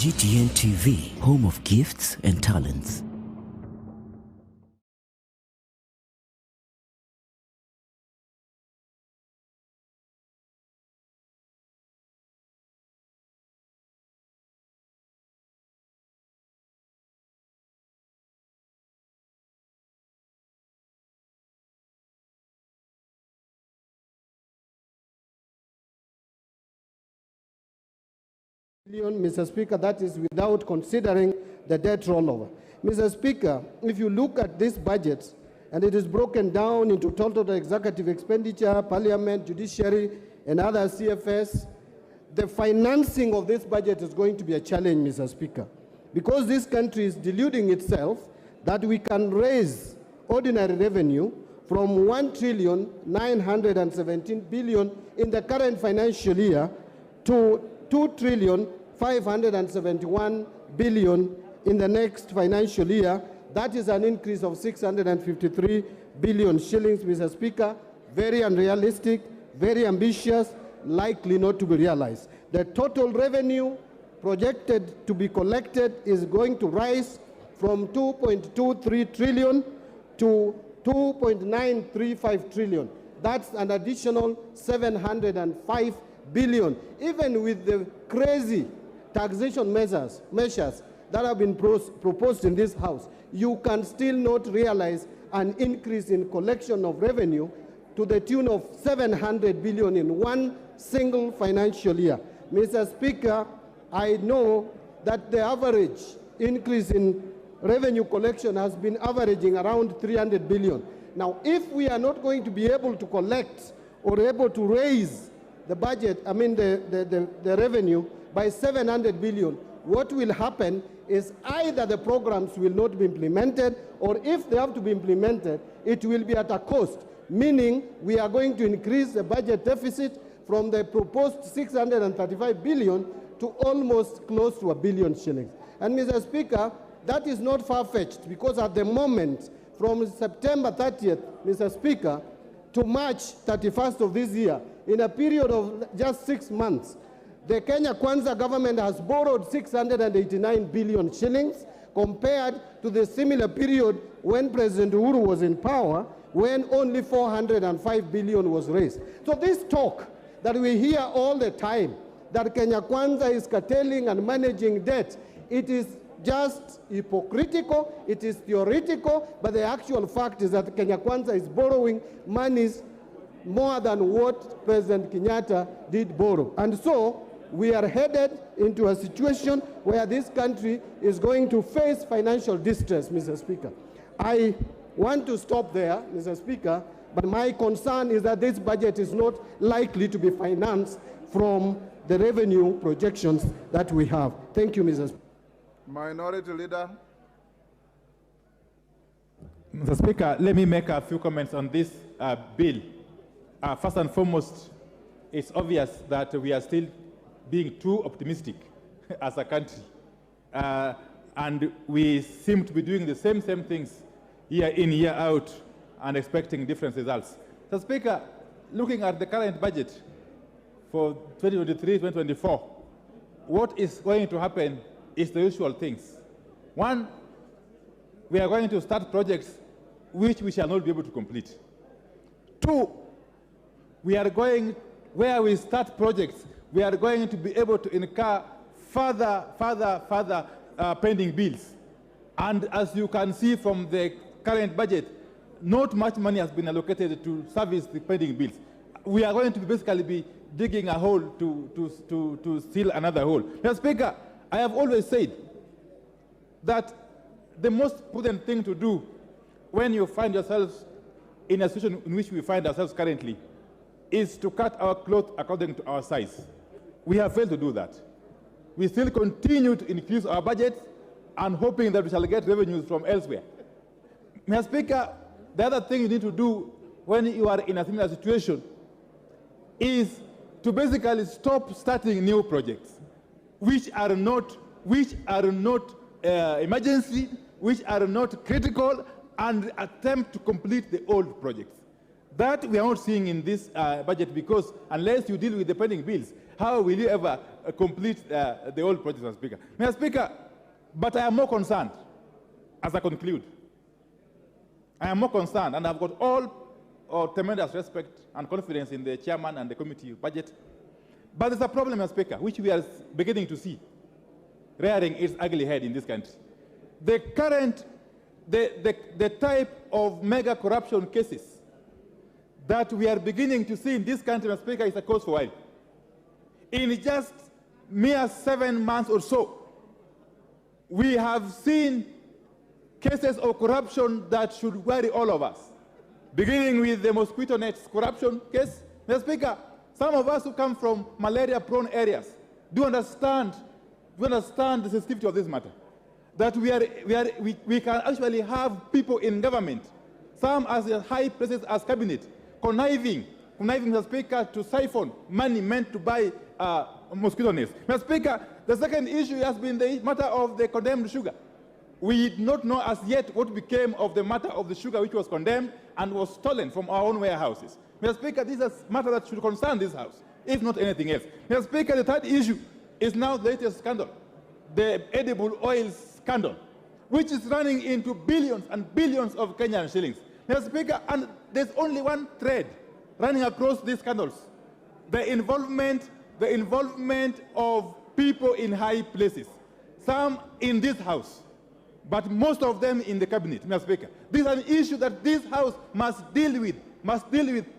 GTN TV, home of gifts and talents. Mr. Speaker, that is without considering the debt rollover. Mr. Speaker, if you look at this budget, and it is broken down into total executive expenditure, parliament, judiciary, and other CFS, the financing of this budget is going to be a challenge, Mr. Speaker, because this country is deluding itself that we can raise ordinary revenue from 1,917 billion in the current financial year to 2,571 billion in the next financial year. That is an increase of 653 billion shillings, Mr. Speaker. Very unrealistic, very ambitious, likely not to be realized. The total revenue projected to be collected is going to rise from 2.23 trillion to 2.935 trillion. That's an additional 705 billion. Even with the crazy taxation measures that have been proposed in this House, you can still not realize an increase in collection of revenue to the tune of 700 billion in one single financial year. Mr. Speaker, I know that the average increase in revenue collection has been averaging around 300 billion. Now, if we are not going to be able to collect or able to raise the budget, the revenue by 700 billion, what will happen is either the programs will not be implemented, or if they have to be implemented, it will be at a cost, meaning we are going to increase the budget deficit from the proposed 635 billion to almost close to 1 billion shillings. And Mr. Speaker, that is not far-fetched, because at the moment, from September 30th, Mr. Speaker, to March 31st of this year, in a period of just 6 months, the Kenya Kwanza government has borrowed 689 billion shillings compared to the similar period when President Uhuru was in power, when only 405 billion was raised. So this talk that we hear all the time, that Kenya Kwanza is curtailing and managing debt, it is just hypocritical, it is theoretical, but the actual fact is that Kenya Kwanza is borrowing monies more than what President Kenyatta did borrow. And so we are headed into a situation where this country is going to face financial distress, Mr. Speaker. I want to stop there, Mr. Speaker, but my concern is that this budget is not likely to be financed from the revenue projections that we have. Thank you, Mr. Speaker. Minority Leader. Mr. Speaker, let me make a few comments on this bill. First and foremost, it's obvious that we are still being too optimistic as a country. And we seem to be doing the same things year in, year out, and expecting different results. Mr. Speaker, looking at the current budget for 2023-2024, what is going to happen is the usual things. One, we are going to start projects which we shall not be able to complete. Two, we are going, where we start projects, we are going to be able to incur further pending bills. And as you can see from the current budget, not much money has been allocated to service the pending bills. We are going to basically be digging a hole to seal another hole. Mr. Speaker, I have always said that the most prudent thing to do when you find yourselves in a situation in which we find ourselves currently is to cut our cloth according to our size. We have failed to do that. We still continue to increase our budget and hoping that we shall get revenues from elsewhere. Mr. Speaker, the other thing you need to do when you are in a similar situation is to basically stop starting new projects which are not emergency, which are not critical, and attempt to complete the old projects. That we are not seeing in this budget, because unless you deal with the pending bills, how will you ever complete the old project, Mr. Speaker? Mr. Speaker, but I am more concerned, as I conclude. I am more concerned, and I've got all tremendous respect and confidence in the chairman and the committee budget. But there's a problem, Mr. Speaker, which we are beginning to see rearing its ugly head in this country. The current, the type of mega corruption cases that we are beginning to see in this country, Mr. Speaker, is a cause for worry. In just mere 7 months or so, we have seen cases of corruption that should worry all of us, beginning with the mosquito nets corruption case. Mr. Speaker, some of us who come from malaria-prone areas do understand the sensitivity of this matter. That we can actually have people in government, some as high places as cabinet, conniving, Mr. Speaker, to siphon money meant to buy mosquito nets. Mr. Speaker, the second issue has been the matter of the condemned sugar. We do not know as yet what became of the matter of the sugar which was condemned and was stolen from our own warehouses. Mr. Speaker, this is a matter that should concern this House, if not anything else. Mr. Speaker, the third issue is now the latest scandal, the edible oil scandal, which is running into billions and billions of Kenyan shillings. Mr. Speaker, and there's only one thread running across these scandals: the involvement of people in high places, some in this House, but most of them in the cabinet, Mr. Speaker. This is an issue that this House must deal with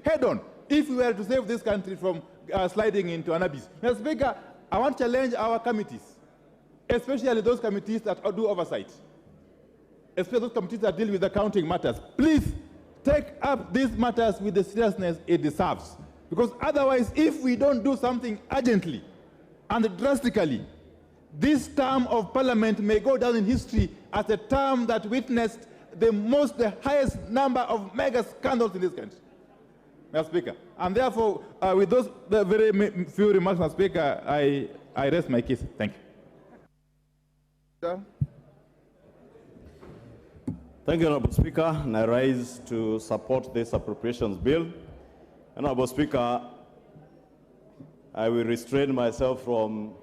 head-on if we were to save this country from sliding into an abyss. Mr. Speaker, I want to challenge our committees, especially those committees that do oversight, especially those committees that deal with accounting matters. Please take up these matters with the seriousness it deserves, because otherwise, if we don't do something urgently and drastically, this term of Parliament may go down in history as a term that witnessed the highest number of mega scandals in this country, Mr. Speaker. And therefore, with those very few remarks, Mr. Speaker, I rest my case. Thank you. Thank you, Honourable Speaker, and I rise to support this appropriations bill. Honourable Speaker, I will restrain myself from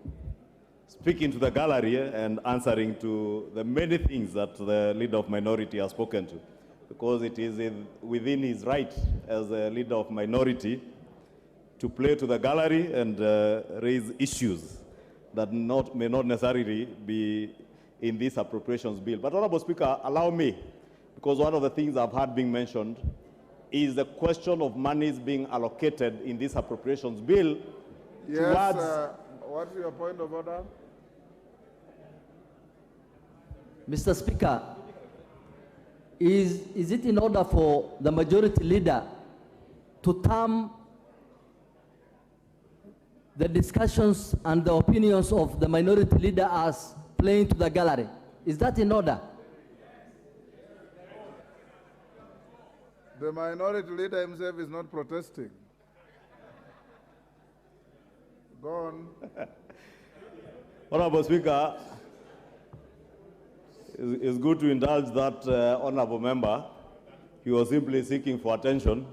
speaking to the gallery and answering to the many things that the leader of minority has spoken to, because it is within his right as a leader of minority to play to the gallery and raise issues that may not necessarily be in this appropriations bill. But Honourable Speaker, allow me, because one of the things I've heard being mentioned is the question of monies being allocated in this appropriations bill. Yes, what's your point of order? Mr. Speaker, is it in order for the majority leader to term the discussions and the opinions of the minority leader as playing to the gallery? Is that in order? The minority leader himself is not protesting. Go on. Honourable Speaker, it's good to indulge that honourable member. He was simply seeking for attention,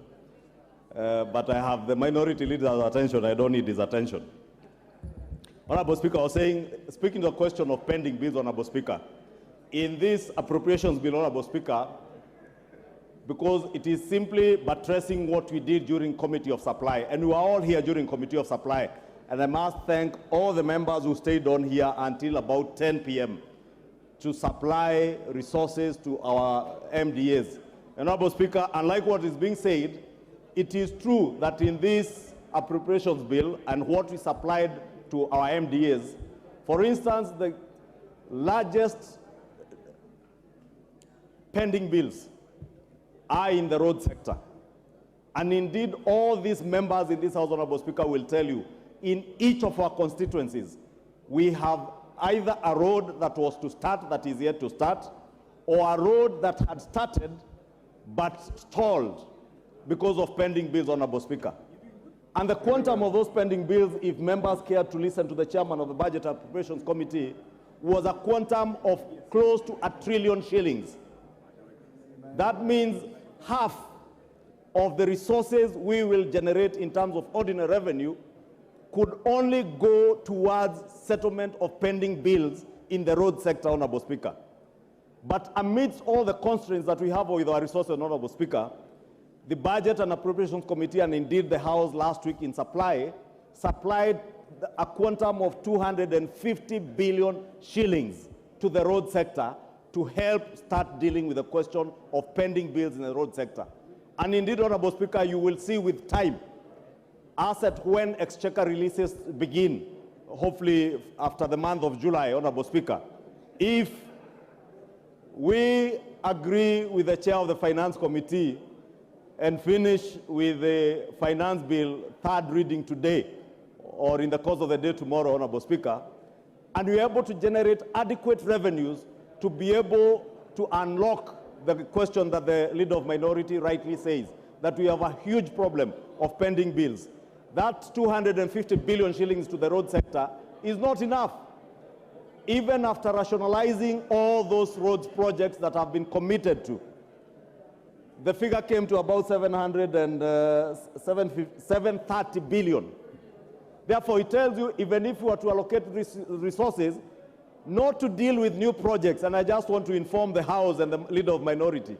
but I have the minority leader's attention. I don't need his attention. Honourable Speaker, I was saying, speaking to the question of pending bills, Honourable Speaker, in this appropriations bill, Honourable Speaker, because it is simply buttressing what we did during Committee of Supply, and we were all here during Committee of Supply, and I must thank all the members who stayed on here until about 10 p.m. to supply resources to our MDAs. And Honourable Speaker, unlike what is being said, it is true that in this appropriations bill and what we supplied to our MDAs, for instance, the largest pending bills are in the road sector. And indeed, all these members in this House, Honourable Speaker, will tell you, in each of our constituencies, we have either a road that was to start that is yet to start, or a road that had started but stalled because of pending bills, Honourable Speaker. And the quantum of those pending bills, if members care to listen to the chairman of the Budget Appropriations Committee, was a quantum of close to 1 trillion shillings. That means half of the resources we will generate in terms of ordinary revenue could only go towards settlement of pending bills in the road sector, Honorable Speaker. But amidst all the constraints that we have with our resources, Honorable Speaker, the Budget and Appropriations Committee, and indeed the House last week in supplied a quantum of 250 billion shillings to the road sector to help start dealing with the question of pending bills in the road sector. And indeed, Honorable Speaker, you will see with time, as at when exchequer releases begin, hopefully after the month of July, Honorable Speaker, if we agree with the chair of the Finance Committee and finish with the finance bill third reading today, or in the course of the day tomorrow, Honorable Speaker, and we are able to generate adequate revenues to be able to unlock the question that the leader of minority rightly says, that we have a huge problem of pending bills. That 250 billion shillings to the road sector is not enough. Even after rationalizing all those roads projects that have been committed to, the figure came to about 730 billion. Therefore, it tells you, even if we were to allocate resources, not to deal with new projects, and I just want to inform the House and the leader of minority,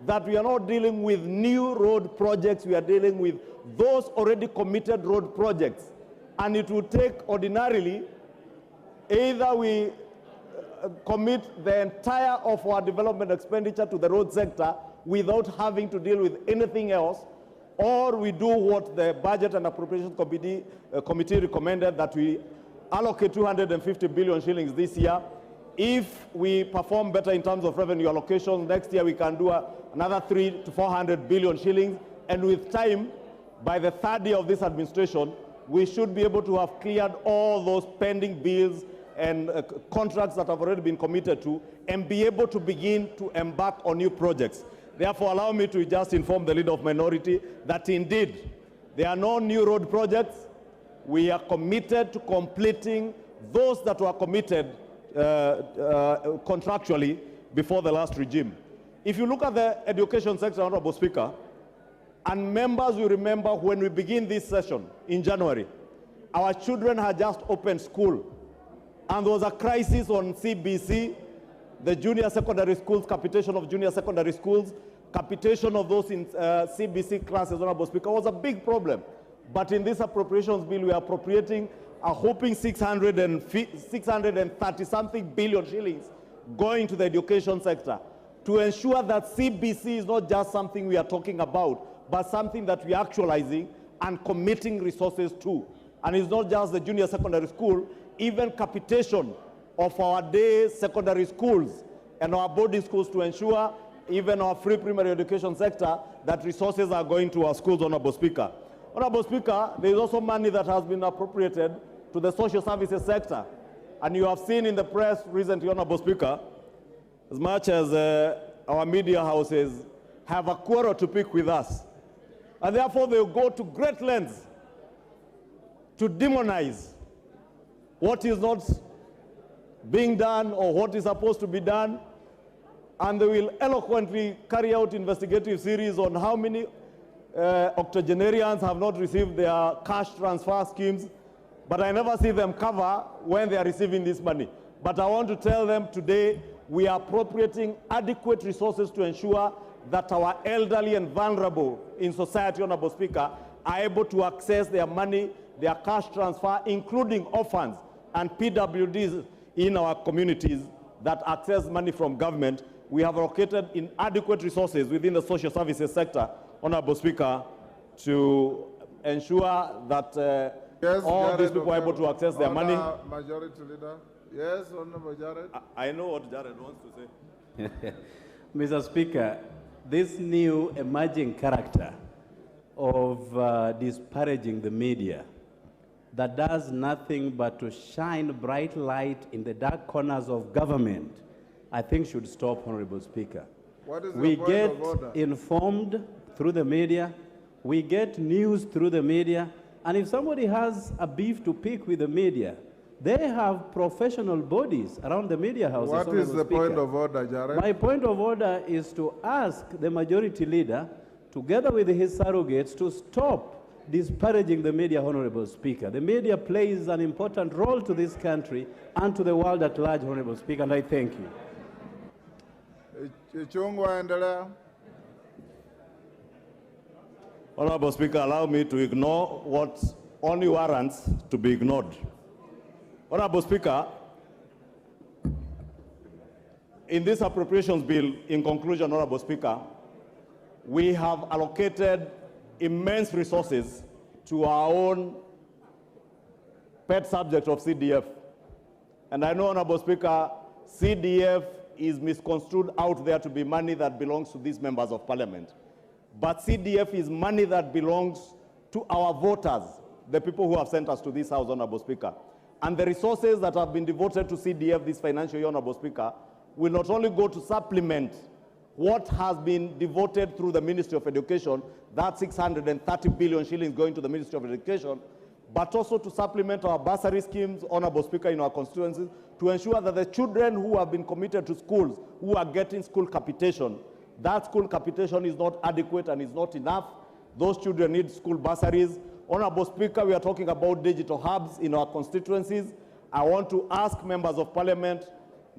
that we are not dealing with new road projects, we are dealing with those already committed road projects. And it will take ordinarily, either we commit the entire of our development expenditure to the road sector without having to deal with anything else, or we do what the Budget and Appropriations Committee recommended, that we allocate 250 billion shillings this year. If we perform better in terms of revenue allocation, next year we can do another 300 to 400 billion shillings. And with time, by the third year of this administration, we should be able to have cleared all those pending bills and contracts that have already been committed to, and be able to begin to embark on new projects. Therefore, allow me to just inform the leader of minority that indeed there are no new road projects. We are committed to completing those that were committed contractually before the last regime. If you look at the education sector, Honorable Speaker, and members will remember when we begin this session in January, our children had just opened school, and there was a crisis on CBC, the junior secondary schools, capitation of junior secondary schools, capitation of those in CBC classes, Honorable Speaker, was a big problem. But in this appropriations bill, we are appropriating a whopping 630-something billion shillings going to the education sector to ensure that CBC is not just something we are talking about, but something that we are actualizing and committing resources to. And it's not just the junior secondary school, even capitation of our day secondary schools and our boarding schools to ensure even our free primary education sector that resources are going to our schools, Honorable Speaker. Honorable Speaker, there is also money that has been appropriated to the social services sector. And you have seen in the press recently, Honorable Speaker, as much as our media houses have a quarrel to pick with us, and therefore they will go to great lengths to demonize what is not being done or what is supposed to be done, and they will eloquently carry out investigative series on how many octogenarians have not received their cash transfer schemes, but I never see them cover when they are receiving this money. But I want to tell them today, we are appropriating adequate resources to ensure that our elderly and vulnerable in society, Honorable Speaker, are able to access their money, their cash transfer, including orphans and PWDs in our communities that access money from government. We have allocated inadequate resources within the social services sector, Honorable Speaker, to ensure that Yes, all Jared, these people are able to access their money. Majority Leader. Yes, Honorable Jared. I know what Jared wants to say. Mr. Speaker, this new emerging character of disparaging the media that does nothing but to shine bright light in the dark corners of government, I think should stop, Honorable Speaker. What is We your point get of order? informed through the media, we get news through the media, and if somebody has a beef to pick with the media, they have professional bodies around the media houses. What is the Speaker. point of order, Jared? My point of order is to ask the majority leader together with his surrogates, to stop disparaging the media, Honorable Speaker. The media plays an important role to this country and to the world at large, Honorable Speaker, and I thank you. Chichungwa, endelea. Honorable Speaker, allow me to ignore what only warrants to be ignored. Honorable Speaker, in this appropriations bill, in conclusion, Honorable Speaker, we have allocated immense resources to our own pet subject of CDF. And I know, Honorable Speaker, CDF is misconstrued out there to be money that belongs to these members of parliament. But CDF is money that belongs to our voters, the people who have sent us to this house, Honorable Speaker. And the resources that have been devoted to CDF this financial year, Honorable Speaker, will not only go to supplement what has been devoted through the Ministry of Education, that 630 billion shillings going to the Ministry of Education, but also to supplement our bursary schemes, Honorable Speaker, in our constituencies, to ensure that the children who have been committed to schools, who are getting school capitation, that school capitation is not adequate and is not enough. Those children need school bursaries. Honorable Speaker, we are talking about digital hubs in our constituencies. I want to ask members of parliament,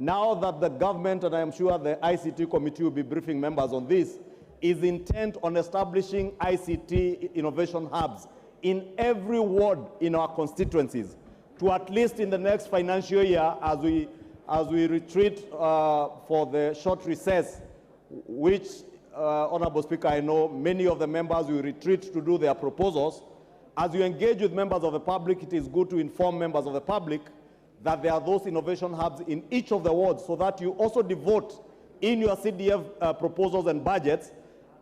now that the government, and I am sure the ICT committee will be briefing members on this, is intent on establishing ICT innovation hubs in every ward in our constituencies, to at least in the next financial year, as we retreat for the short recess, which, Honorable Speaker, I know many of the members will retreat to do their proposals. As you engage with members of the public, it is good to inform members of the public that there are those innovation hubs in each of the wards, so that you also devote in your CDF proposals and budgets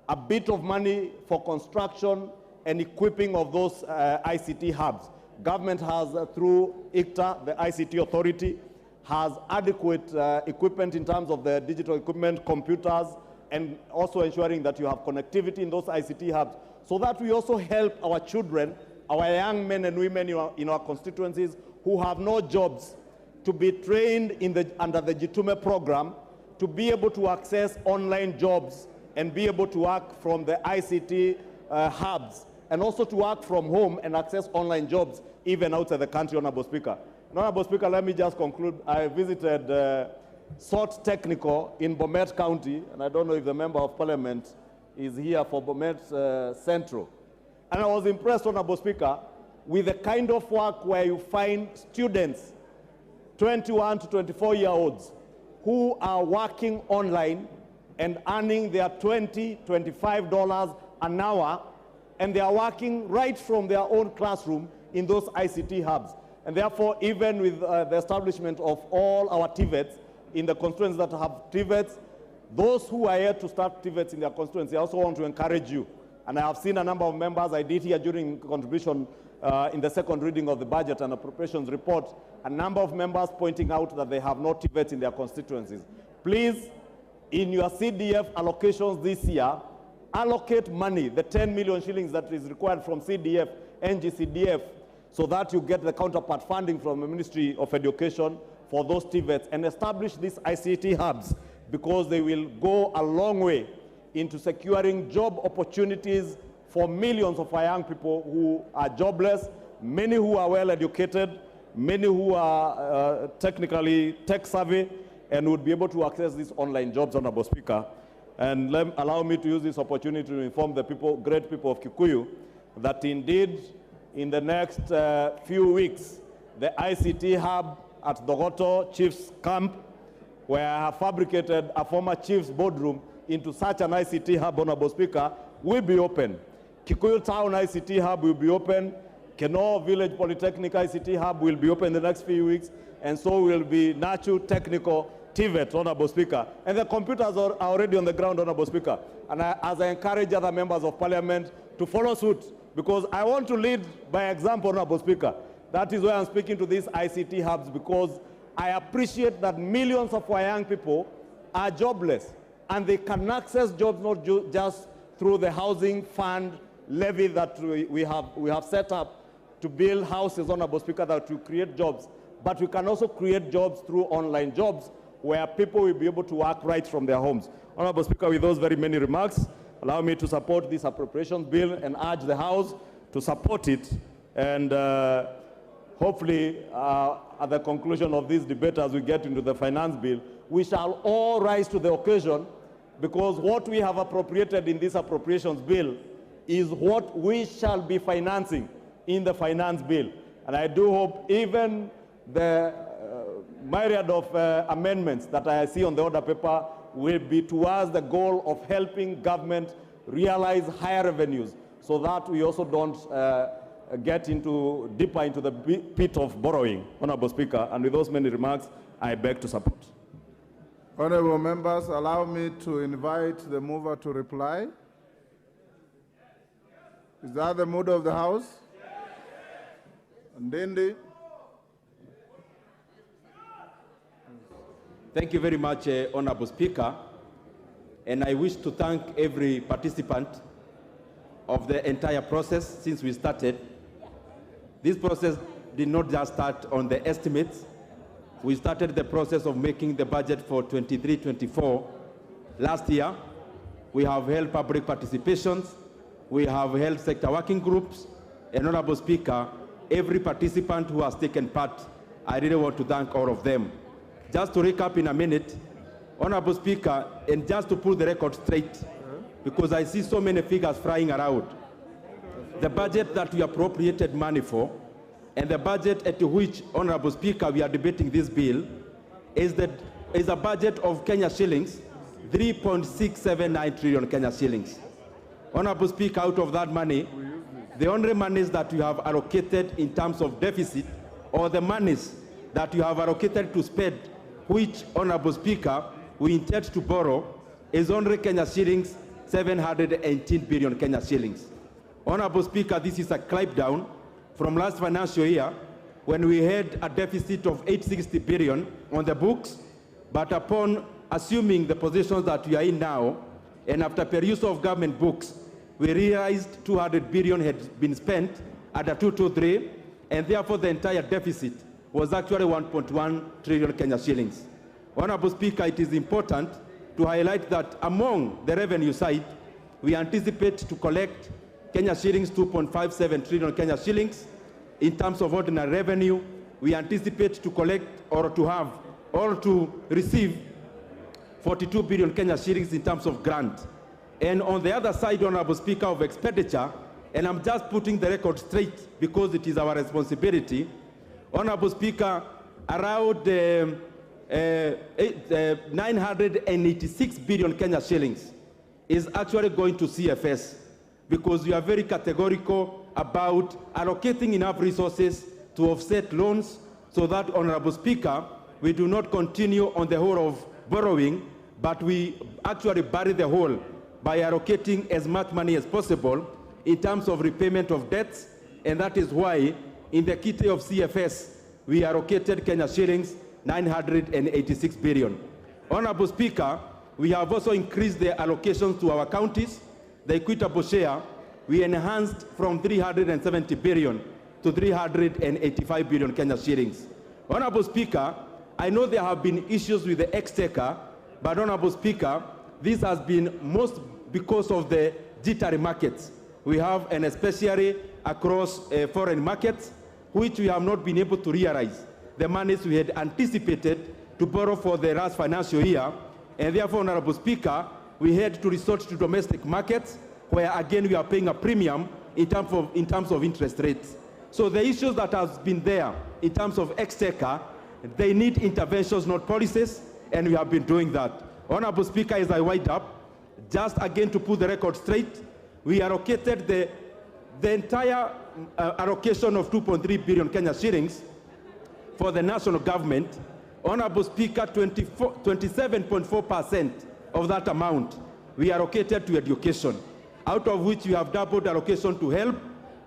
a bit of money for construction and equipping of those ICT hubs. Government has, through ICTA, the ICT authority, has adequate equipment in terms of the digital equipment, computers, and also ensuring that you have connectivity in those ICT hubs, so that we also help our children, our young men and women in our constituencies who have no jobs, to be trained under the Jitume program, to be able to access online jobs and be able to work from the ICT hubs, and also to work from home and access online jobs even outside the country, Honorable Speaker. Honorable Speaker, let me just conclude. I visited SOT Technical in Bomet County, and I don't know if the member of parliament is here for Bomet Central. And I was impressed, Honorable Speaker, with the kind of work where you find students, 21 to 24-year-olds, who are working online and earning their $20, $25 an hour, and they are working right from their own classroom in those ICT hubs. And therefore, even with the establishment of all our TVETs in the constituencies that have TVETs, those who are here to start TVETs in their constituency, I also want to encourage you. And I have seen a number of members, I did here during contribution in the second reading of the budget and appropriations report, a number of members pointing out that they have no TVETs in their constituencies. Please, in your CDF allocations this year, allocate money, the 10 million shillings that is required from CDF, NGCDF, so that you get the counterpart funding from the Ministry of Education for those TVETs, and establish these ICT hubs, because they will go a long way into securing job opportunities for millions of our young people who are jobless, many who are well educated, many who are technically tech savvy, and would be able to access these online jobs, Honorable Speaker. And allow me to use this opportunity to inform the people, great people of Kikuyu, that indeed in the next few weeks, the ICT hub at Dogoto Chief's Camp, where I have fabricated a former chief's boardroom into such an ICT hub, Honorable Speaker, will be open. Kikuyu Town ICT hub will be open. Keno Village Polytechnic ICT hub will be open in the next few weeks, and so will be Nachu Technical TVET, Honorable Speaker. And the computers are already on the ground, Honorable Speaker. And as I encourage other members of parliament to follow suit, because I want to lead by example, Honorable Speaker. That is why I'm speaking to these ICT hubs, because I appreciate that millions of our young people are jobless, and they can access jobs not just through the housing fund levy that we have set up to build houses, Honorable Speaker, that will create jobs, but we can also create jobs through online jobs, where people will be able to work right from their homes. Honorable Speaker, with those very many remarks, allow me to support this appropriations bill and urge the House to support it. And hopefully, at the conclusion of this debate, as we get into the finance bill, we shall all rise to the occasion, because what we have appropriated in this appropriations bill is what we shall be financing in the finance bill. And I do hope even the myriad of amendments that I see on the order paper will be towards the goal of helping government realize higher revenues, so that we also don't get deeper into the pit of borrowing. Honorable Speaker, and with those many remarks, I beg to support. Honorable members, allow me to invite the mover to reply. Is that the mood of the House? Ndereti. Thank you very much, Honorable Speaker. And I wish to thank every participant of the entire process since we started. This process did not just start on the estimates. We started the process of making the budget for 23-24 last year. We have held public participations. We have held sector working groups. And Honorable Speaker, every participant who has taken part, I really want to thank all of them. Just to recap in a minute, Honorable Speaker, and just to put the record straight, because I see so many figures flying around. The budget that we appropriated money for, and the budget at which, Honorable Speaker, we are debating this bill, is a budget of Kenya shillings, 3.679 trillion Kenya shillings. Honorable Speaker, out of that money, the only monies that you have allocated in terms of deficit, or the monies that you have allocated to spend, which, Honorable Speaker, we intend to borrow, is only Kenya shillings, 718 billion Kenya shillings. Honorable Speaker, this is a climb down from last financial year, when we had a deficit of 860 billion on the books, but upon assuming the positions that we are in now, and after perusal of government books, we realized 200 billion had been spent at a 223, and therefore the entire deficit was actually 1.1 trillion Kenya shillings. Honorable Speaker, it is important to highlight that among the revenue side, we anticipate to collect Kenya shillings 2.57 trillion Kenya shillings. In terms of ordinary revenue, we anticipate to collect or to have or to receive 42 billion Kenya shillings in terms of grant. And on the other side, Honorable Speaker, of expenditure, and I'm just putting the record straight because it is our responsibility, Honorable Speaker, around 986 billion Kenya shillings is actually going to CFS, because we are very categorical about allocating enough resources to offset loans, so that, Honorable Speaker, we do not continue on the whole of borrowing, but we actually bury the whole by allocating as much money as possible in terms of repayment of debts. And that is why in the kitty of CFS, we allocated Kenya shillings 986 billion. Honorable Speaker, we have also increased the allocations to our counties. The equitable share, we enhanced from 370 billion to 385 billion Kenya shillings. Honorable Speaker, I know there have been issues with the exchequer, but Honorable Speaker, this has been most because of the jittery markets we have, and especially across foreign markets, which we have not been able to realize the monies we had anticipated to borrow for the last financial year. And therefore, Honorable Speaker, we had to resort to domestic markets, where again we are paying a premium in terms of interest rates. So the issues that have been there in terms of exchequer, they need interventions, not policies, and we have been doing that. Honorable Speaker, as I wind up, just again to put the record straight, we allocated the entire allocation of 2.3 billion Kenya shillings for the national government. Honorable Speaker, 27.4% of that amount we allocated to education, out of which we have doubled allocation to health.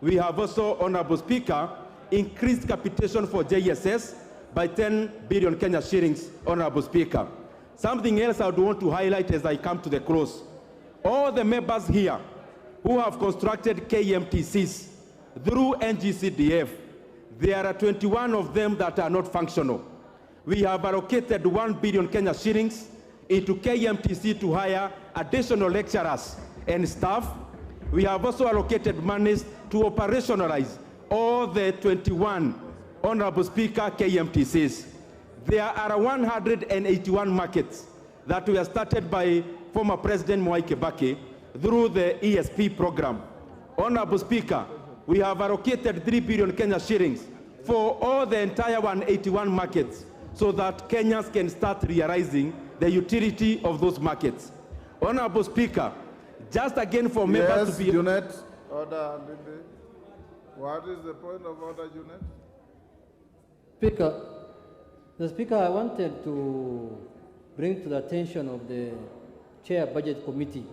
We have also, Honorable Speaker, increased capitation for JSS by 10 billion Kenya shillings, Honorable Speaker. Something else I would want to highlight as I come to the close. All the members here who have constructed KMTCs through NGCDF, there are 21 of them that are not functional. We have allocated 1 billion Kenya shillings into KMTC to hire additional lecturers and staff. We have also allocated monies to operationalize all the 21, Honorable Speaker, KMTCs. There are 181 markets that were started by former President Mwai Kibaki through the ESP program. Honorable Speaker, we have allocated 3 billion Kenya shillings for all the entire 181 markets so that Kenyans can start realizing the utility of those markets. Honorable Speaker, just again for members to be... Yes, Junet. Order. What is the point of order, Junet? Speaker, the Speaker, I wanted to bring to the attention of the Chair Budget Committee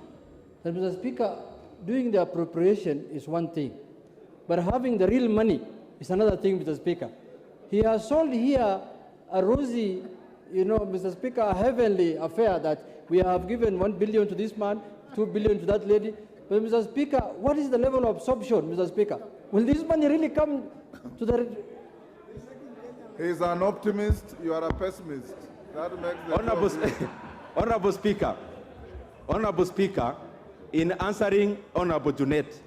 that, Mr. Speaker, doing the appropriation is one thing, but having the real money is another thing, Mr. Speaker. He has sold here a rosy, Mr. Speaker, a heavenly affair that we have given 1 billion to this man, 2 billion to that lady. But, Mr. Speaker, what is the level of absorption, Mr. Speaker? Will this money really come to the... He's an optimist, you are a pessimist. That makes the Honorable Speaker, in answering Honorable Junet,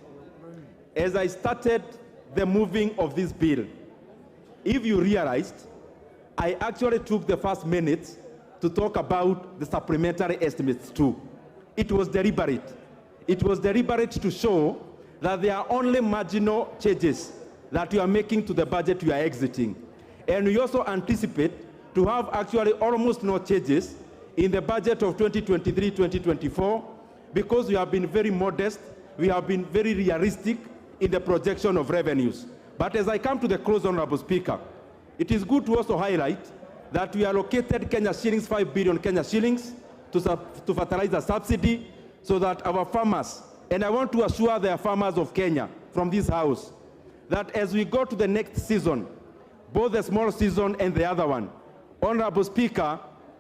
as I started the moving of this bill, if you realized, I actually took the first minutes to talk about the supplementary estimates too. It was deliberate. It was deliberate to show that there are only marginal changes that you are making to the budget you are exiting. And we also anticipate to have actually almost no changes in the budget of 2023-2024 because we have been very modest, we have been very realistic in the projection of revenues. But as I come to the close, Honorable Speaker, it is good to also highlight that we allocated Kenya shillings, 5 billion Kenya shillings to fertilizer subsidy so that our farmers, and I want to assure the farmers of Kenya from this house, that as we go to the next season, both the small season and the other one, Honorable Speaker,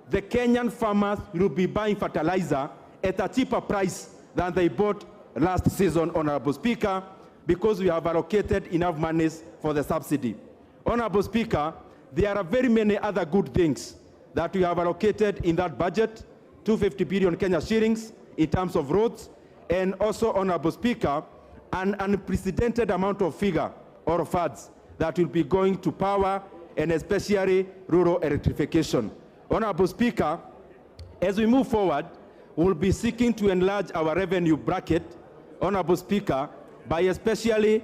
the Kenyan farmers will be buying fertilizer at a cheaper price than they bought last season, Honorable Speaker, because we have allocated enough monies for the subsidy. Honorable Speaker, there are very many other good things that we have allocated in that budget, 250 billion Kenya shillings in terms of roads, and also, Honorable Speaker, an unprecedented amount of figure or funds that will be going to power and especially rural electrification. Honorable Speaker, as we move forward, we'll be seeking to enlarge our revenue bracket, Honorable Speaker, by especially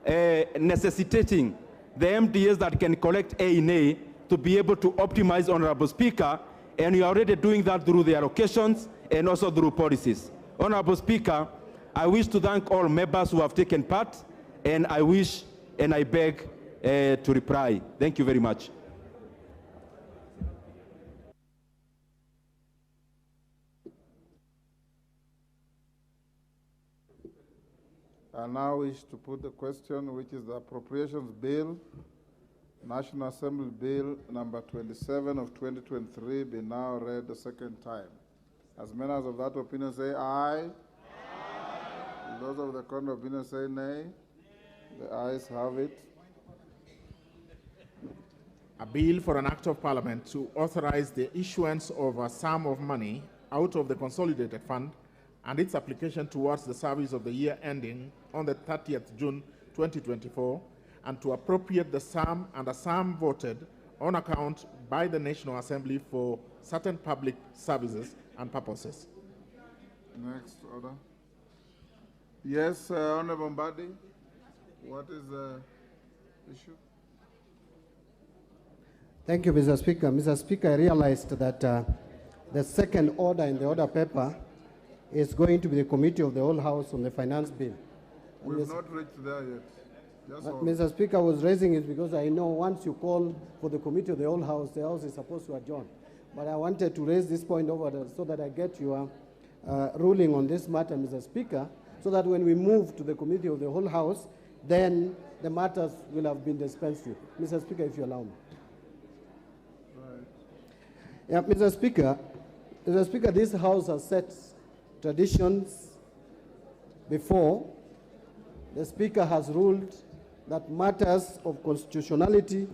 necessitating the MDAs that can collect A&A to be able to optimize, Honorable Speaker, and we are already doing that through the allocations and also through policies. Honorable Speaker, I wish to thank all members who have taken part, and I wish and I beg to reply. Thank you very much. I now wish to put the question, which is the Appropriations Bill, National Assembly Bill number 27 of 2023, be now read the second time. As members of that opinion say aye. Aye. Those of the contrary opinion say nay. The ayes have it. A bill for an act of parliament to authorize the issuance of a sum of money out of the consolidated fund and its application towards the service of the year ending on the 30th June 2024, and to appropriate the sum and a sum voted on account by the National Assembly for certain public services and purposes. Next order. Yes, Honorable Mbadi, what is the issue? Thank you, Mr. Speaker. Mr. Speaker, I realized that the second order in the order paper is going to be the Committee of the Whole House on the Finance Bill. We've not reached there yet. Mr. Speaker, I was raising it because I know once you call for the Committee of the Whole House, the House is supposed to adjourn. But I wanted to raise this point over there so that I get your ruling on this matter, Mr. Speaker, so that when we move to the Committee of the Whole House, then the matters will have been dispensed with. Mr. Speaker, if you allow me. Right. Yeah, Mr. Speaker, this House has set traditions before. The Speaker has ruled that matters of constitutionality,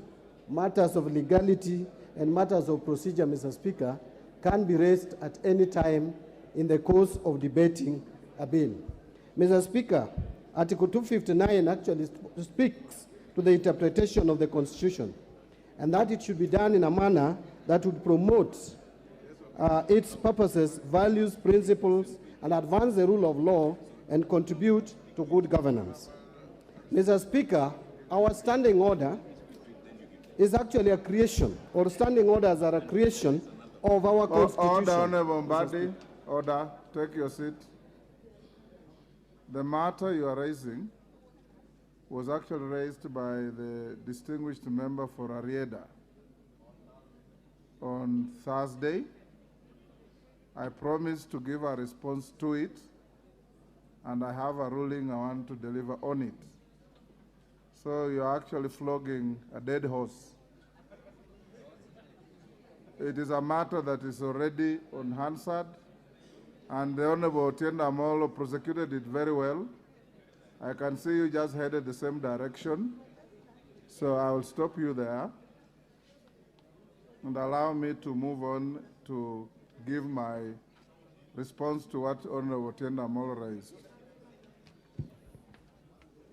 matters of legality, and matters of procedure, Mr. Speaker, can be raised at any time in the course of debating a bill. Mr. Speaker, Article 259 actually speaks to the interpretation of the Constitution, and that it should be done in a manner that would promote its purposes, values, principles, and advance the rule of law and contribute to good governance. Mr. Speaker, our standing order is actually a creation, or standing orders are a creation of our Constitution. Order, Honorable Mbadi. Order. Take your seat. The matter you are raising was actually raised by the distinguished member for Arieda on Thursday. I promised to give a response to it, and I have a ruling I want to deliver on it. So you're actually flogging a dead horse. It is a matter that is already on Hansard, and the Honorable Otienda Amolo prosecuted it very well. I can see you just headed the same direction, so I will stop you there and allow me to move on to give my response to what Honorable Otienda Amolo raised.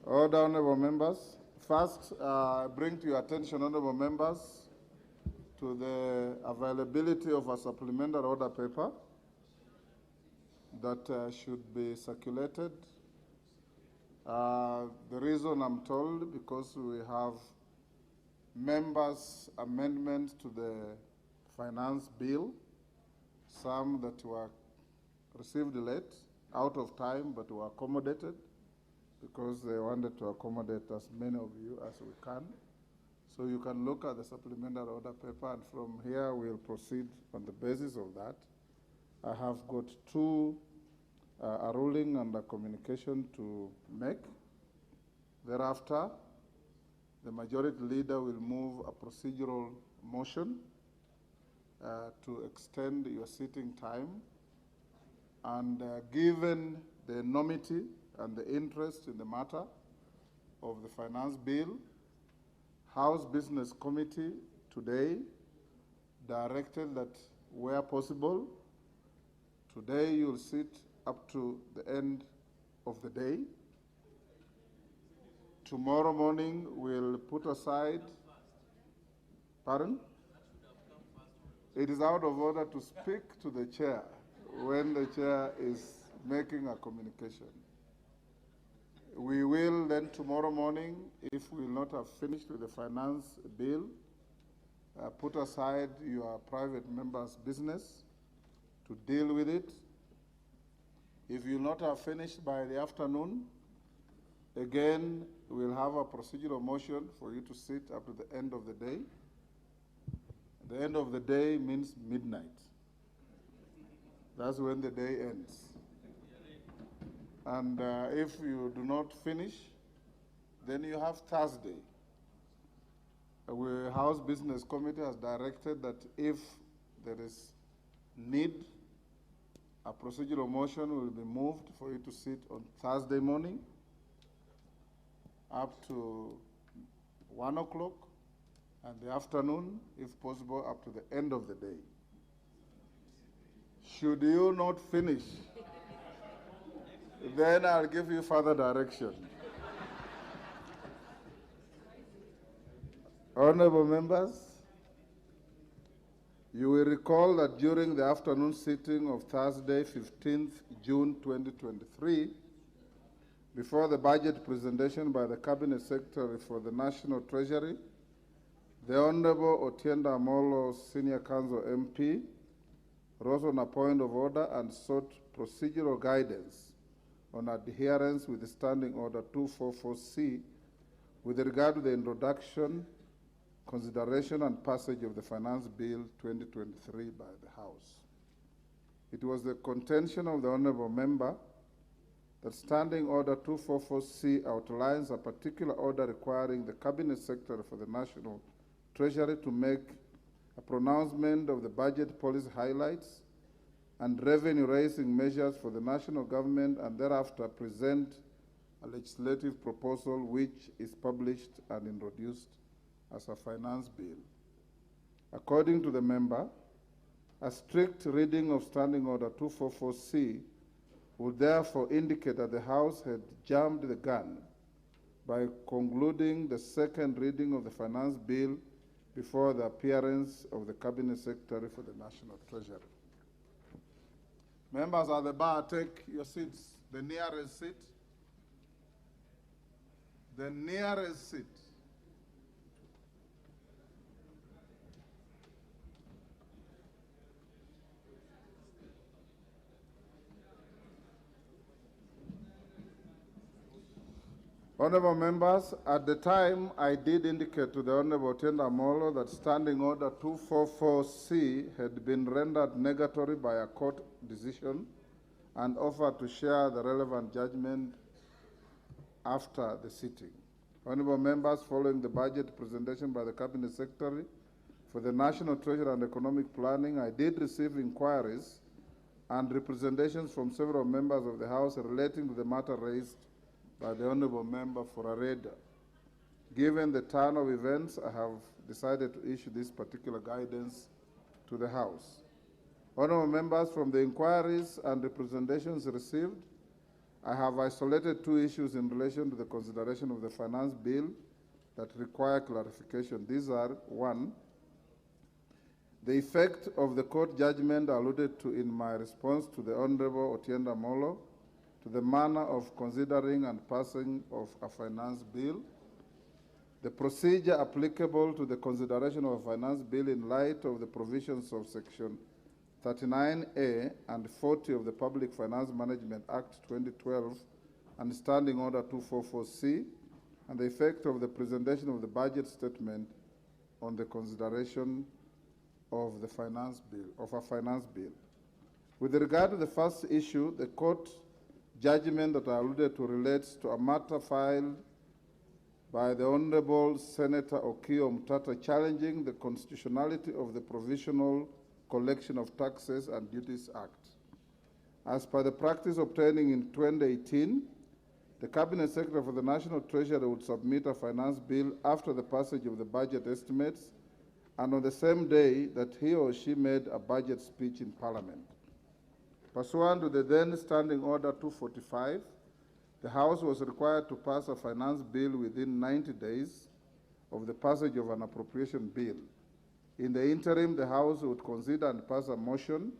Order, Honorable members. First, bring to your attention, Honorable members, to the availability of a supplementary order paper that should be circulated. The reason I'm told, because we have members' amendments to the finance bill, some that were received late, out of time, but were accommodated because they wanted to accommodate as many of you as we can. So you can look at the supplementary order paper, and from here we'll proceed on the basis of that. I have got two, a ruling and a communication to make. Thereafter, the majority leader will move a procedural motion to extend your sitting time. And given the enormity and the interest in the matter of the finance bill, House Business Committee today directed that where possible, today you'll sit up to the end of the day. Tomorrow morning we'll put aside, pardon? It is out of order to speak to the chair when the chair is making a communication. We will then tomorrow morning, if we will not have finished with the finance bill, put aside your private member's business to deal with it. If you will not have finished by the afternoon, again, we'll have a procedural motion for you to sit up to the end of the day. The end of the day means midnight. That's when the day ends. And if you do not finish, then you have Thursday. The House Business Committee has directed that if there is need, a procedural motion will be moved for you to sit on Thursday morning up to 1 o'clock, and the afternoon, if possible, up to the end of the day. Should you not finish, then I'll give you further direction. Honorable members, you will recall that during the afternoon sitting of Thursday, 15th June 2023, before the budget presentation by the Cabinet Secretary for the National Treasury, the Honorable Otienda Amolo, Senior Counsel MP, rose on a point of order and sought procedural guidance on adherence with the Standing Order 244C with regard to the introduction, consideration, and passage of the Finance Bill 2023 by the House. It was the contention of the Honourable Member that Standing Order 244C outlines a particular order requiring the Cabinet Secretary for the National Treasury to make a pronouncement of the budget policy highlights and revenue-raising measures for the national government, and thereafter present a legislative proposal which is published and introduced as a finance bill. According to the member, a strict reading of Standing Order 244C would therefore indicate that the House had jumped the gun by concluding the second reading of the finance bill before the appearance of the Cabinet Secretary for the National Treasury. Members at the bar, take your seats. The nearest seat. The nearest seat. Honorable members, at the time I did indicate to the Honorable Otiende Amolo that Standing Order 244C had been rendered negatory by a court decision and offered to share the relevant judgment after the sitting. Honorable members, following the budget presentation by the Cabinet Secretary for the National Treasury and Economic Planning, I did receive inquiries and representations from several members of the House relating to the matter raised by the Honorable Member for Areda. Given the turn of events, I have decided to issue this particular guidance to the House. Honorable members, from the inquiries and representations received, I have isolated two issues in relation to the consideration of the finance bill that require clarification. These are: one, the effect of the court judgment alluded to in my response to the Honorable Otiende Amolo to the manner of considering and passing of a finance bill, the procedure applicable to the consideration of a finance bill in light of the provisions of Section 39A and 40 of the Public Finance Management Act 2012 and Standing Order 244C, and the effect of the presentation of the budget statement on the consideration of the finance bill, of a finance bill. With regard to the first issue, the court judgment that I alluded to relates to a matter filed by the Honorable Senator Okiya Omtatah challenging the constitutionality of the Provisional Collection of Taxes and Duties Act. As per the practice obtaining in 2018, the Cabinet Secretary for the National Treasury would submit a finance bill after the passage of the budget estimates and on the same day that he or she made a budget speech in Parliament. Pursuant to the then Standing Order 245, the House was required to pass a finance bill within 90 days of the passage of an appropriation bill. In the interim, the House would consider and pass a motion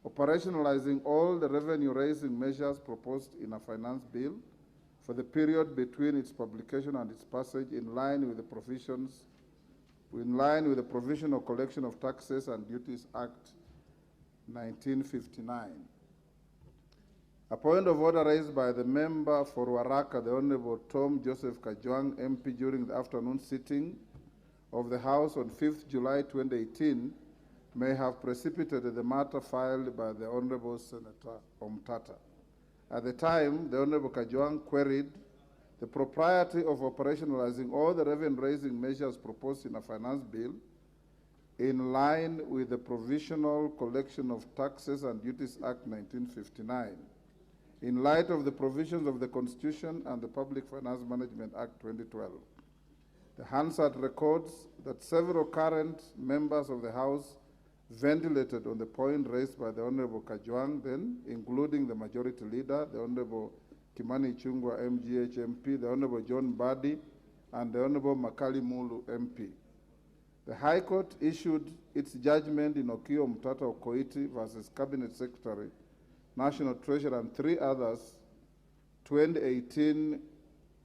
operationalizing all the revenue-raising measures proposed in a finance bill for the period between its publication and its passage in line with the Provisional Collection of Taxes and Duties Act 1959. A point of order raised by the member for Waraka, the Honorable Tom Joseph Kajwang, MP, during the afternoon sitting of the House on 5th July 2018 may have precipitated the matter filed by the Honorable Senator Omtatah. At the time, the Honorable Kajwang queried the propriety of operationalizing all the revenue-raising measures proposed in a finance bill in line with the Provisional Collection of Taxes and Duties Act 1959, in light of the provisions of the Constitution and the Public Finance Management Act 2012. The Hansard records that several current members of the House ventilated on the point raised by the Honorable Kajwang then, including the Majority Leader, the Honorable Kimani Ichung'wah, MGH MP, the Honorable John Mbadi, and the Honorable Makali Mulu, MP. The High Court issued its judgment in Okiya Omtatah Okoiti versus Cabinet Secretary, National Treasurer, and three others, 2018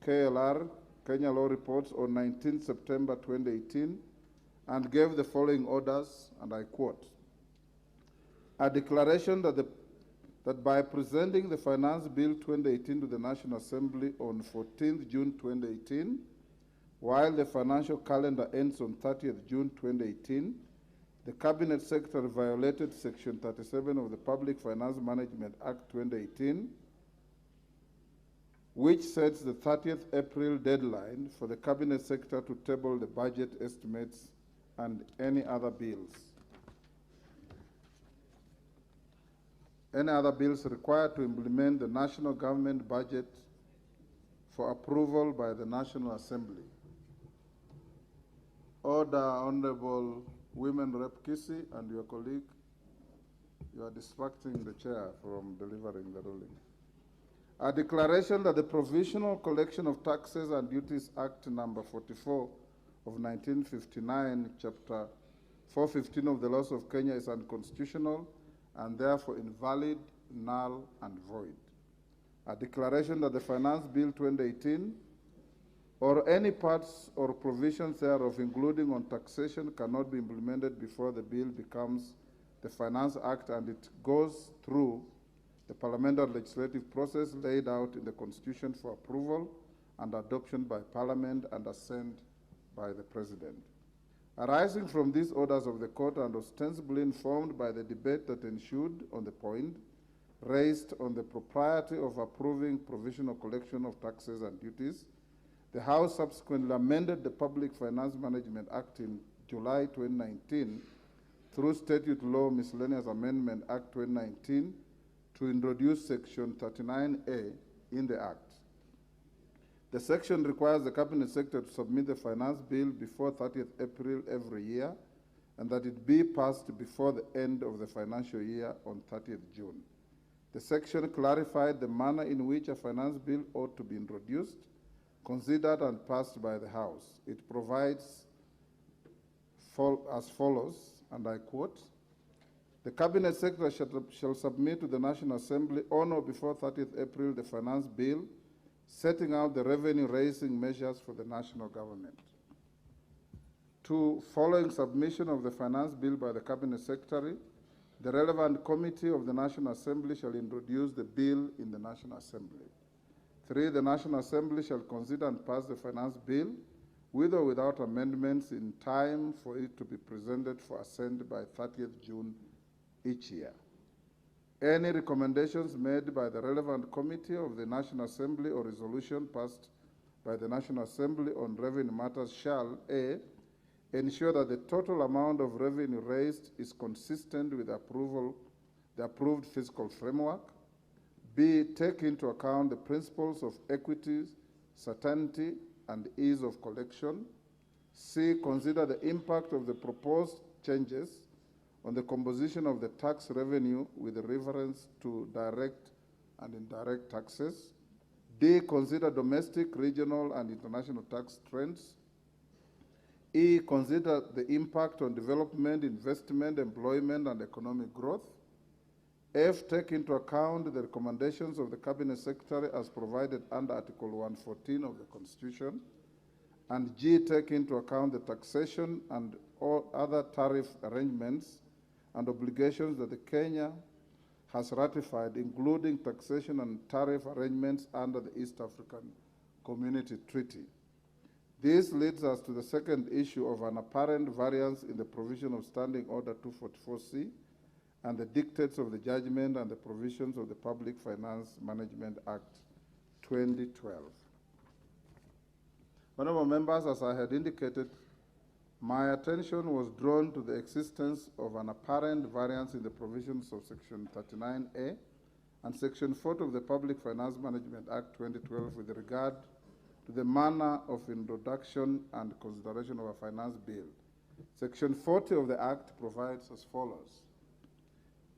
KLR, Kenya Law Reports, on 19 September 2018, and gave the following orders, and I quote: a declaration that by presenting the Finance Bill 2018 to the National Assembly on 14th June 2018, while the financial calendar ends on 30th June 2018, the Cabinet Secretary violated Section 37 of the Public Finance Management Act 2018, which sets the 30th April deadline for the Cabinet Secretary to table the budget estimates and any other bills. Any other bills required to implement the national government budget for approval by the National Assembly. Order, Honorable Women Rep Kisi and your colleague. You are distracting the chair from delivering the ruling. A declaration that the Provisional Collection of Taxes and Duties Act number 44 of 1959, Chapter 415 of the Laws of Kenya is unconstitutional and therefore invalid, null, and void. A declaration that the Finance Bill 2018 or any parts or provisions thereof, including on taxation, cannot be implemented before the bill becomes the Finance Act and it goes through the parliamentary legislative process laid out in the Constitution for approval and adoption by Parliament and assent by the President. Arising from these orders of the Court and ostensibly informed by the debate that ensued on the point raised on the propriety of approving provisional collection of taxes and duties, the House subsequently amended the Public Finance Management Act in July 2019 through Statute Law Miscellaneous Amendment Act 2019 to introduce Section 39A in the Act. The section requires the Cabinet Secretary to submit the Finance Bill before 30th April every year and that it be passed before the end of the financial year on 30th June. The section clarified the manner in which a finance bill ought to be introduced, considered and passed by the House. It provides as follows, and I quote, "The Cabinet Secretary shall submit to the National Assembly on or before 30th April the finance bill setting out the revenue-raising measures for the national government. 2, following submission of the finance bill by the Cabinet Secretary, the relevant committee of the National Assembly shall introduce the bill in the National Assembly. 3, the National Assembly shall consider and pass the finance bill with or without amendments in time for it to be presented for assent by 30th June each year. Any recommendations made by the relevant committee of the National Assembly or resolution passed by the National Assembly on revenue matters shall, A, ensure that the total amount of revenue raised is consistent with the approved fiscal framework. B, take into account the principles of equity, certainty, and ease of collection. C, consider the impact of the proposed changes on the composition of the tax revenue with reference to direct and indirect taxes. D, consider domestic, regional, and international tax trends. E, consider the impact on development, investment, employment, and economic growth. F, take into account the recommendations of the Cabinet Secretary as provided under Article 114 of the Constitution. And G, take into account the taxation and all other tariff arrangements and obligations that the Kenya has ratified, including taxation and tariff arrangements under the East African Community Treaty. This leads us to the second issue of an apparent variance in the provision of Standing Order 244C and the dictates of the judgment and the provisions of the Public Finance Management Act 2012. Honorable members, as I had indicated, my attention was drawn to the existence of an apparent variance in the provisions of Section 39A and Section 40 of the Public Finance Management Act 2012 with regard to the manner of introduction and consideration of a finance bill. Section 40 of the Act provides as follows.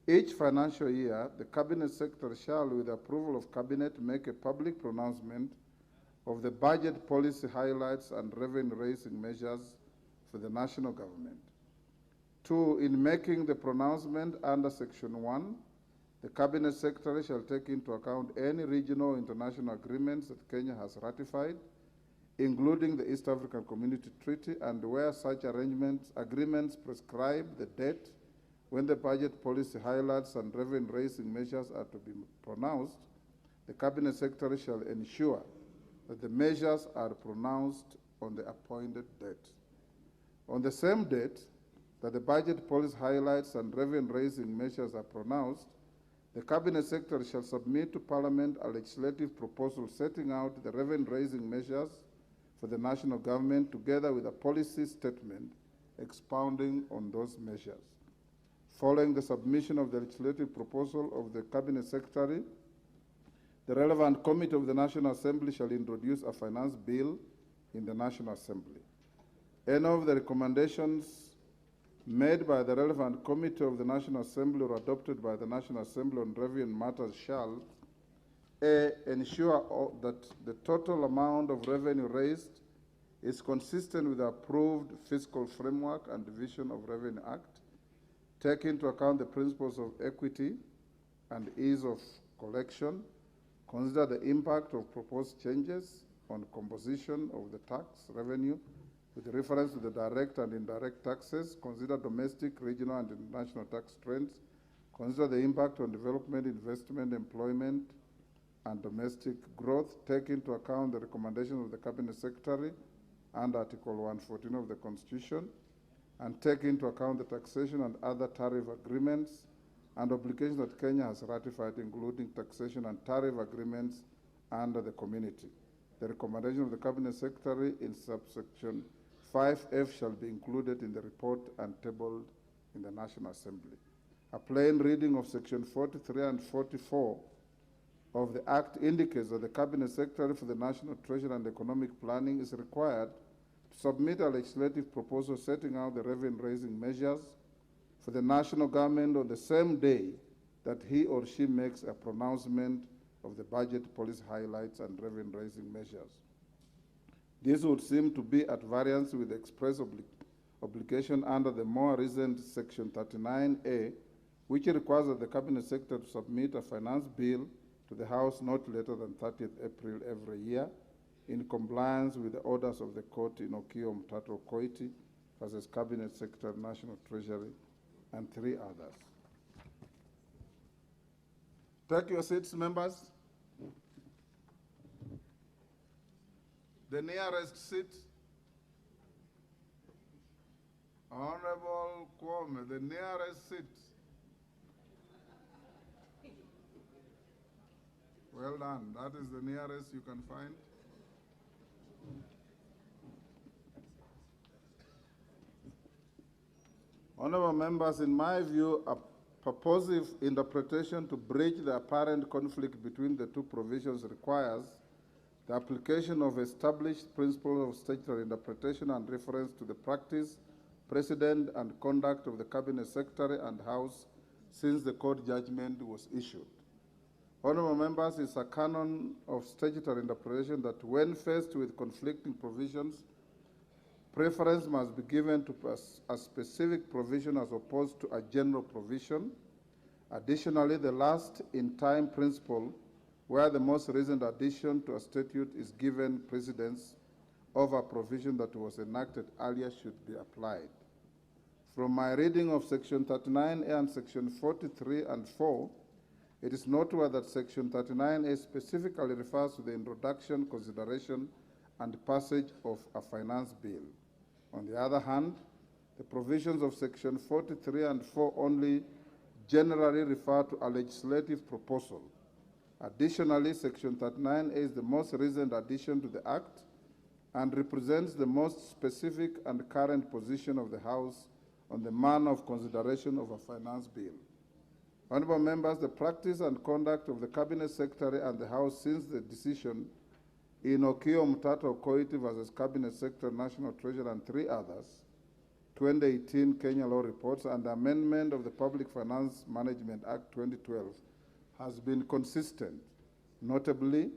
Each financial year, the Cabinet Secretary shall, with the approval of Cabinet, make a public pronouncement of the budget policy highlights and revenue-raising measures for the national government. 2, in making the pronouncement under Section 1, the Cabinet Secretary shall take into account any regional or international agreements that Kenya has ratified, including the East African Community Treaty, and where such agreements prescribe the date when the budget policy highlights and revenue-raising measures are to be pronounced, the Cabinet Secretary shall ensure that the measures are pronounced on the appointed date. On the same date that the budget policy highlights and revenue-raising measures are pronounced, the Cabinet Secretary shall submit to Parliament a legislative proposal setting out the revenue-raising measures for the national government together with a policy statement expounding on those measures. Following the submission of the legislative proposal of the Cabinet Secretary, the relevant committee of the National Assembly shall introduce a finance bill in the National Assembly. Any of the recommendations made by the relevant committee of the National Assembly or adopted by the National Assembly on revenue matters shall A, ensure that the total amount of revenue raised is consistent with the approved fiscal framework and Division of Revenue Act, take into account the principles of equity and ease of collection, consider the impact of proposed changes on composition of the tax revenue with reference to the direct and indirect taxes, consider domestic, regional, and international tax trends, consider the impact on development, investment, employment, and domestic growth, take into account the recommendations of the Cabinet Secretary and Article 114 of the Constitution, and take into account the taxation and other tariff agreements and obligations that Kenya has ratified, including taxation and tariff agreements under the community. The recommendation of the Cabinet Secretary in subsection 5F shall be included in the report and tabled in the National Assembly. A plain reading of section 43 and 44 of the Act indicates that the Cabinet Secretary for the National Treasury and Economic Planning is required to submit a legislative proposal setting out the revenue-raising measures for the national government on the same day that he or she makes a pronouncement of the budget policy highlights and revenue-raising measures. This would seem to be at variance with the express obligation under the more recent Section 39A, which requires that the Cabinet Secretary to submit a finance bill to the House not later than 30th April every year, in compliance with the orders of the court in Okio Mtato Koiti versus Cabinet Secretary, National Treasury, and 3 others. Take your seats, members. The nearest seat, Honorable Kwame, the nearest seat. Well done. That is the nearest you can find. Honorable members, in my view, a purposive interpretation to bridge the apparent conflict between the two provisions requires the application of established principles of statutory interpretation and reference to the practice, precedent, and conduct of the Cabinet Secretary and House since the court judgment was issued. Honorable members, it's a canon of statutory interpretation that when faced with conflicting provisions, preference must be given to a specific provision as opposed to a general provision. Additionally, the last-in-time principle, where the most recent addition to a statute is given precedence over a provision that was enacted earlier, should be applied. From my reading of Section 39A and Section 43 and 4, it is noteworthy that Section 39A specifically refers to the introduction, consideration, and passage of a finance bill. On the other hand, the provisions of Section 43 and 4 only generally refer to a legislative proposal. Additionally, Section 39A is the most recent addition to the Act and represents the most specific and current position of the House on the manner of consideration of a finance bill. Honorable members, the practice and conduct of the Cabinet Secretary and the House since the decision in Okio Mtato Koiti versus Cabinet Secretary, National Treasury, and 3 others, 2018 Kenya Law Reports, and the amendment of the Public Finance Management Act 2012 has been consistent. Notably,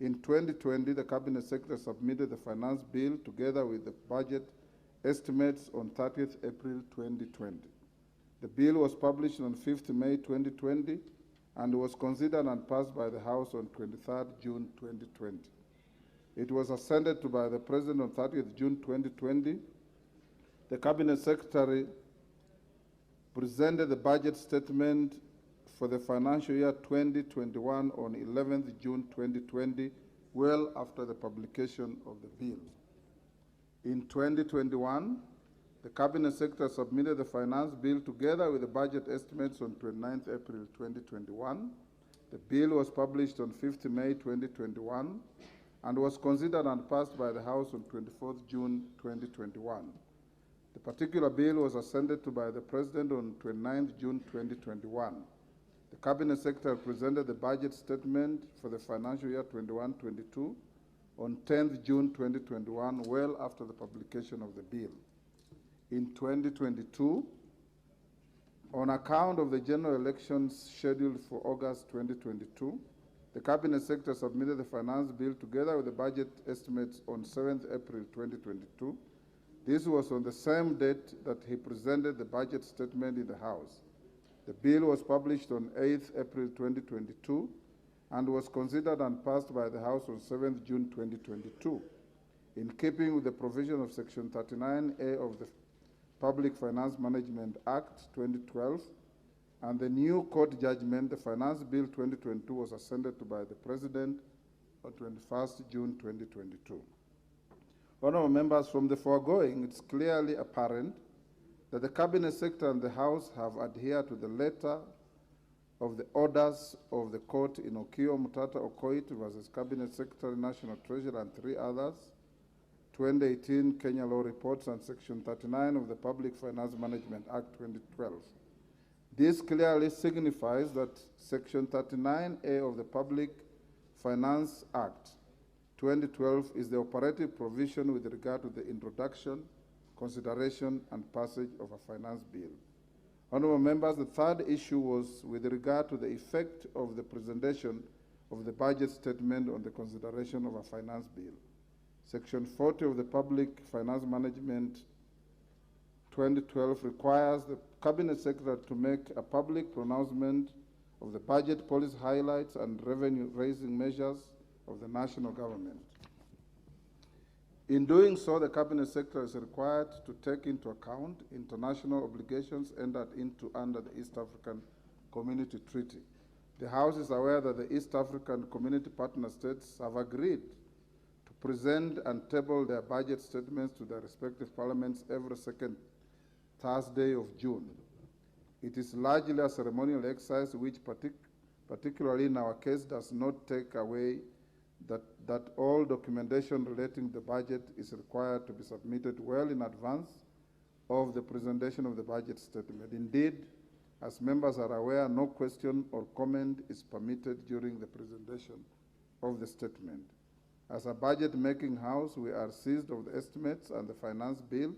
in 2020, the Cabinet Secretary submitted the finance bill together with the budget estimates on 30th April 2020. The bill was published on 5th May 2020 and was considered and passed by the House on 23rd June 2020. It was assented to by the President on 30th June 2020. The Cabinet Secretary presented the budget statement for the financial year 2021 on 11th June 2020, well after the publication of the bill. In 2021, the Cabinet Secretary submitted the finance bill together with the budget estimates on 29th April 2021. The bill was published on 5th May 2021 and was considered and passed by the House on 24th June 2021. The particular bill was assented to by the President on 29th June 2021. The Cabinet Secretary presented the budget statement for the financial year 21-22 on 10th June 2021, well after the publication of the bill. in 2022 on account of the general elections scheduled for August 2022. The Cabinet Secretary submitted the finance bill together with the budget estimates on 7th April 2022. This was on the same date that he presented the budget statement in the House. The bill was published on 8th April 2022 and was considered and passed by the House on 7th June 2022. In keeping with the provision of Section 39A of the Public Finance Management Act 2012 and the new court judgment, the Finance Bill 2022 was assented to by the President on 21st June 2022. Honourable members, from the foregoing, it's clearly apparent that the Cabinet Secretary and the House have adhered to the letter of the orders of the court in Okio Mutata Okoit versus Cabinet Secretary, National Treasurer, and 3 others, 2018 Kenya Law Reports and Section 39 of the Public Finance Management Act 2012. This clearly signifies that Section 39A of the Public Finance Act 2012 is the operative provision with regard to the introduction, consideration, and passage of a finance bill. Honourable members, the third issue was with regard to the effect of the presentation of the budget statement on the consideration of a finance bill. Section 40 of the Public Finance Management 2012 requires the Cabinet Secretary to make a public pronouncement of the budget policy highlights and revenue-raising measures of the national government. In doing so, the Cabinet Secretary is required to take into account international obligations entered into under the East African Community Treaty. The House is aware that the East African Community Partner States have agreed to present and table their budget statements to their respective parliaments every second Thursday of June. It is largely a ceremonial exercise which, particularly in our case, does not take away that all documentation relating to the budget is required to be submitted well in advance of the presentation of the budget statement. Indeed, as members are aware, no question or comment is permitted during the presentation of the statement. As a budget-making house, we are seized of the estimates and the finance bill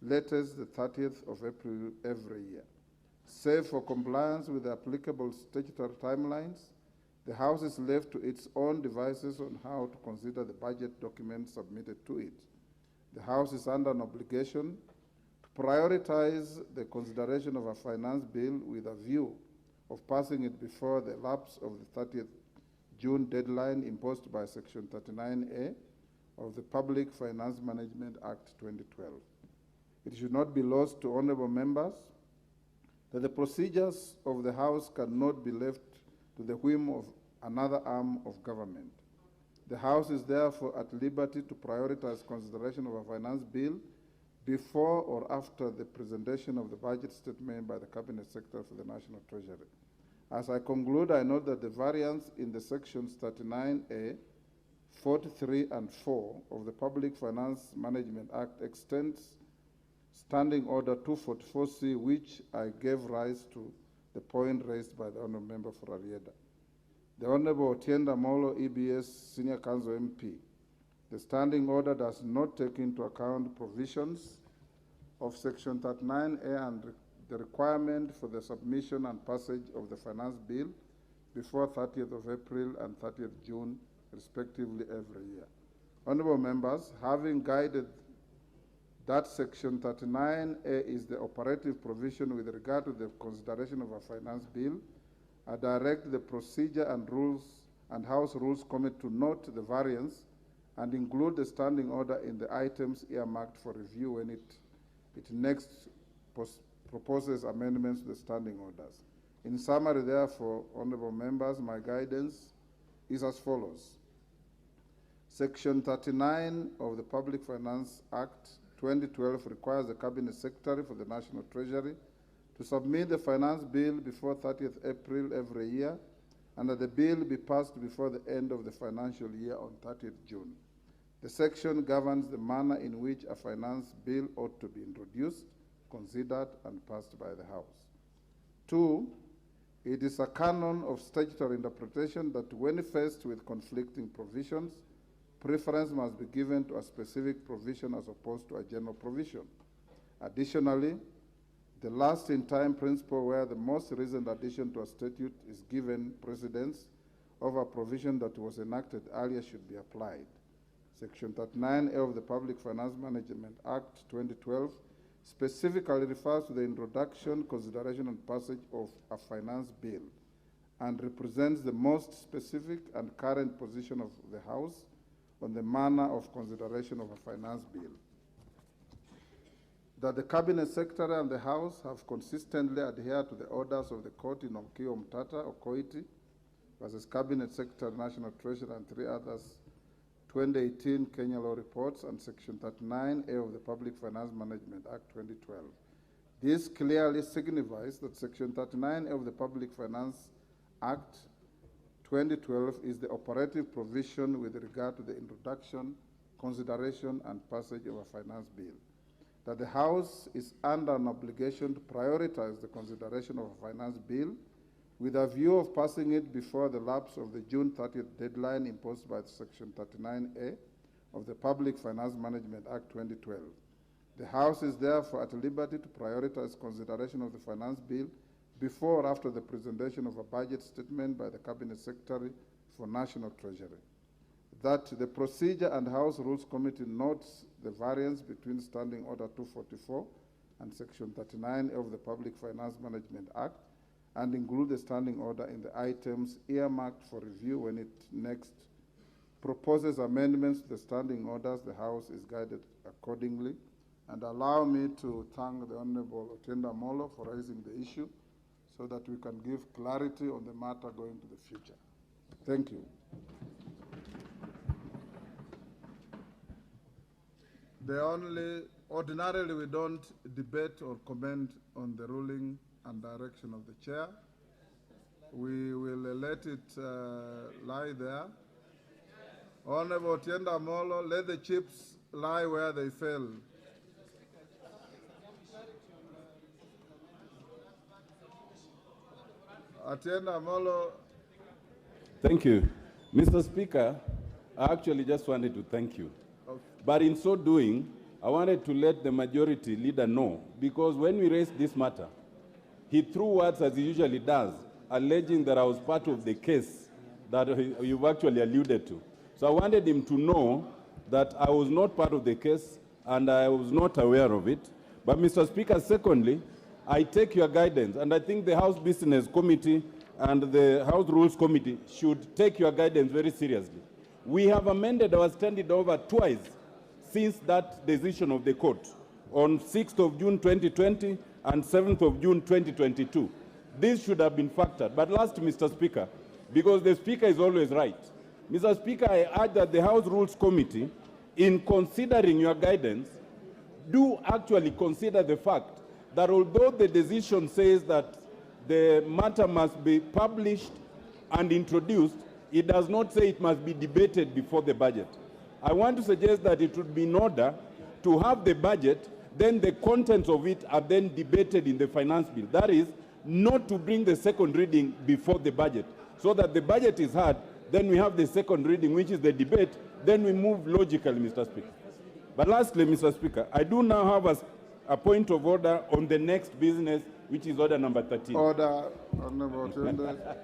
latest the 30th of April every year. Save for compliance with the applicable statutory timelines, the House is left to its own devices on how to consider the budget documents submitted to it. The House is under an obligation to prioritize the consideration of a finance bill with a view of passing it before the lapse of the 30th June deadline imposed by Section 39A of the Public Finance Management Act 2012. It should not be lost to honourable members that the procedures of the House cannot be left to the whim of another arm of government. The House is therefore at liberty to prioritize consideration of a finance bill before or after the presentation of the budget statement by the Cabinet Secretary for the National Treasury. As I conclude, I note that the variance in the sections 39A, 43 and 4 of the Public Finance Management Act extends Standing Order 244C, which I gave rise to the point raised by the Honourable Member for Arieda. The Honourable Otienda Molo, EBS Senior Counsel MP. The Standing Order does not take into account provisions of Section 39A and the requirement for the submission and passage of the Finance Bill before 30th of April and 30th June, respectively, every year. Honourable members, having guided that Section 39A is the operative provision with regard to the consideration of a finance bill, I direct the Procedure and Rules and House Rules Committee to note the variance and include the standing order in the items earmarked for review when it next proposes amendments to the standing orders. In summary, therefore, honourable members, my guidance is as follows. Section 39 of the Public Finance Act 2012 requires the Cabinet Secretary for the National Treasury to submit the finance bill before 30th April every year and that the bill be passed before the end of the financial year on 30th June. The section governs the manner in which a finance bill ought to be introduced, considered, and passed by the House. 2, it is a canon of statutory interpretation that when faced with conflicting provisions, preference must be given to a specific provision as opposed to a general provision. Additionally, the last-in-time principle where the most recent addition to a statute is given precedence over a provision that was enacted earlier should be applied. Section 39A of the Public Finance Management Act 2012 specifically refers to the introduction, consideration, and passage of a finance bill and represents the most specific and current position of the House on the manner of consideration of a finance bill. That the Cabinet Secretary and the House have consistently adhered to the orders of the court in Omkio Mtata Okoiti versus Cabinet Secretary, National Treasurer, and 3 others, 2018 Kenya Law Reports, and Section 39A of the Public Finance Management Act 2012. This clearly signifies that Section 39A of the Public Finance Act 2012 is the operative provision with regard to the introduction, consideration, and passage of a finance bill. That the House is under an obligation to prioritize the consideration of a finance bill with a view of passing it before the lapse of the June 30th deadline imposed by Section 39A of the Public Finance Management Act 2012. The House is therefore at liberty to prioritize consideration of the finance bill before or after the presentation of a budget statement by the Cabinet Secretary for National Treasury. That the Procedure and House Rules Committee notes the variance between Standing Order 244 and Section 39 of the Public Finance Management Act and include the standing order in the items earmarked for review when it next proposes amendments to the standing orders. The House is guided accordingly. And allow me to thank the Honorable Otienda Molo for raising the issue so that we can give clarity on the matter going to the future. Thank you. Ordinarily we don't debate or comment on the ruling and direction of the chair. We will let it lie there. Honorable Otienda Molo, let the chips lie where they fell. Otienda Molo. Thank you. Mr. Speaker, I actually just wanted to thank you. Okay. But in so doing, I wanted to let the majority leader know, because when we raised this matter, he threw words as he usually does, alleging that I was part of the case that you've actually alluded to. So I wanted him to know that I was not part of the case and I was not aware of it. But Mr. Speaker, secondly, I take your guidance, and I think the House Business Committee and the House Rules Committee should take your guidance very seriously. We have amended our standing order twice since that decision of the court on 6th of June 2020 and 7th of June 2022. This should have been factored. But last, Mr. Speaker, because the Speaker is always right, Mr. Speaker, I urge that the House Rules Committee, in considering your guidance, do actually consider the fact that although the decision says that the matter must be published and introduced, it does not say it must be debated before the budget. I want to suggest that it would be in order to have the budget, then the contents of it are then debated in the finance bill. That is, not to bring the second reading before the budget, so that the budget is heard, then we have the second reading, which is the debate, then we move logically, Mr. Speaker. But lastly, Mr. Speaker, I do now have a point of order on the next business, which is order number 13. Order, Honorable Otiende.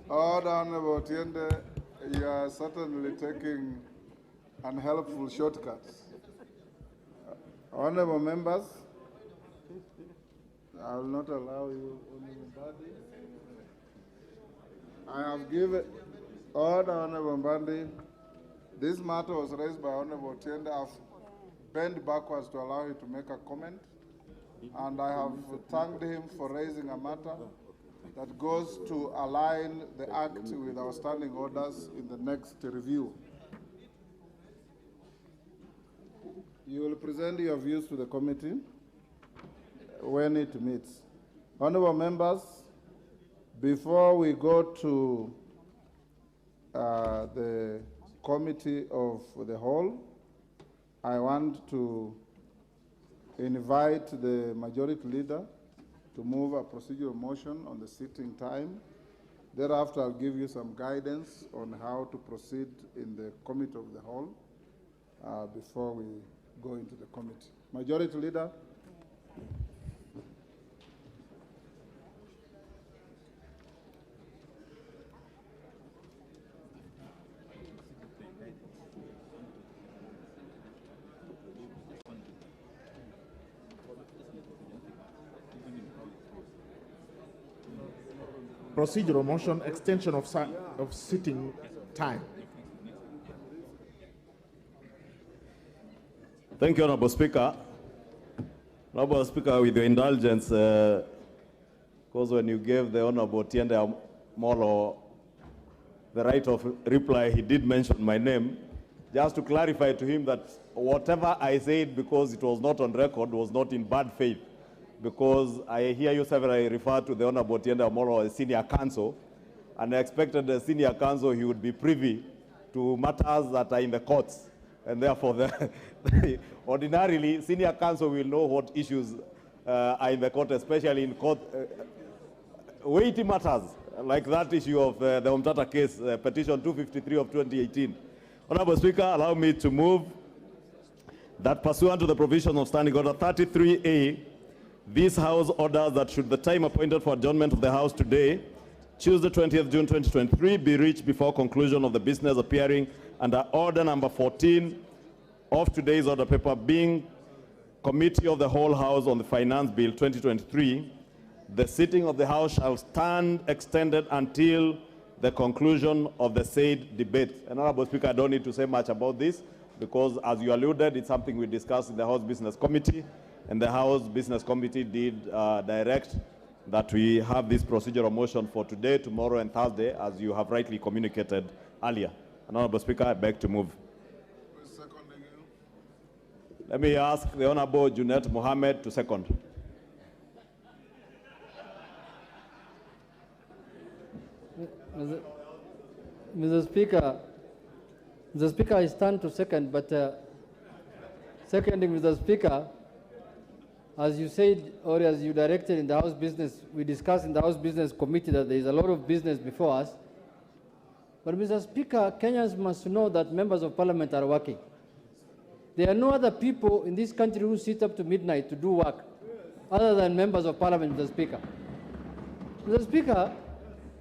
Order, Honorable Otiende. You are certainly taking unhelpful shortcuts. Honorable members, I will not allow you, Honorable Mbadi. I have given order, Honorable Mbadi. This matter was raised by Honorable Otiende. I've bent backwards to allow you to make a comment, and I have thanked him for raising a matter that goes to align the Act with our standing orders in the next review. You will present your views to the committee when it meets. Honorable members, before we go to the committee of the whole, I want to invite the majority leader to move a procedural motion on the sitting time. Thereafter, I'll give you some guidance on how to proceed in the committee of the whole before we go into the committee. Majority leader. procedural motion, extension of sitting time. Thank you, Honorable Speaker. Honorable Speaker, with your indulgence, because when you gave the Honorable Tiende Molo the right of reply, he did mention my name. Just to clarify to him that whatever I said, because it was not on record, was not in bad faith. Because I hear you severally refer to the Honorable Tiende Molo as senior counsel, and I expected the senior counsel he would be privy to matters that are in the courts. And therefore, ordinarily, senior counsel will know what issues are in the court, especially in court weighty matters, like that issue of the Umtata case, petition 253 of 2018. Honorable Speaker, allow me to move that pursuant to the provision of Standing Order 33A, this House orders that should the time appointed for adjournment of the House today, Tuesday 20th June 2023, be reached before conclusion of the business appearing under Order number 14 of today's order paper, being Committee of the Whole House on the Finance Bill 2023, the sitting of the House shall stand extended until the conclusion of the said debate. And Honorable Speaker, I don't need to say much about this because, as you alluded, it's something we discussed in the House Business Committee, and the House Business Committee did direct that we have this procedural motion for today, tomorrow, and Thursday, as you have rightly communicated earlier. And Honorable Speaker, I beg to move. Let me ask the Honorable Junet Mohammed to second. Mr. Speaker, I stand to second, but seconding Mr. Speaker, as you said, or as you directed in the House Business, we discussed in the House Business Committee that there is a lot of business before us. But Mr. Speaker, Kenyans must know that members of parliament are working. There are no other people in this country who sit up to midnight to do work other than members of parliament, Mr. Speaker. Mr. Speaker,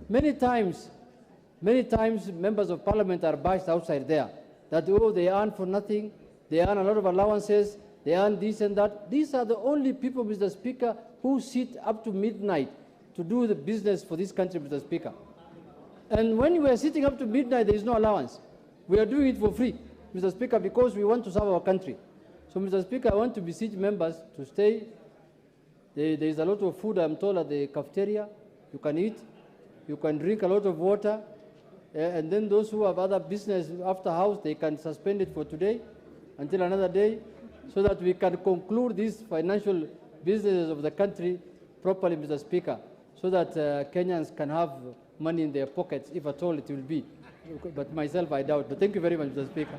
many times members of parliament are bashed outside there that, oh, they earn for nothing, they earn a lot of allowances, they earn this and that. These are the only people, Mr. Speaker, who sit up to midnight to do the business for this country, Mr. Speaker. And when we are sitting up to midnight, there is no allowance. We are doing it for free, Mr. Speaker, because we want to serve our country. So, Mr. Speaker, I want to beseech members to stay. There is a lot of food, I'm told, at the cafeteria. You can eat, you can drink a lot of water, and then those who have other business after house, they can suspend it for today until another day, so that we can conclude these financial businesses of the country properly, Mr. Speaker, so that Kenyans can have money in their pockets, if at all it will be. But myself, I doubt. But thank you very much, Mr. Speaker.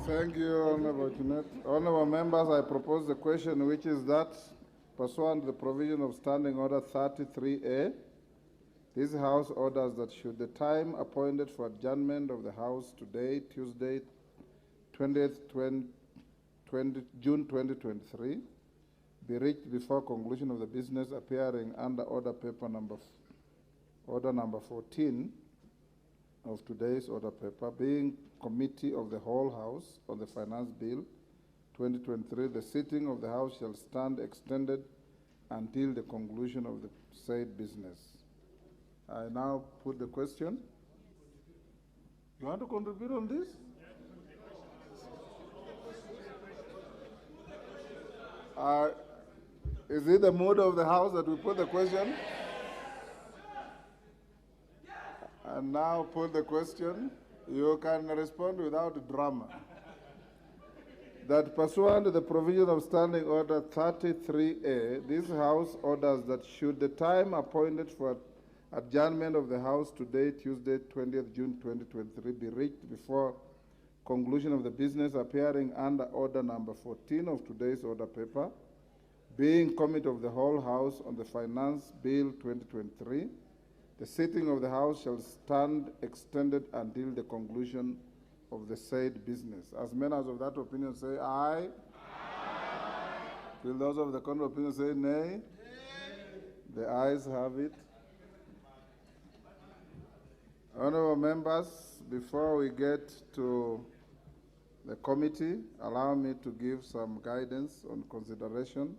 Thank you, Honorable Junet. Honorable members, I propose the question, which is that, pursuant to the provision of Standing Order 33A, this House orders that should the time appointed for adjournment of the House today, Tuesday, 20th June 2023, be reached before conclusion of the business appearing under order paper number 14 of today's order paper, being Committee of the Whole House on the Finance Bill 2023, the sitting of the House shall stand extended until the conclusion of the said business. I now put the question. You want to contribute on this? Is it the mood of the House that we put the question? And now put the question. You can respond without drama. That pursuant to the provision of Standing Order 33A, this House orders that should the time appointed for adjournment of the House today, Tuesday, 20th June 2023, be reached before conclusion of the business appearing under order number 14 of today's order paper, being Committee of the Whole House on the Finance Bill 2023, the sitting of the House shall stand extended until the conclusion of the said business. As members of that opinion say aye. Will those of the contrary opinion say nay? The ayes have it. Honorable members, before we get to the committee, allow me to give some guidance on consideration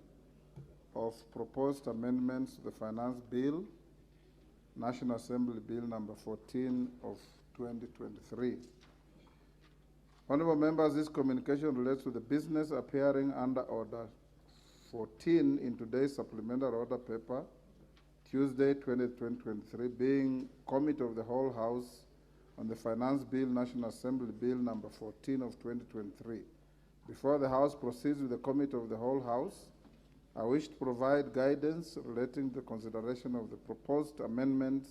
of proposed amendments to the Finance Bill, National Assembly Bill number 14 of 2023. Honorable members, this communication relates to the business appearing under Order 14 in today's supplementary order paper, Tuesday, 2023, being Committee of the Whole House on the Finance Bill, National Assembly Bill number 14 of 2023. Before the House proceeds with the Committee of the Whole House, I wish to provide guidance relating to the consideration of the proposed amendments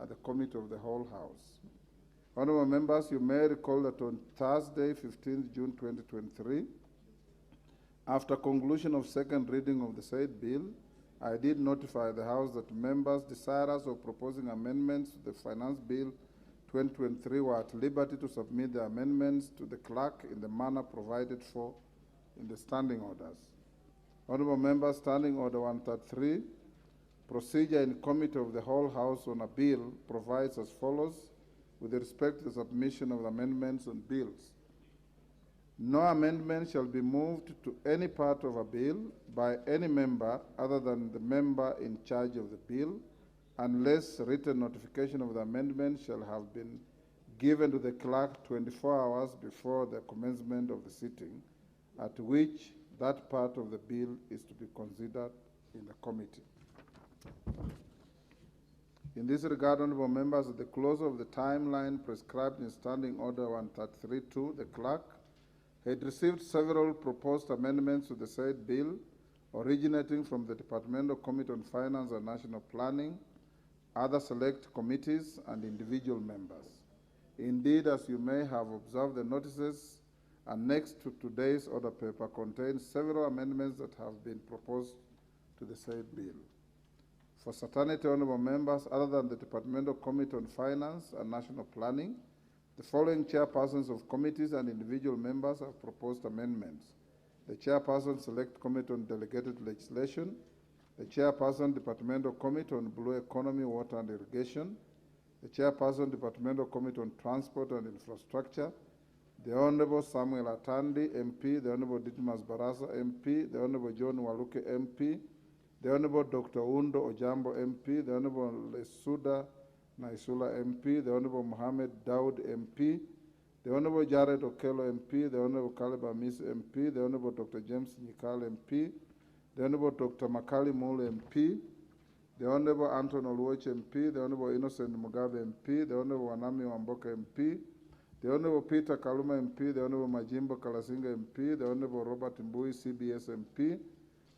at the Committee of the Whole House. Honorable members, you may recall that on Thursday, 15th June 2023, after conclusion of second reading of the said bill, I did notify the House that members desirous of proposing amendments to the Finance Bill 2023 were at liberty to submit the amendments to the clerk in the manner provided for in the standing orders. Honorable members, Standing Order 133, procedure in Committee of the Whole House on a bill provides as follows with respect to the submission of amendments on bills. No amendment shall be moved to any part of a bill by any member other than the member in charge of the bill, unless written notification of the amendment shall have been given to the clerk 24 hours before the commencement of the sitting, at which that part of the bill is to be considered in the committee. In this regard, honorable members, at the close of the timeline prescribed in Standing Order 133-2, the clerk had received several proposed amendments to the said bill, originating from the Departmental Committee on Finance and National Planning, other select committees, and individual members. Indeed, as you may have observed, the notices annexed to today's order paper contain several amendments that have been proposed to the said bill. For certainty, honorable members, other than the Departmental Committee on Finance and National Planning, the following chairpersons of committees and individual members have proposed amendments: the chairperson Select Committee on Delegated Legislation, the chairperson Departmental Committee on Blue Economy, Water and Irrigation, the chairperson Departmental Committee on Transport and Infrastructure, the Honorable Samuel Atandi, MP, the Honorable Ditmas Barasa, MP, the Honorable John Waluke, MP, the Honorable Dr. Undo Ojambo, MP, the Honorable Lesuda Naisula, MP, the Honorable Mohammed Daud, MP, the Honorable Jared Okello, MP, the Honorable Caleb Amis, MP, the Honorable Dr. James Nikal, MP, the Honorable Dr. Makali Mule, MP, the Honorable Anton Oluoch, MP, the Honorable Innocent Mugabe, MP, the Honorable Wanami Wamboka, MP, the Honorable Peter Kaluma, MP, the Honorable Majimbo Kalasinga, MP, the Honorable Robert Mbui, CBS, MP,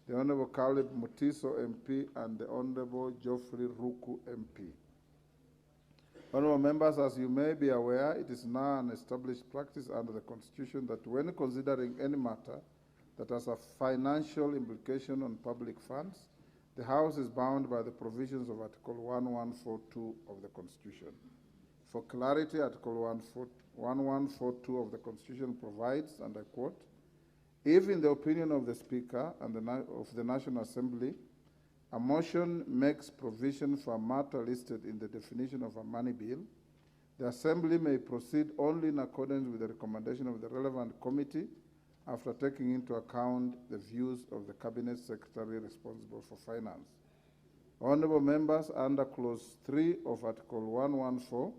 the Honorable Caleb Mutiso, MP, and the Honorable Geoffrey Ruku, MP. Honorable members, as you may be aware, it is now an established practice under the Constitution that when considering any matter that has a financial implication on public funds, the House is bound by the provisions of Article 1142 of the Constitution. For clarity, Article 1142 of the Constitution provides, and I quote, if in the opinion of the Speaker and of the National Assembly, a motion makes provision for a matter listed in the definition of a money bill, the Assembly may proceed only in accordance with the recommendation of the relevant committee after taking into account the views of the Cabinet Secretary responsible for finance. Honorable members, under Clause 3 of Article 114,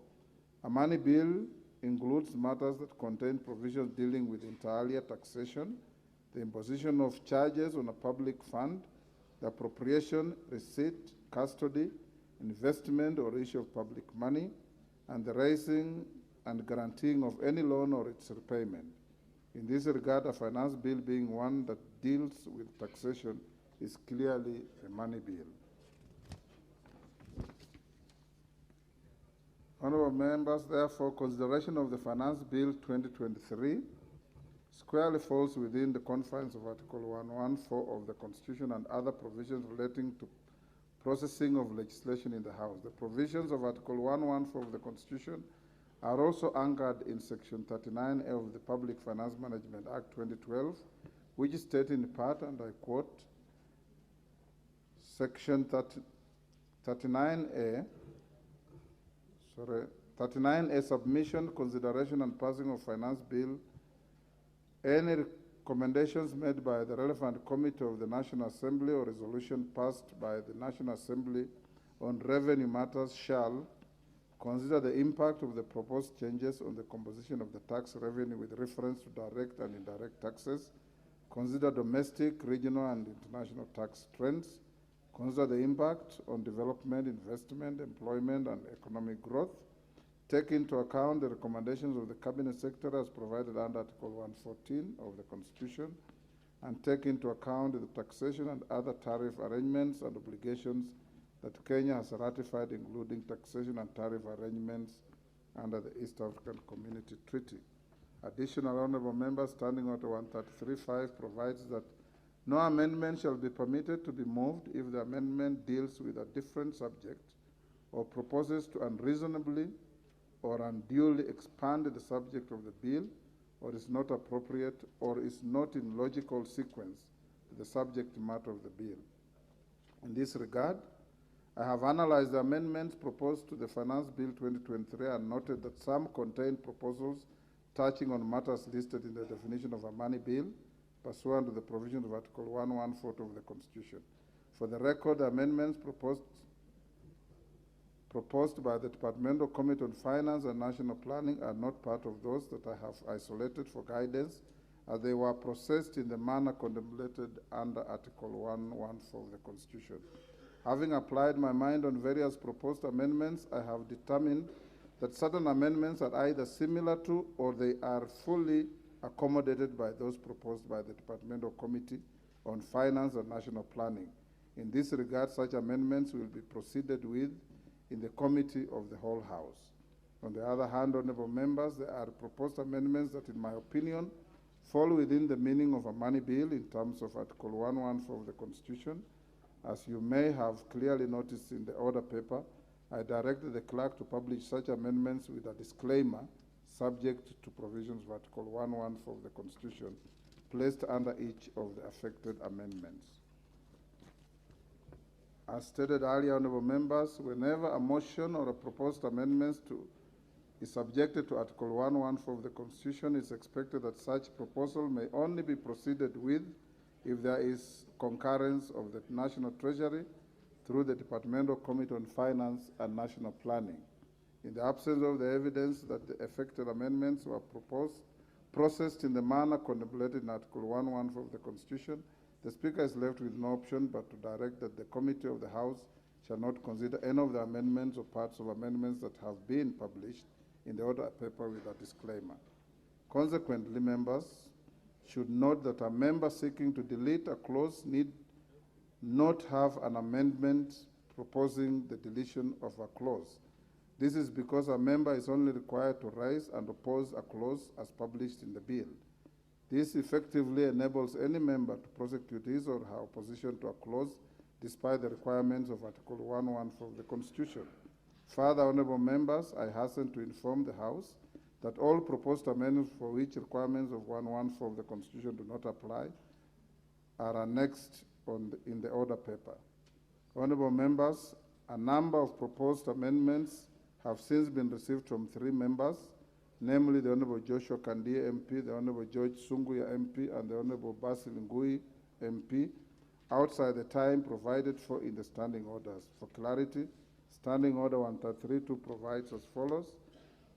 a money bill includes matters that contain provisions dealing with inter alia taxation, the imposition of charges on a public fund, the appropriation, receipt, custody, investment, or issue of public money, and the raising and guaranteeing of any loan or its repayment. In this regard, a finance bill being one that deals with taxation is clearly a money bill. Honorable members, therefore, consideration of the Finance Bill 2023 squarely falls within the confines of Article 114 of the Constitution and other provisions relating to processing of legislation in the House. The provisions of Article 114 of the Constitution are also anchored in Section 39A of the Public Finance Management Act 2012, which states in part, and I quote, Section 39A, submission, consideration, and passing of finance bill, any recommendations made by the relevant committee of the National Assembly or resolution passed by the National Assembly on revenue matters shall consider the impact of the proposed changes on the composition of the tax revenue with reference to direct and indirect taxes, consider domestic, regional, and international tax trends, consider the impact on development, investment, employment, and economic growth, take into account the recommendations of the Cabinet Secretary as provided under Article 114 of the Constitution, and take into account the taxation and other tariff arrangements and obligations that Kenya has ratified, including taxation and tariff arrangements under the East African Community Treaty. Additional honorable members, Standing Order 133.5 provides that no amendment shall be permitted to be moved if the amendment deals with a different subject or proposes to unreasonably or unduly expand the subject of the bill, or is not appropriate or is not in logical sequence to the subject matter of the bill. In this regard, I have analyzed the amendments proposed to the Finance Bill 2023 and noted that some contain proposals touching on matters listed in the definition of a money bill pursuant to the provisions of Article 114 of the Constitution. For the record, the amendments proposed by the Departmental Committee on Finance and National Planning are not part of those that I have isolated for guidance, as they were processed in the manner contemplated under Article 114 of the Constitution. Having applied my mind on various proposed amendments, I have determined that certain amendments are either similar to or they are fully accommodated by those proposed by the Departmental Committee on Finance and National Planning. In this regard, such amendments will be proceeded with in the Committee of the whole House. On the other hand, honorable members, there are proposed amendments that, in my opinion, fall within the meaning of a money bill in terms of Article 114 of the Constitution. As you may have clearly noticed in the order paper, I directed the clerk to publish such amendments with a disclaimer subject to provisions of Article 114 of the Constitution placed under each of the affected amendments. As stated earlier, honorable members, whenever a motion or a proposed amendment is subjected to Article 114 of the Constitution, it is expected that such proposal may only be proceeded with if there is concurrence of the National Treasury through the Departmental Committee on Finance and National Planning. In the absence of the evidence that the affected amendments were processed in the manner contemplated in Article 114 of the Constitution, the Speaker is left with no option but to direct that the Committee of the House shall not consider any of the amendments or parts of amendments that have been published in the order paper with a disclaimer. Consequently, members should note that a member seeking to delete a clause need not have an amendment proposing the deletion of a clause. This is because a member is only required to raise and oppose a clause as published in the bill. This effectively enables any member to prosecute his or her opposition to a clause despite the requirements of Article 114 of the Constitution. Further, honorable members, I hasten to inform the House that all proposed amendments for which requirements of 114 of the Constitution do not apply are annexed in the order paper. Honorable members, a number of proposed amendments have since been received from 3 members, namely the Honorable Joshua Kandia MP, the Honorable George Sunguya MP, and the Honorable Basil Ngui MP, outside the time provided for in the standing orders. For clarity, Standing Order 133.2 provides as follows: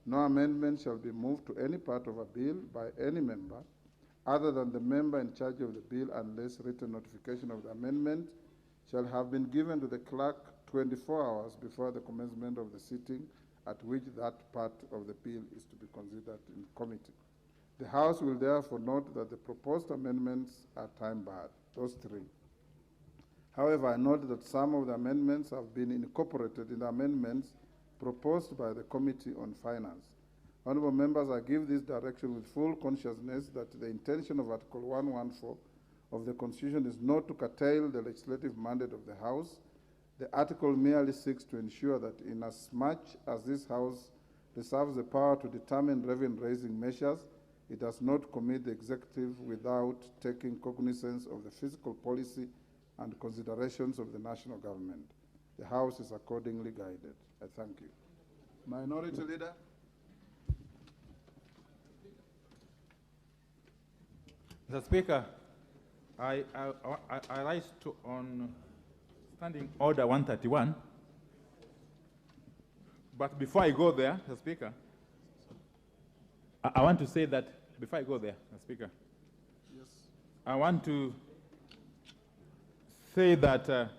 no amendment shall be moved to any part of a bill by any member other than the member in charge of the bill unless written notification of the amendment shall have been given to the clerk 24 hours before the commencement of the sitting at which that part of the bill is to be considered in committee. The House will therefore note that the proposed amendments are time-barred, those 3. However, I note that some of the amendments have been incorporated in the amendments proposed by the Committee on Finance. Honorable members, I give this direction with full consciousness that the intention of Article 114 of the Constitution is not to curtail the legislative mandate of the House. The article merely seeks to ensure that inasmuch as this House reserves the power to determine revenue-raising measures, it does not commit the executive without taking cognizance of the fiscal policy and considerations of the national government. The House is accordingly guided. I thank you. Minority Leader. Mr. Speaker, I rise on Standing Order 131. But before I go there, Mr. Speaker, I want to say that, before I go there, Mr. Speaker, yes, I want to say that,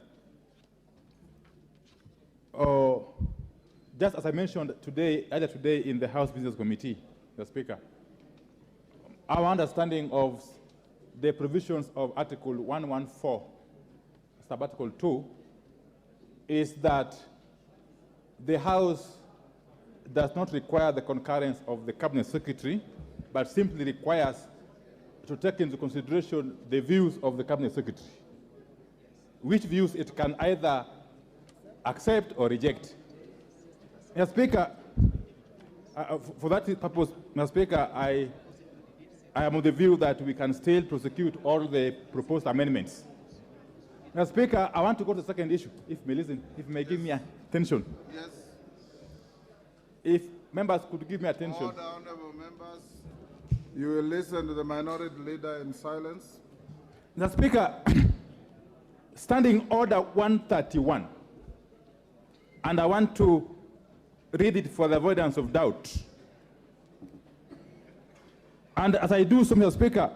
just as I mentioned earlier today in the House Business Committee, Mr. Speaker, our understanding of the provisions of Article 114, Sub-Article 2, is that the House does not require the concurrence of the Cabinet Secretary, but simply requires to take into consideration the views of the Cabinet Secretary, which views it can either accept or reject. Mr. Speaker, for that purpose, Mr. Speaker, I am of the view that we can still prosecute all the proposed amendments. Mr. Speaker, I want to go to the second issue, if you may listen, if you may give me attention. Yes. If members could give me attention. Order, honorable members. You will listen to the minority leader in silence. Mr. Speaker, Standing Order 131, and I want to read it for the avoidance of doubt. And as I do so, Mr. Speaker,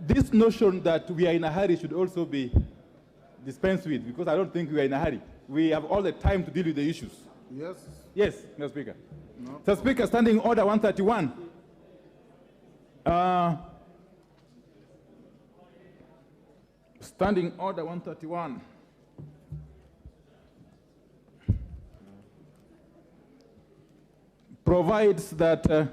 this notion that we are in a hurry should also be dispensed with, because I don't think we are in a hurry. We have all the time to deal with the issues. Yes. Yes, Mr. Speaker. No. Mr. Speaker, Standing Order 131. Standing Order 131. Provides that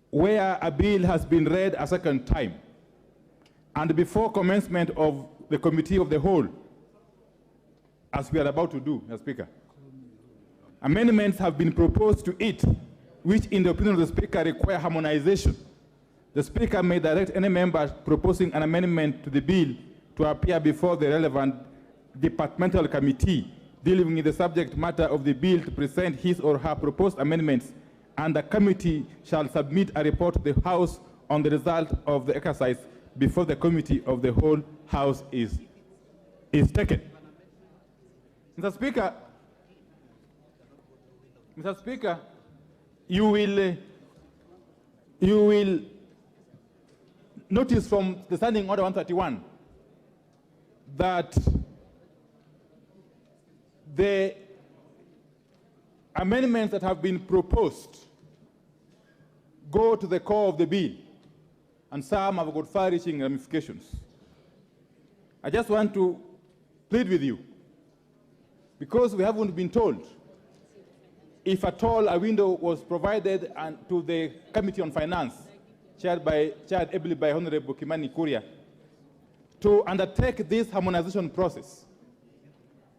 where a bill has been read a second time and before commencement of the Committee of the Whole, as we are about to do, Mr. Speaker, amendments have been proposed to it, which in the opinion of the Speaker require harmonization. The Speaker may direct any member proposing an amendment to the bill to appear before the relevant departmental committee dealing with the subject matter of the bill to present his or her proposed amendments, and the committee shall submit a report to the House on the result of the exercise before the Committee of the Whole House is taken. Mr. Speaker, you will notice from the Standing Order 131 that the amendments that have been proposed go to the core of the bill, and some have got far-reaching ramifications. I just want to plead with you, because we haven't been told if at all a window was provided to the Committee on Finance, chaired ably by Honorable Kimani Kuria, to undertake this harmonization process.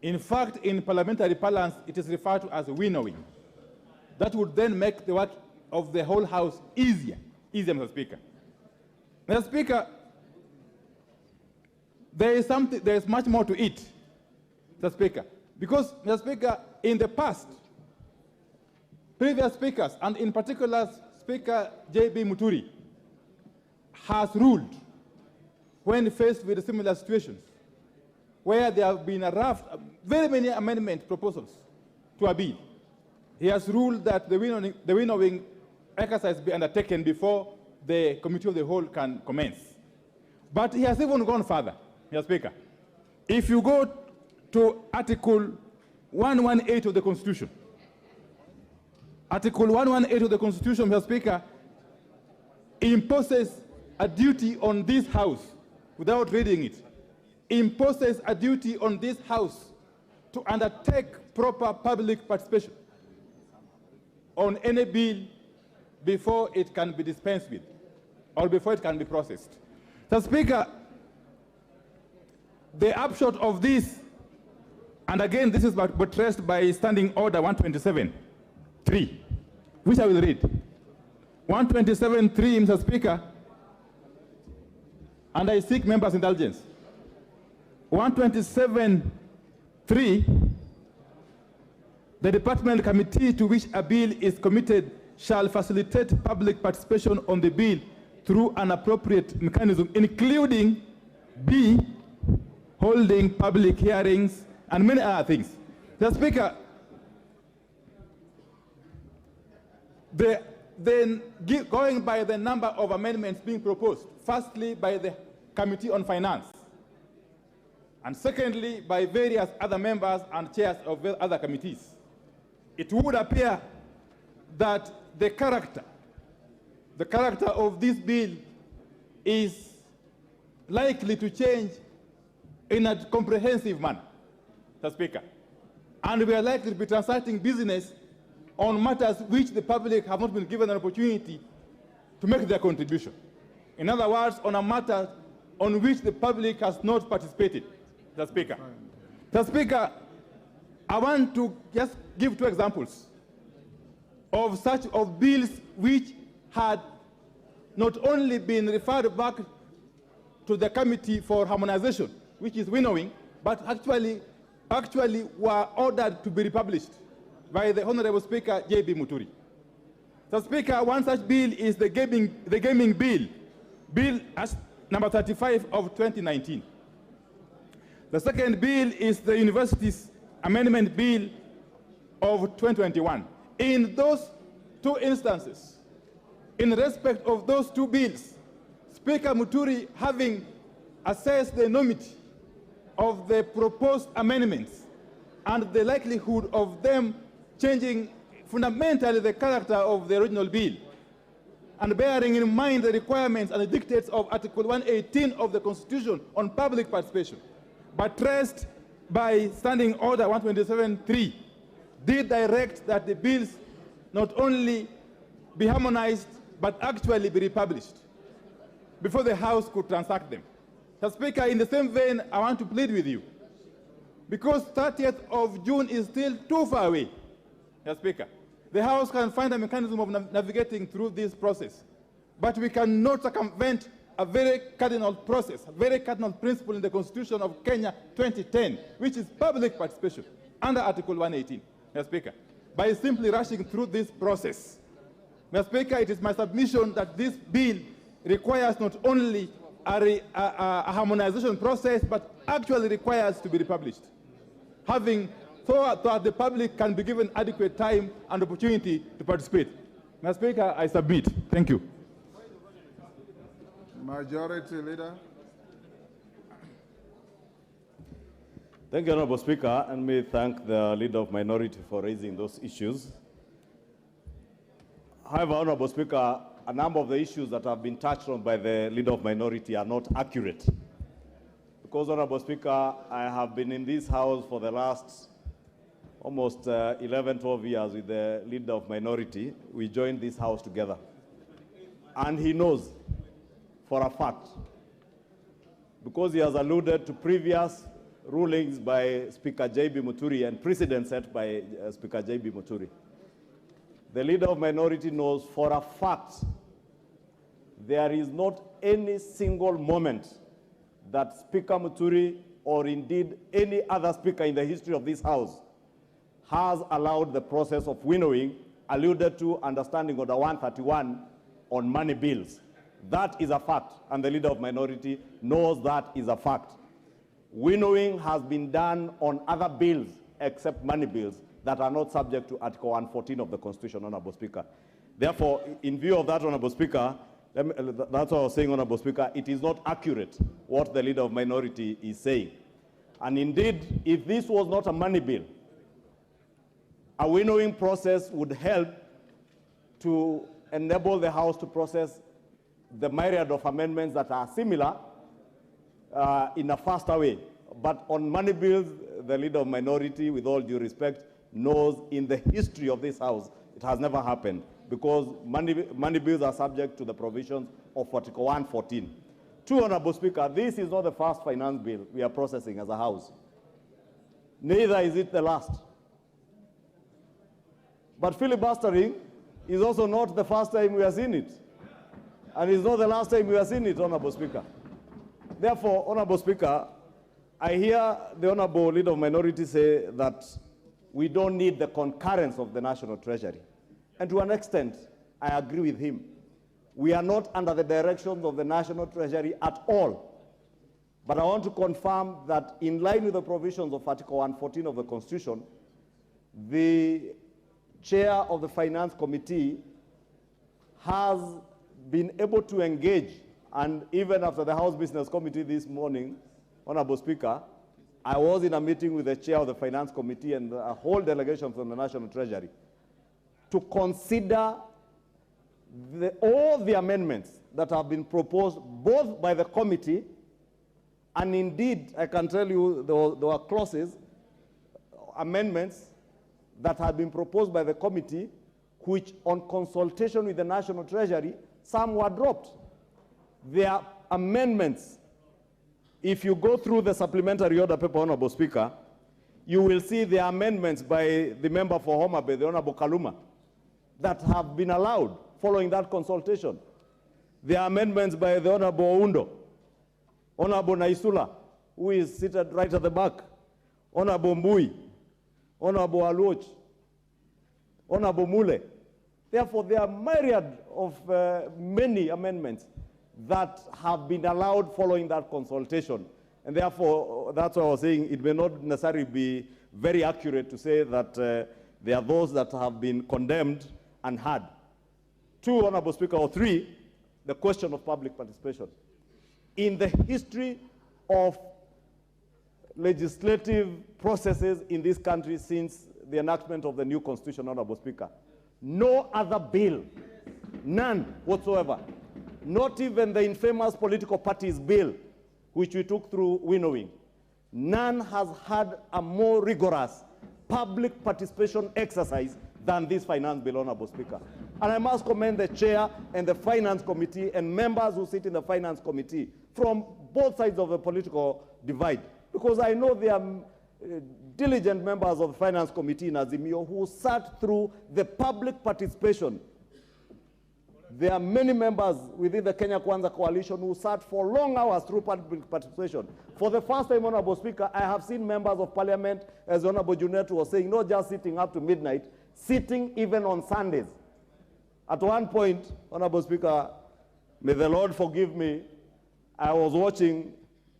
In fact, in parliamentary parlance, it is referred to as winnowing. That would then make the work of the whole House easier, Mr. Speaker. Mr. Speaker, there is much more to it, Mr. Speaker, because, Mr. Speaker, in the past, previous speakers, and in particular Speaker J.B. Muturi, has ruled when faced with similar situations, where there have been very many amendment proposals to a bill. He has ruled that the winnowing exercise be undertaken before the Committee of the Whole can commence. But he has even gone further, Mr. Speaker. If you go to Article 118 of the Constitution, Article 118 of the Constitution, Mr. Speaker, imposes a duty on this House, without reading it, imposes a duty on this House to undertake proper public participation on any bill before it can be dispensed with, or before it can be processed. So, Speaker, the upshot of this, and again this is buttressed by Standing Order 127.3, which I will read. 127.3, Mr. Speaker, and I seek members' indulgence. 127.3, the department committee to which a bill is committed shall facilitate public participation on the bill through an appropriate mechanism, including B, holding public hearings, and many other things. The Speaker, going by the number of amendments being proposed, firstly by the Committee on Finance, and secondly by various other members and chairs of other committees, it would appear that the character of this bill is likely to change in a comprehensive manner, Mr. Speaker. And we are likely to be transacting business on matters which the public have not been given an opportunity to make their contribution. In other words, on a matter on which the public has not participated, Mr. Speaker. Mr. Speaker, I want to just give two examples of bills which had not only been referred back to the Committee for Harmonization, which is winnowing, but actually were ordered to be republished by the Honorable Speaker J.B. Muturi. So, Speaker, one such bill is the gaming bill, Bill number 35 of 2019. The second bill is the Universities Amendment Bill of 2021. In those two instances, in respect of those two bills, Speaker Muturi, having assessed the enormity of the proposed amendments and the likelihood of them changing fundamentally the character of the original bill, and bearing in mind the requirements and the dictates of Article 118 of the Constitution on public participation, buttressed by Standing Order 127.3, did direct that the bills not only be harmonized, but actually be republished before the House could transact them. Mr. Speaker, in the same vein, I want to plead with you, because 30th of June is still too far away, Mr. Speaker. The House can find a mechanism of navigating through this process, but we cannot circumvent a very cardinal process, a very cardinal principle in the Constitution of Kenya 2010, which is public participation under Article 118, Mr. Speaker, by simply rushing through this process. Mr. Speaker, it is my submission that this bill requires not only a harmonization process, but actually requires to be republished, having thought that the public can be given adequate time and opportunity to participate. Mr. Speaker, I submit. Thank you. Majority Leader. Thank you, Honorable Speaker, and may thank the Leader of Minority for raising those issues. However, Honorable Speaker, a number of the issues that have been touched on by the Leader of Minority are not accurate. Because, Honorable Speaker, I have been in this House for the last almost 11, 12 years with the Leader of Minority. We joined this House together. And he knows for a fact, because he has alluded to previous rulings by Speaker J.B. Muturi and precedents set by Speaker J.B. Muturi. The Leader of Minority knows for a fact there is not any single moment that Speaker Muturi, or indeed any other speaker in the history of this House, has allowed the process of winnowing alluded to Understanding Order 131 on money bills. That is a fact, and the Leader of Minority knows that is a fact. Winnowing has been done on other bills except money bills that are not subject to Article 114 of the Constitution, Honorable Speaker. Therefore, in view of that, Honorable Speaker, that's what I was saying, Honorable Speaker, it is not accurate what the Leader of Minority is saying. And indeed, if this was not a money bill, a winnowing process would help to enable the House to process the myriad of amendments that are similar in a faster way. But on money bills, the Leader of Minority, with all due respect, knows in the history of this House, it has never happened, because money bills are subject to the provisions of Article 114. Two, Honorable Speaker, this is not the first finance bill we are processing as a House. Neither is it the last. But filibustering is also not the first time we have seen it. And it's not the last time we have seen it, Honorable Speaker. Therefore, Honorable Speaker, I hear the Honorable Leader of Minority say that we don't need the concurrence of the National Treasury. And to an extent, I agree with him. We are not under the directions of the National Treasury at all. But I want to confirm that in line with the provisions of Article 114 of the Constitution, the chair of the Finance Committee has been able to engage, and even after the House Business Committee this morning, Honorable Speaker, I was in a meeting with the chair of the Finance Committee and a whole delegation from the National Treasury to consider all the amendments that have been proposed both by the committee, and indeed, I can tell you there were clauses, amendments that have been proposed by the committee, which on consultation with the National Treasury, some were dropped. There are amendments. If you go through the supplementary order paper, Honorable Speaker, you will see the amendments by the member for Homa Bay, the Honorable Kaluma, that have been allowed following that consultation. The amendments by the Honorable Oundo, Honorable Naisula, who is seated right at the back, Honorable Mbui, Honorable Aluoch, Honorable Mule. Therefore, there are myriad of many amendments that have been allowed following that consultation. And therefore, that's why I was saying it may not necessarily be very accurate to say that there are those that have been condemned and had. 2, Honorable Speaker, or 3, the question of public participation. In the history of legislative processes in this country since the enactment of the new constitution, Honorable Speaker, no other bill, none whatsoever, not even the infamous political parties bill, which we took through winnowing, none has had a more rigorous public participation exercise than this finance bill, Honorable Speaker. And I must commend the chair and the finance committee and members who sit in the finance committee from both sides of the political divide, because I know there are diligent members of the finance committee in Azimio who sat through the public participation. There are many members within the Kenya Kwanza coalition who sat for long hours through public participation. For the first time, Honorable Speaker, I have seen members of parliament, as Honorable Ndereti was saying, not just sitting up to midnight, sitting even on Sundays. At one point, Honorable Speaker, may the Lord forgive me, I was watching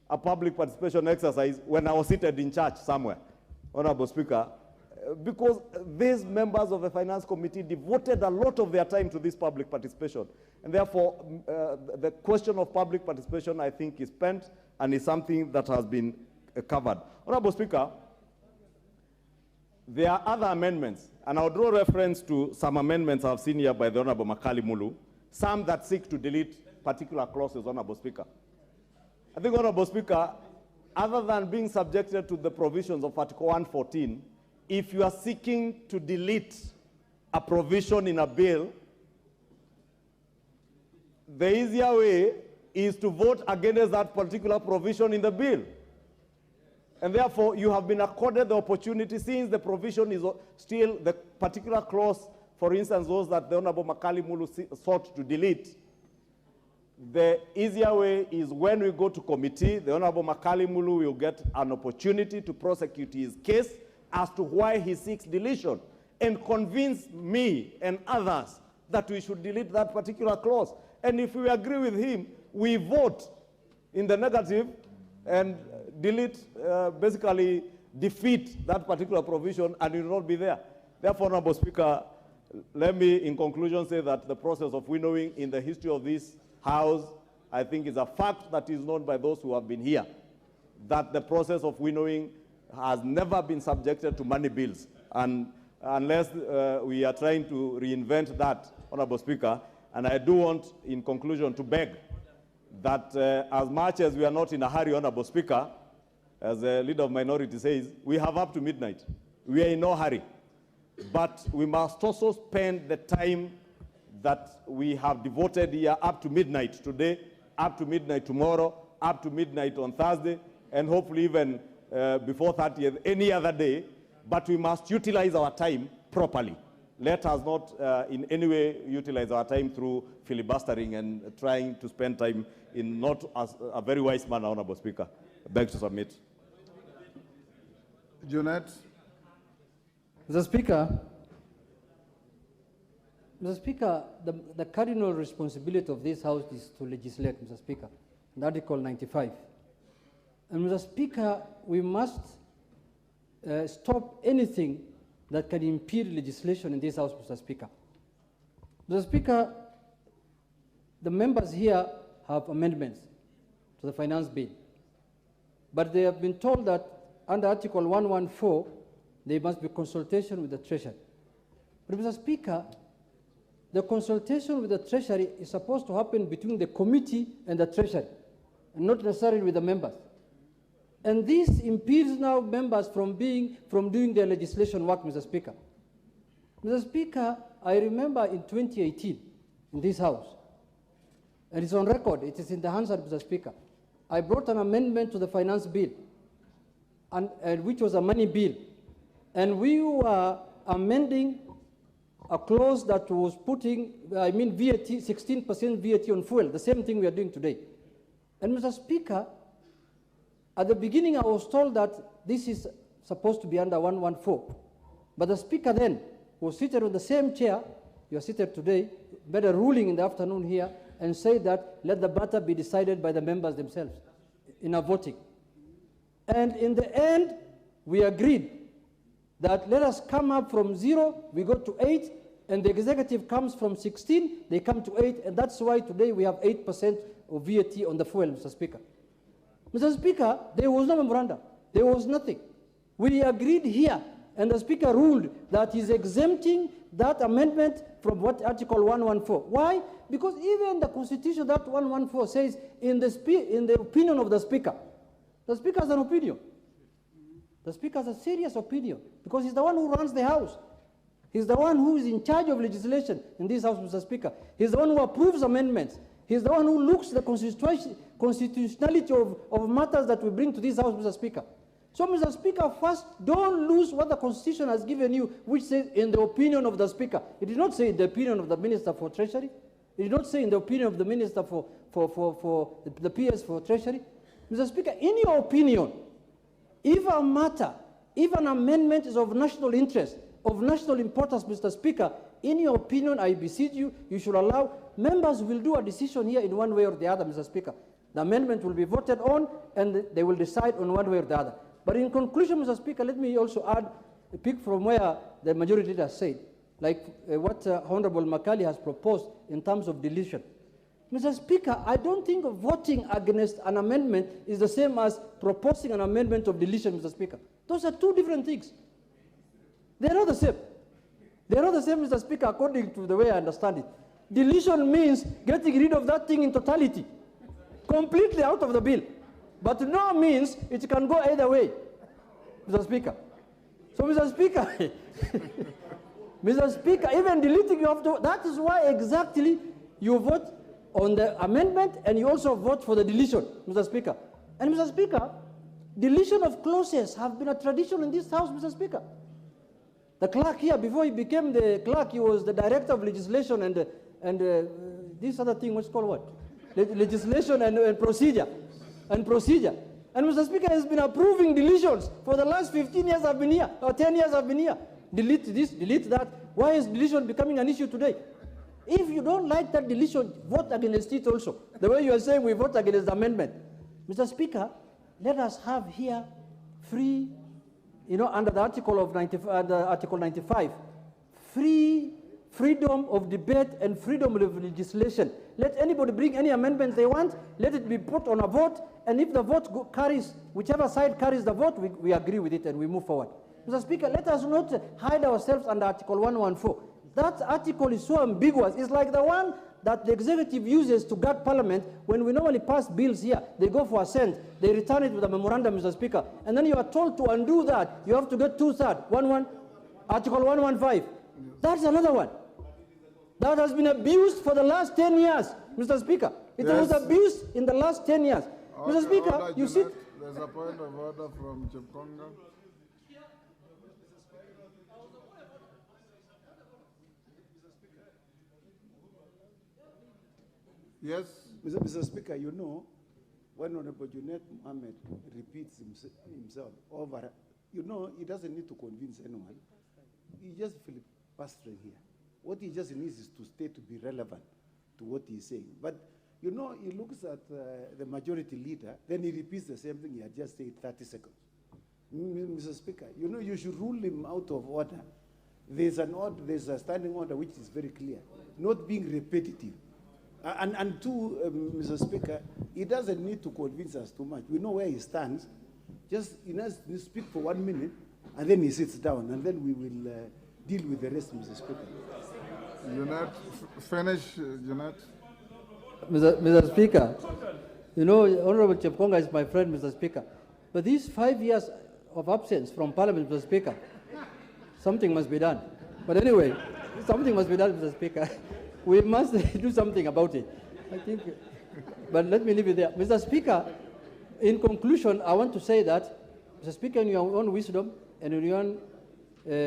a public participation exercise when I was seated in church somewhere, Honorable Speaker, because these members of the Finance Committee devoted a lot of their time to this public participation. And therefore, the question of public participation, I think, is spent and is something that has been covered. Honorable Speaker, there are other amendments, and I'll draw reference to some amendments I've seen here by the Honorable Makali Mulu, some that seek to delete particular clauses, Honorable Speaker. I think, Honorable Speaker, other than being subjected to the provisions of Article 114, if you are seeking to delete a provision in a bill, the easier way is to vote against that particular provision in the bill. And therefore, you have been accorded the opportunity, since the provision is still the particular clause, for instance, those that the Honorable Makali Mulu sought to delete. The easier way is when we go to committee, the Honorable Makali Mulu will get an opportunity to prosecute his case as to why he seeks deletion, and convince me and others that we should delete that particular clause. And if we agree with him, we vote in the negative and delete, basically defeat that particular provision, and it will not be there. Therefore, Honorable Speaker, let me in conclusion say that the process of winnowing in the history of this House, I think, is a fact that is known by those who have been here, that the process of winnowing has never been subjected to money bills. And unless we are trying to reinvent that, Honorable Speaker, and I do want, in conclusion, to beg that as much as we are not in a hurry, Honorable Speaker, as the leader of minority says, we have up to midnight. We are in no hurry. But we must also spend the time that we have devoted here up to midnight today, up to midnight tomorrow, up to midnight on Thursday, and hopefully even before 30th, any other day, but we must utilize our time properly. Let us not in any way utilize our time through filibustering and trying to spend time in not a very wise manner, Honorable Speaker. I beg to submit. Junet. Mr. Speaker, Mr. Speaker, the cardinal responsibility of this House is to legislate, Mr. Speaker, in Article 95. And Mr. Speaker, we must stop anything that can impede legislation in this House, Mr. Speaker. Mr. Speaker, the members here have amendments to the finance bill, but they have been told that under Article 114, there must be consultation with the Treasury. But Mr. Speaker, the consultation with the Treasury is supposed to happen between the committee and the Treasury, and not necessarily with the members. And this impedes now members from doing their legislation work, Mr. Speaker. Mr. Speaker, I remember in 2018, in this House, and it's on record, it is in the hands of Mr. Speaker, I brought an amendment to the finance bill, and which was a money bill. And we were amending a clause that was putting, VAT, 16% VAT on fuel, the same thing we are doing today. And Mr. Speaker, at the beginning I was told that this is supposed to be under 114. But the Speaker then was seated on the same chair, you are seated today, made a ruling in the afternoon here, and said that let the matter be decided by the members themselves in a voting. And in the end, we agreed that let us come up from 0, we go to 8, and the executive comes from 16, they come to 8, and that's why today we have 8% of VAT on the fuel, Mr. Speaker. Mr. Speaker, there was no memorandum. There was nothing. We agreed here, and the Speaker ruled that he's exempting that amendment from what Article 114. Why? Because even the Constitution, that 114 says, in the opinion of the Speaker has an opinion. The Speaker has a serious opinion, because he's the one who runs the House. He's the one who is in charge of legislation in this House, Mr. Speaker. He's the one who approves amendments. He's the one who looks at the constitutionality of matters that we bring to this House, Mr. Speaker. So, Mr. Speaker, first, don't lose what the Constitution has given you, which says in the opinion of the Speaker. It did not say in the opinion of the Minister for Treasury. It did not say in the opinion of the Minister for the PS for Treasury. Mr. Speaker, in your opinion, if a matter, if an amendment is of national interest, of national importance, Mr. Speaker, in your opinion, I beseech you, you should allow, members will do a decision here in one way or the other, Mr. Speaker. The amendment will be voted on, and they will decide on one way or the other. But in conclusion, Mr. Speaker, let me also add a pick from where the majority leader said, like what Honorable Makali has proposed in terms of deletion. Mr. Speaker, I don't think voting against an amendment is the same as proposing an amendment of deletion, Mr. Speaker. Those are two different things. They are not the same. They are not the same, Mr. Speaker, according to the way I understand it. Deletion means getting rid of that thing in totality, completely out of the bill. But no means it can go either way, Mr. Speaker. So, Mr. Speaker, Mr. Speaker, even deleting you have to, that is why exactly you vote on the amendment and you also vote for the deletion, Mr. Speaker. And Mr. Speaker, deletion of clauses have been a tradition in this House, Mr. Speaker. The clerk here, before he became the clerk, he was the director of legislation and this other thing, what's called what? Legislation and procedure. And Mr. Speaker has been approving deletions for the last 15 years I've been here, or 10 years I've been here. Delete this, delete that. Why is deletion becoming an issue today? If you don't like that deletion, vote against it also. The way you are saying we vote against the amendment. Mr. Speaker, let us have here free, under the Article of Article 95, freedom of debate and freedom of legislation. Let anybody bring any amendments they want, let it be put on a vote, and if the vote carries, whichever side carries the vote, we agree with it and we move forward. Mr. Speaker, let us not hide ourselves under Article 114. That article is so ambiguous. It's like the one that the executive uses to guard Parliament when we normally pass bills here. They go for assent, they return it with a memorandum, Mr. Speaker, and then you are told to undo that. You have to get 2/3, Article 115. That's another one. That has been abused for the last 10 years, Mr. Speaker. It was abused in the last 10 years. Okay, Mr. Speaker, order, you sit. There's a point of order from Chikonga. Yes. Mr. Speaker, when Honorable Junet Mohammed repeats himself over, he doesn't need to convince anyone. He just filibustered here. What he just needs is to stay to be relevant to what he's saying. But, you know, he looks at the majority leader, then he repeats the same thing he had just said 30 seconds. Mr. Speaker, you know, you should rule him out of order. There's a standing order which is very clear, not being repetitive. And two, Mr. Speaker, he doesn't need to convince us too much. We know where he stands. Just, he has to speak for 1 minute, and then he sits down, and then we will deal with the rest, Mr. Speaker. Jeanette, finish, Jeanette. Mr. Speaker, you know, Honorable Chepkonga is my friend, Mr. Speaker. But these 5 years of absence from Parliament, Mr. Speaker, something must be done. But anyway, something must be done, Mr. Speaker. We must do something about it, I think. But let me leave it there. Mr. Speaker, in conclusion, I want to say that, Mr. Speaker, in your own wisdom and in your own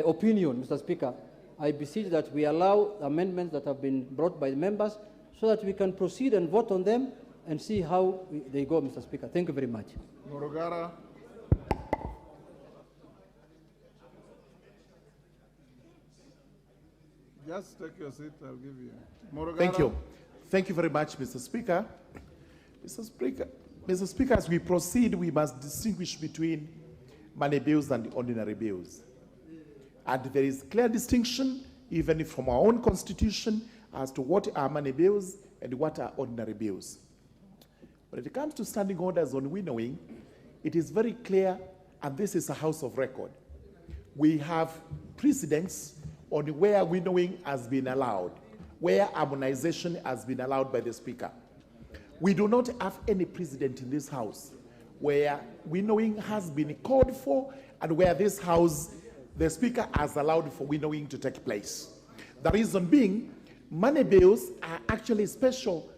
opinion, Mr. Speaker, I beseech that we allow amendments that have been brought by the members so that we can proceed and vote on them and see how they go, Mr. Speaker. Thank you very much. Morogara. Just take your seat, I'll give you. Morogara. Thank you. Thank you very much, Mr. Speaker. Mr. Speaker, as we proceed, we must distinguish between money bills and ordinary bills. And there is clear distinction, even from our own constitution, as to what are money bills and what are ordinary bills. When it comes to standing orders on winnowing, it is very clear, and this is a house of record. We have precedents on where winnowing has been allowed, where harmonization has been allowed by the Speaker. We do not have any precedent in this House where winnowing has been called for and where this House, the Speaker has allowed for winnowing to take place. The reason being, money bills are actually special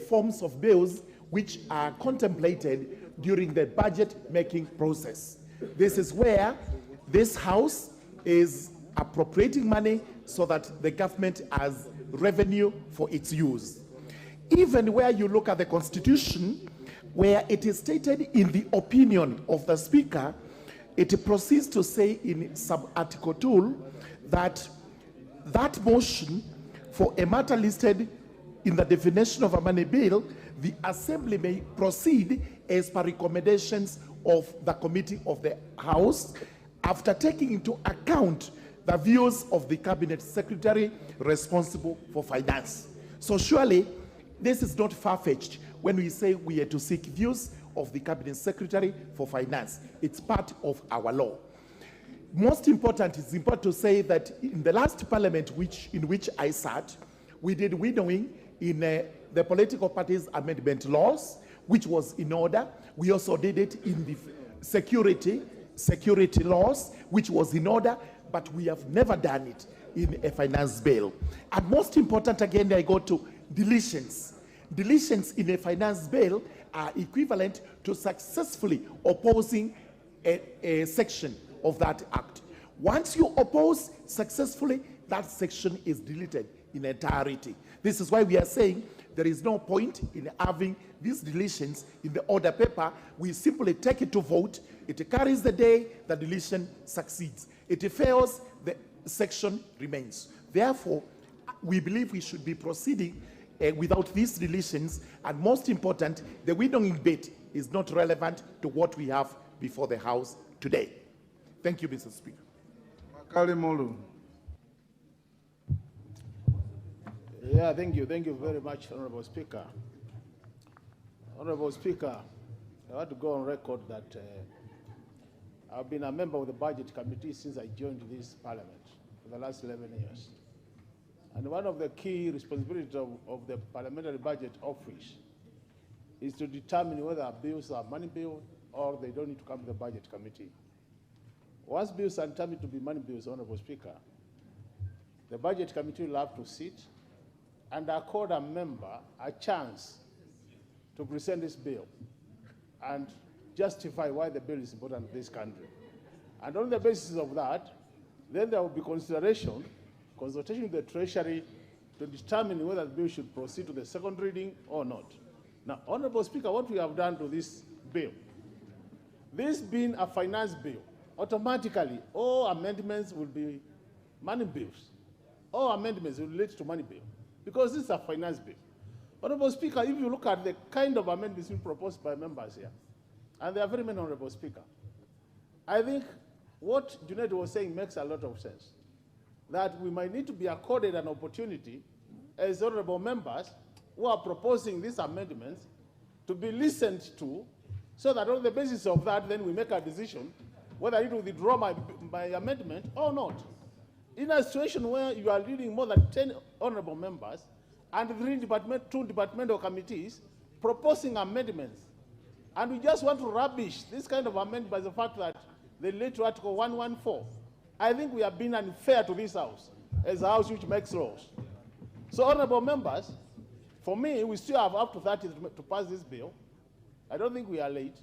forms of bills which are contemplated during the budget-making process. This is where this House is appropriating money so that the government has revenue for its use. Even where you look at the Constitution, where it is stated in the opinion of the Speaker, it proceeds to say in sub-article 2 that that motion for a matter listed in the definition of a money bill, the Assembly may proceed as per recommendations of the Committee of the House after taking into account the views of the Cabinet Secretary responsible for finance. So surely, this is not far-fetched when we say we are to seek views of the Cabinet Secretary for finance. It's part of our law. Most important, it's important to say that in the last Parliament in which I sat, we did winnowing in the political parties amendment laws, which was in order. We also did it in the security laws, which was in order, but we have never done it in a finance bill. And most important, again, I go to deletions. Deletions in a finance bill are equivalent to successfully opposing a section of that act. Once you oppose successfully, that section is deleted in entirety. This is why we are saying there is no point in having these deletions in the order paper. We simply take it to vote. It carries the day, the deletion succeeds. It fails, the section remains. Therefore, we believe we should be proceeding without these deletions, and most important, the winnowing bit is not relevant to what we have before the House today. Thank you, Mr. Speaker. Makali Mulu. Yeah, thank you. Thank you very much, Honorable Speaker. Honorable Speaker, I want to go on record that I've been a member of the Budget Committee since I joined this Parliament for the last 11 years. And one of the key responsibilities of the Parliamentary Budget Office is to determine whether bills are money bills or they don't need to come to the Budget Committee. Once bills are determined to be money bills, Honorable Speaker, the Budget Committee will have to sit and accord a member a chance to present this bill and justify why the bill is important to this country. And on the basis of that, then there will be consultation with the Treasury to determine whether the bill should proceed to the second reading or not. Now, Honorable Speaker, what we have done to this bill, this being a finance bill, automatically all amendments will be money bills. all amendments relate to money bill, because this is a finance bill. Honorable Speaker, if you look at the kind of amendments being proposed by members here, and there are very many, Honorable Speaker, I think what Ndereti was saying makes a lot of sense, that we might need to be accorded an opportunity as honorable members who are proposing these amendments to be listened to, so that on the basis of that, then we make a decision whether I need to withdraw my amendment or not. In a situation where you are leading more than 10 honorable members and two departmental committees proposing amendments, and we just want to rubbish this kind of amendment by the fact that they relate to Article 114, I think we have been unfair to this House, as a House which makes laws. So, honorable members, for me, we still have up to 30 to pass this bill. I don't think we are late.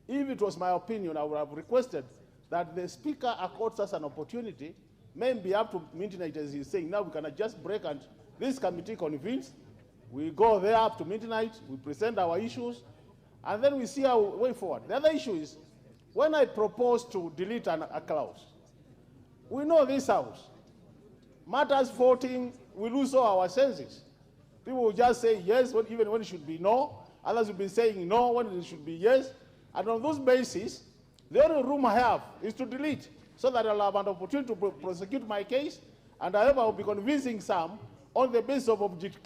If it was my opinion, I would have requested that the Speaker accords us an opportunity, maybe up to midnight, as he's saying. Now we can just break and this committee convenes. We go there up to midnight, we present our issues, and then we see our way forward. The other issue is, when I propose to delete a clause, we know this House, matters voting, we lose all our senses. People will just say yes, even when it should be no. Others will be saying no when it should be yes. And on those bases, the only room I have is to delete, so that I'll have an opportunity to prosecute my case, and I hope I will be convincing some on the basis of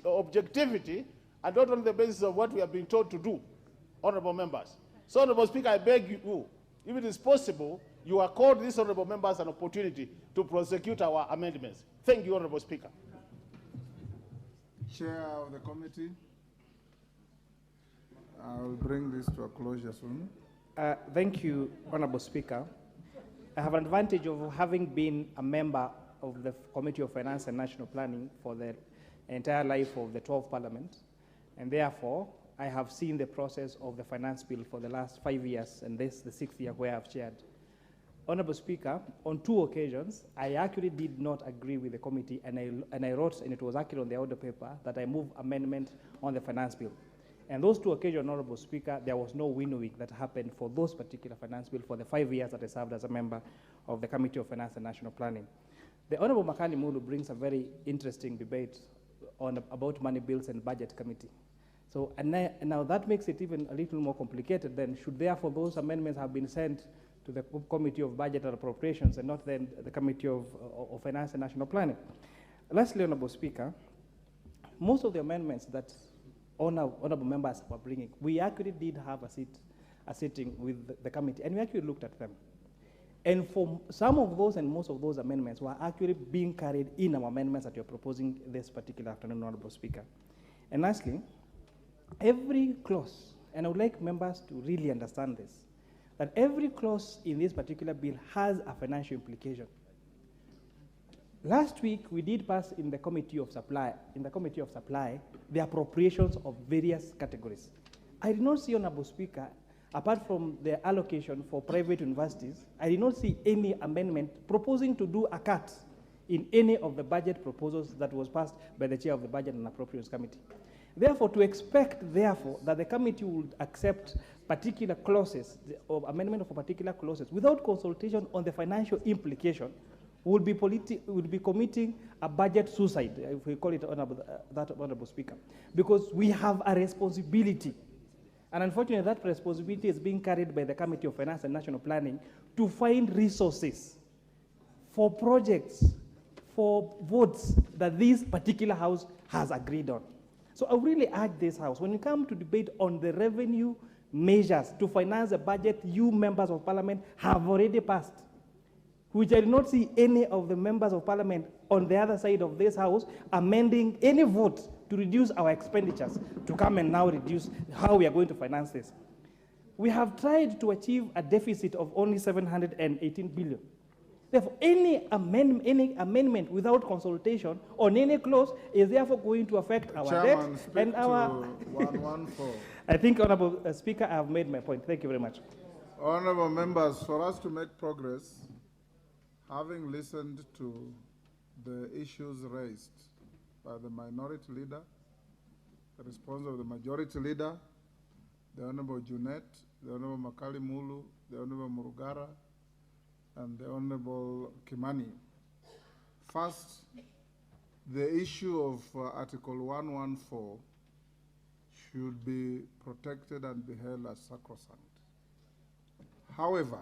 objectivity and not on the basis of what we have been told to do, honorable members. So, Honorable Speaker, I beg you, if it is possible, you accord these honorable members an opportunity to prosecute our amendments. Thank you, Honorable Speaker. Chair of the committee, I will bring this to a closure soon. Thank you, Honorable Speaker. I have an advantage of having been a member of the Committee of Finance and National Planning for the entire life of the 12th Parliament, and therefore I have seen the process of the finance bill for the last 5 years, and this is the 6th year where I've chaired. Honorable Speaker, on 2 occasions, I actually did not agree with the committee, and I wrote, and it was actually on the order paper, that I move amendment on the finance bill. And those 2 occasions, Honorable Speaker, there was no winnowing that happened for those particular finance bill for the 5 years that I served as a member of the Committee of Finance and National Planning. The Honorable Makani Mulu brings a very interesting debate about money bills and budget committee. So, and now that makes it even a little more complicated then. Should therefore those amendments have been sent to the Committee of Budget and Appropriations and not then the Committee of Finance and National Planning? Lastly, Honorable Speaker, most of the amendments that honorable members were bringing, we actually did have a sitting with the committee, and we actually looked at them. And for some of those and most of those amendments were actually being carried in our amendments that you're proposing this particular afternoon, Honorable Speaker. And lastly, every clause, and I would like members to really understand this, that every clause in this particular bill has a financial implication. Last week, we did pass in the Committee of Supply, the appropriations of various categories. I did not see, Honorable Speaker, apart from the allocation for private universities, I did not see any amendment proposing to do a cut in any of the budget proposals that was passed by the Chair of the Budget and Appropriations Committee. Therefore, to expect, therefore, that the committee would accept particular clauses, or amendment of particular clauses, without consultation on the financial implication, would be committing a budget suicide, if we call it that, Honorable Speaker, because we have a responsibility. And unfortunately, that responsibility is being carried by the Committee of Finance and National Planning to find resources for projects, for votes that this particular House has agreed on. So I really urge this House, when you come to debate on the revenue measures to finance the budget you members of Parliament have already passed, which I do not see any of the members of Parliament on the other side of this House amending any vote to reduce our expenditures, to come and now reduce how we are going to finance this. We have tried to achieve a deficit of only 718 billion. Therefore, any amendment without consultation on any clause is therefore going to affect our Chairman, debt and our... 114. I think, Honorable Speaker, I have made my point. Thank you very much. Honorable members, for us to make progress, having listened to the issues raised by the minority leader, the response of the majority leader, the Honorable Junet, the Honorable Makali Mulu, the Honorable Murugara, and the Honorable Kimani. First, the issue of Article 114 should be protected and be held as sacrosanct. However,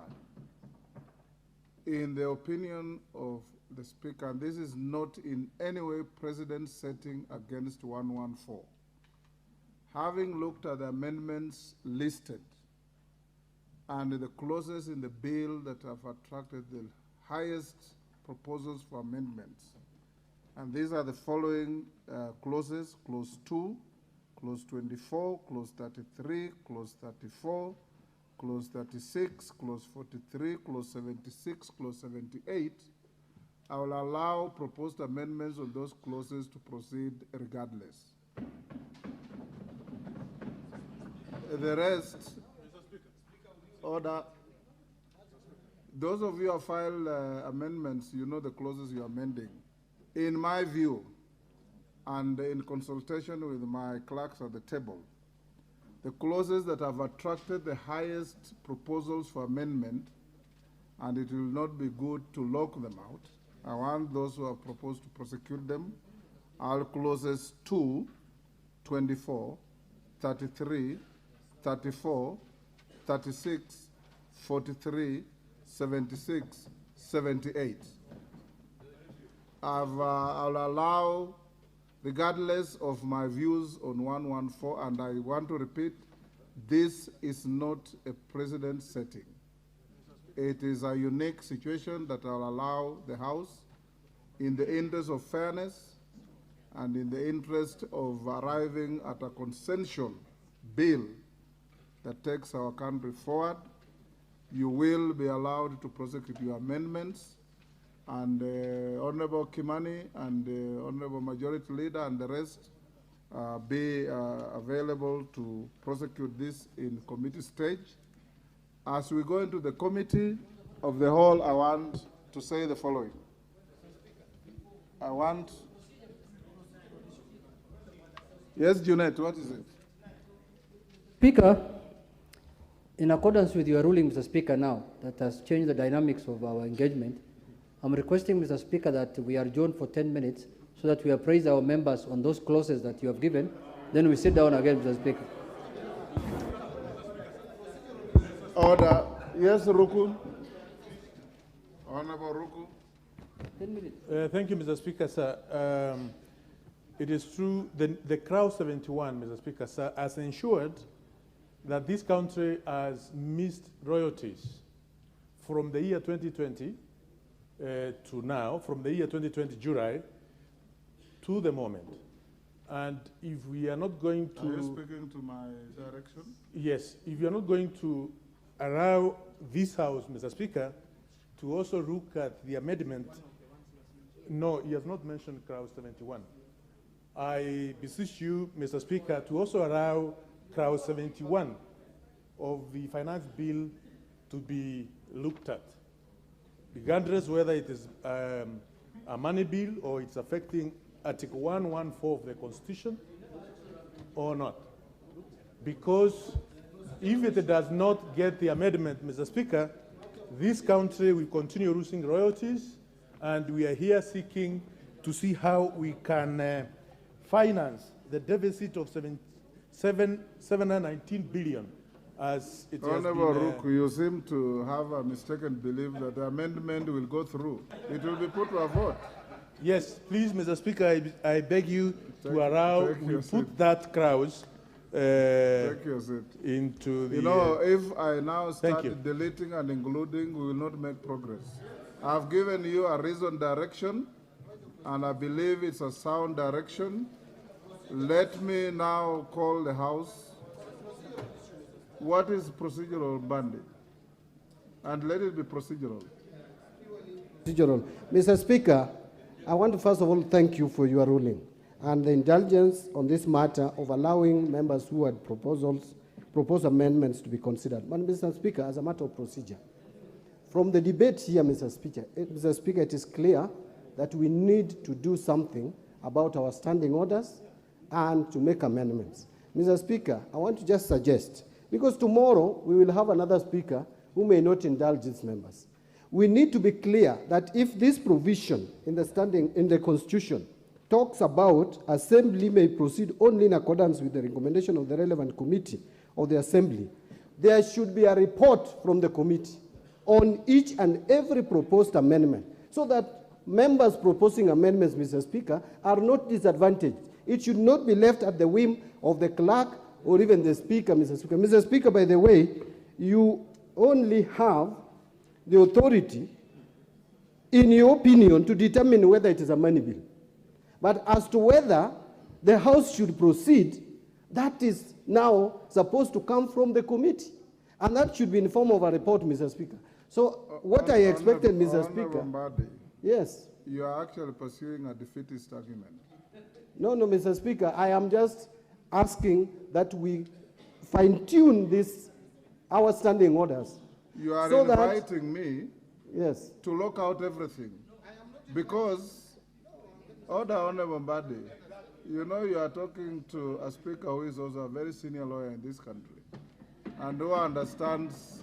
in the opinion of the Speaker, and this is not in any way President setting against 114, having looked at the amendments listed and the clauses in the bill that have attracted the highest proposals for amendments, and these are the following clauses: Clause 2, Clause 24, Clause 33, Clause 34, Clause 36, Clause 43, Clause 76, Clause 78. I will allow proposed amendments on those clauses to proceed regardless. The rest, order. Those of you who have filed amendments, you know the clauses you are amending. In my view, and in consultation with my clerks at the table, the clauses that have attracted the highest proposals for amendment, and it will not be good to lock them out. I want those who have proposed to prosecute them, are clauses 2, 24, 33, 34, 36, 43, 76, 78. I'll allow, regardless of my views on 114, and I want to repeat, this is not a precedent setting. It is a unique situation that I'll allow the House, in the interest of fairness and in the interest of arriving at a consensual bill that takes our country forward. You will be allowed to prosecute your amendments, and Honorable Kimani and Honorable Majority Leader and the rest be available to prosecute this in committee stage. As we go into the committee of the whole, I want to say the following. Yes, Junet, what is it? Speaker, in accordance with your ruling, Mr. Speaker, now that has changed the dynamics of our engagement, I'm requesting, Mr. Speaker, that we adjourn for 10 minutes so that we appraise our members on those clauses that you have given. Then we sit down again, Mr. Speaker. Order. Yes, Ruku. Honorable Ruku. 10 minutes. Thank you, Mr. Speaker, sir. It is true, the Crowd 71, Mr. Speaker, sir, has ensured that this country has missed royalties from the year 2020 to now, from the year 2020 July to the moment. And if we are not going to... Are you speaking to my direction? Yes. If you are not going to allow this House, Mr. Speaker, to also look at the amendment... No, he has not mentioned Crowd 71. I beseech you, Mr. Speaker, to also allow Crowd 71 of the finance bill to be looked at, regardless whether it is a money bill or it's affecting Article 114 of the Constitution or not. Because if it does not get the amendment, Mr. Speaker, this country will continue losing royalties, and we are here seeking to see how we can finance the deficit of 719 billion as it Honorable has been... Ruku, you seem to have a mistaken belief that the amendment will go through. It will be put to a vote. Yes, please, Mr. Speaker, I beg you to allow, we put that clause into the... You know, if I now start deleting and including, we will not make progress. I've given you a reasoned direction, and I believe it's a sound direction. Let me now call the House. What is procedural banding? And let it be procedural. Procedural. Mr. Speaker, I want to first of all thank you for your ruling and the indulgence on this matter of allowing members who had proposed amendments to be considered. But Mr. Speaker, as a matter of procedure, from the debate here, Mr. Speaker, it is clear that we need to do something about our standing orders and to make amendments. Mr. Speaker, I want to just suggest, because tomorrow we will have another speaker who may not indulge its members. We need to be clear that if this provision in the Constitution talks about Assembly may proceed only in accordance with the recommendation of the relevant committee of the Assembly. There should be a report from the committee on each and every proposed amendment so that members proposing amendments, Mr. Speaker, are not disadvantaged. It should not be left at the whim of the clerk or even the Speaker, Mr. Speaker. Mr. Speaker, by the way, you only have the authority, in your opinion, to determine whether it is a money bill. But as to whether the House should proceed, that is now supposed to come from the committee. And that should be in form of a report, Mr. Speaker. So what I expected, Mr. Speaker... Mbadi, yes. You are actually pursuing a defeatist argument. No, Mr. Speaker, I am just asking that we fine-tune this, our standing orders. You are so inviting me yes. to lock out everything. Because, Order Honorable Mbadi, you know you are talking to a speaker who is also a very senior lawyer in this country and who understands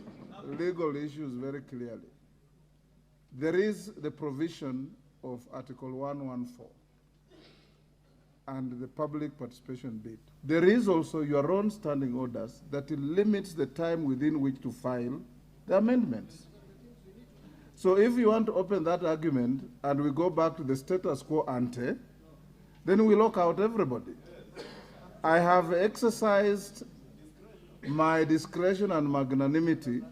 legal issues very clearly. There is the provision of Article 114 and the public participation bit. There is also your own standing orders that limits the time within which to file the amendments. So if you want to open that argument and we go back to the status quo ante, then we lock out everybody. I have exercised my discretion and magnanimity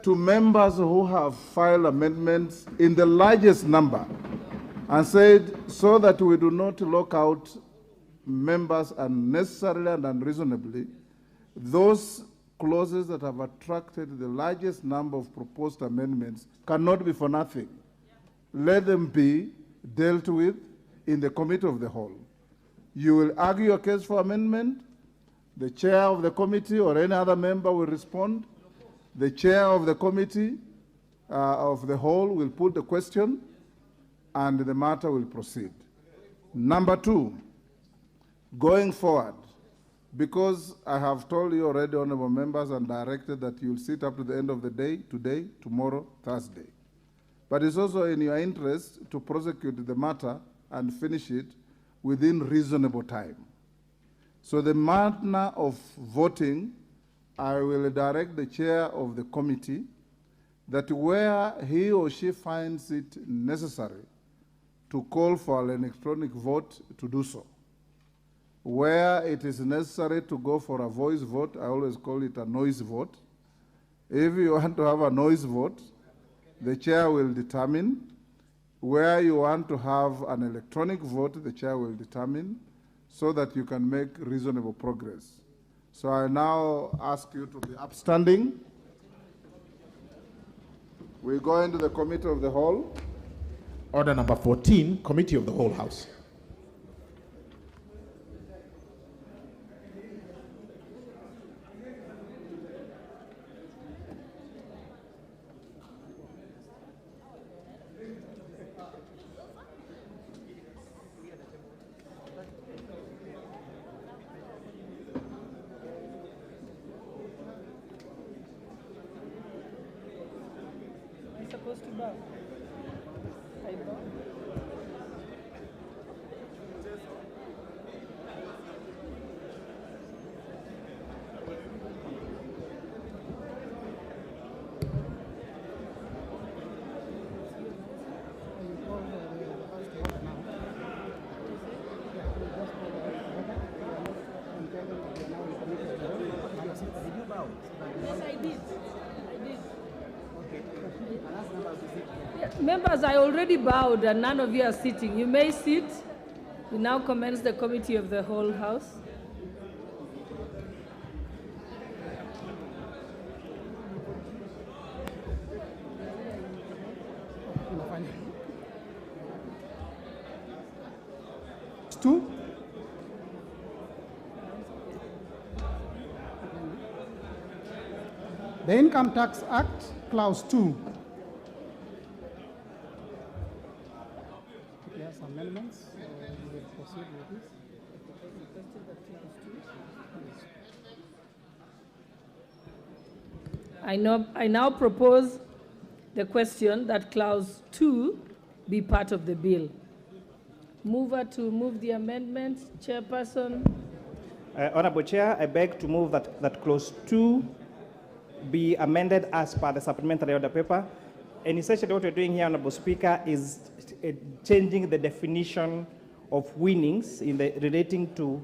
to members who have filed amendments in the largest number and said, so that we do not lock out members unnecessarily and unreasonably, those clauses that have attracted the largest number of proposed amendments cannot be for nothing. Let them be dealt with in the committee of the whole. You will argue your case for amendment. The chair of the committee or any other member will respond. The chair of the committee of the whole will put the question and the matter will proceed. Number two, going forward, because I have told you already, honorable members, and directed that you'll sit up to the end of the day, today, tomorrow, Thursday. But it's also in your interest to prosecute the matter and finish it within reasonable time. So the manner of voting, I will direct the chair of the committee that where he or she finds it necessary to call for an electronic vote, to do so. Where it is necessary to go for a voice vote, I always call it a noise vote. If you want to have a noise vote, the chair will determine. Where you want to have an electronic vote, the chair will determine, so that you can make reasonable progress. So I now ask you to be upstanding. We go into the committee of the whole. Order number 14, Committee of the Whole House. Members, I already bowed and none of you are sitting. You may sit. We now commence the committee of the whole House. Two. The Income Tax Act, Clause 2. Yes, amendments. We will proceed with this. I now propose the question that Clause 2 be part of the bill. Mover to move the amendment. Chairperson. Honorable Chair, I beg to move that clause 2 be amended as per the supplementary order paper. And essentially what we're doing here, Honorable Speaker, is changing the definition of winnings relating to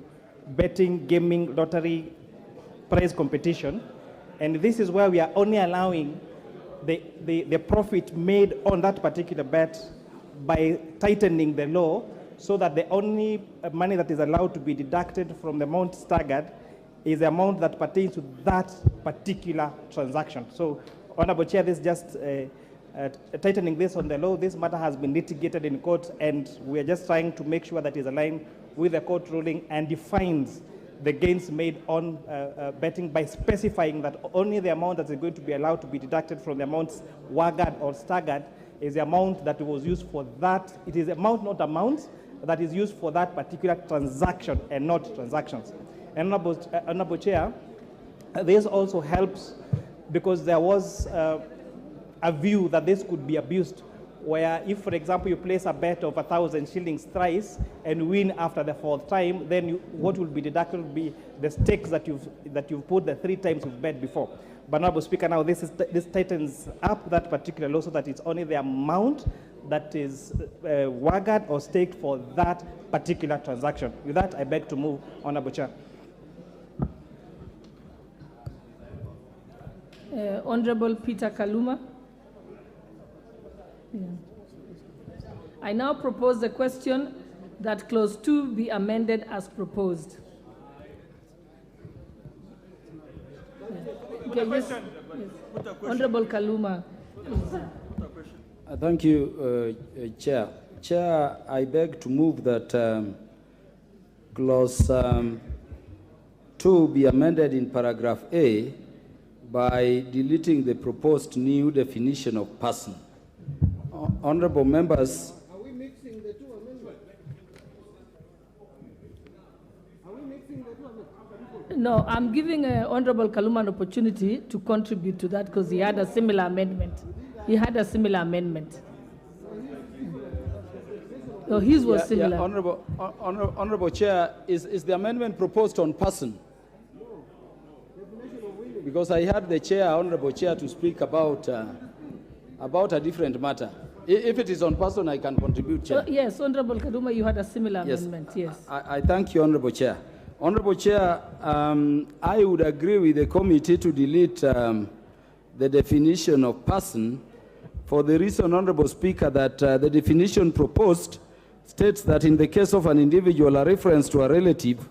betting, gaming, lottery, prize competition. And this is where we are only allowing the profit made on that particular bet by tightening the law, so that the only money that is allowed to be deducted from the amount staggered is the amount that pertains to that particular transaction. So, Honorable Chair, this is just tightening this on the law. This matter has been litigated in court, and we are just trying to make sure that it is aligned with the court ruling and defines the gains made on betting by specifying that only the amount that is going to be allowed to be deducted from the amounts waggered or staggered is the amount that was used for that. It is amount, not amount, that is used for that particular transaction and not transactions. And Honorable Chair, this also helps because there was a view that this could be abused, where if, for example, you place a bet of 1,000 shillings thrice and win after the 4th time, then what will be deducted will be the stakes that you've put the 3 times you've bet before. But Honorable Speaker, now this tightens up that particular law so that it's only the amount that is waggered or staked for that particular transaction. With that, I beg to move, Honorable Chair. Honorable Peter Kaluma. Yeah. I now propose the question that clause 2 be amended as proposed. Okay, yes. Honorable Kaluma. Thank you, Chair. Chair, I beg to move that clause 2 be amended in paragraph A by deleting the proposed new definition of person. Honorable members. Are we mixing the two amendments? Are we mixing the two amendments? No, I'm giving Honorable Kaluma an opportunity to contribute to that because he had a similar amendment. He had a similar amendment. So his was similar. Yeah, Honorable Chair, is the amendment proposed on person? Because I heard the Chair, Honorable Chair, to speak about a different matter. If it is on person, I can contribute, Chair. Yes, Honorable Kaluma, you had a similar amendment, yes. I thank you, Honorable Chair. Honorable Chair, I would agree with the committee to delete the definition of person for the reason, Honorable Speaker, that the definition proposed states that in the case of an individual, a reference to a relative,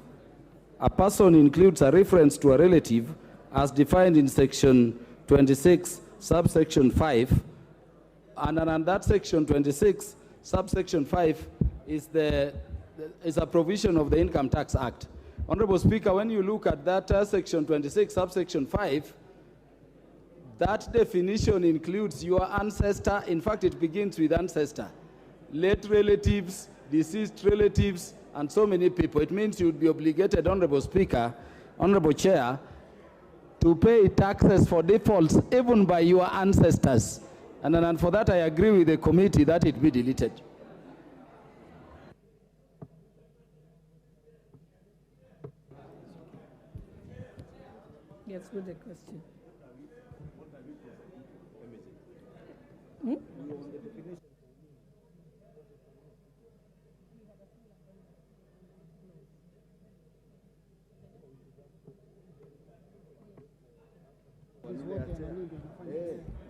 a person includes a reference to a relative as defined in section 26, subsection 5, and on that section 26, subsection 5 is a provision of the Income Tax Act. Honorable Speaker, when you look at that section 26, subsection 5, that definition includes your ancestor. In fact, it begins with ancestor, late relatives, deceased relatives, and so many people. It means you would be obligated, Honorable Speaker, Honorable Chair, to pay taxes for defaults even by your ancestors. And for that, I agree with the committee that it be deleted. Yes, with the question.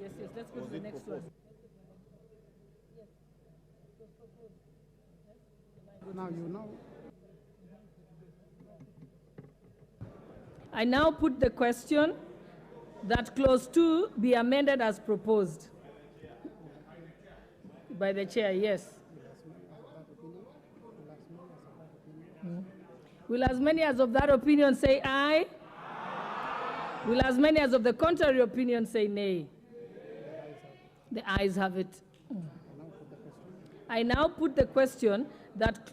Yes, let's go to the next one. Now you know. I now put the question that clause 2 be amended as proposed by the chair, yes. Will as many as of that opinion say aye? Will as many as of the contrary opinion say nay? The ayes have it. I now put the question that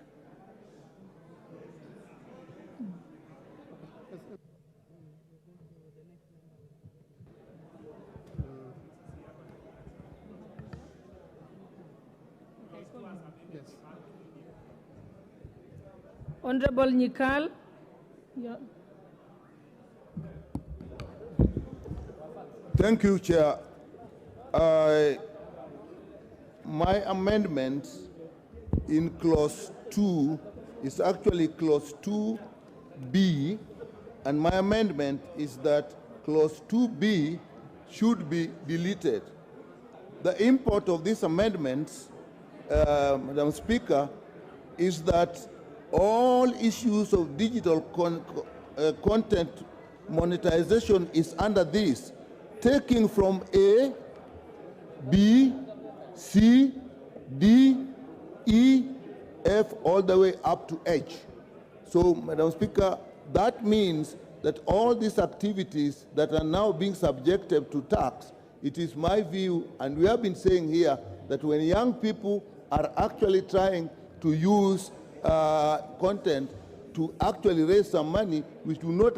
Honorable Nyikal. Yeah. Thank you, Chair. My amendment in clause 2 is actually clause 2B, and my amendment is that clause 2B should be deleted. The import of this amendment, Madam Speaker, is that all issues of digital content monetization is under this, taking from A, B, C, D, E, F, all the way up to H. So, Madam Speaker, that means that all these activities that are now being subjected to tax, it is my view, and we have been saying here, that when young people are actually trying to use content to actually raise some money, we do not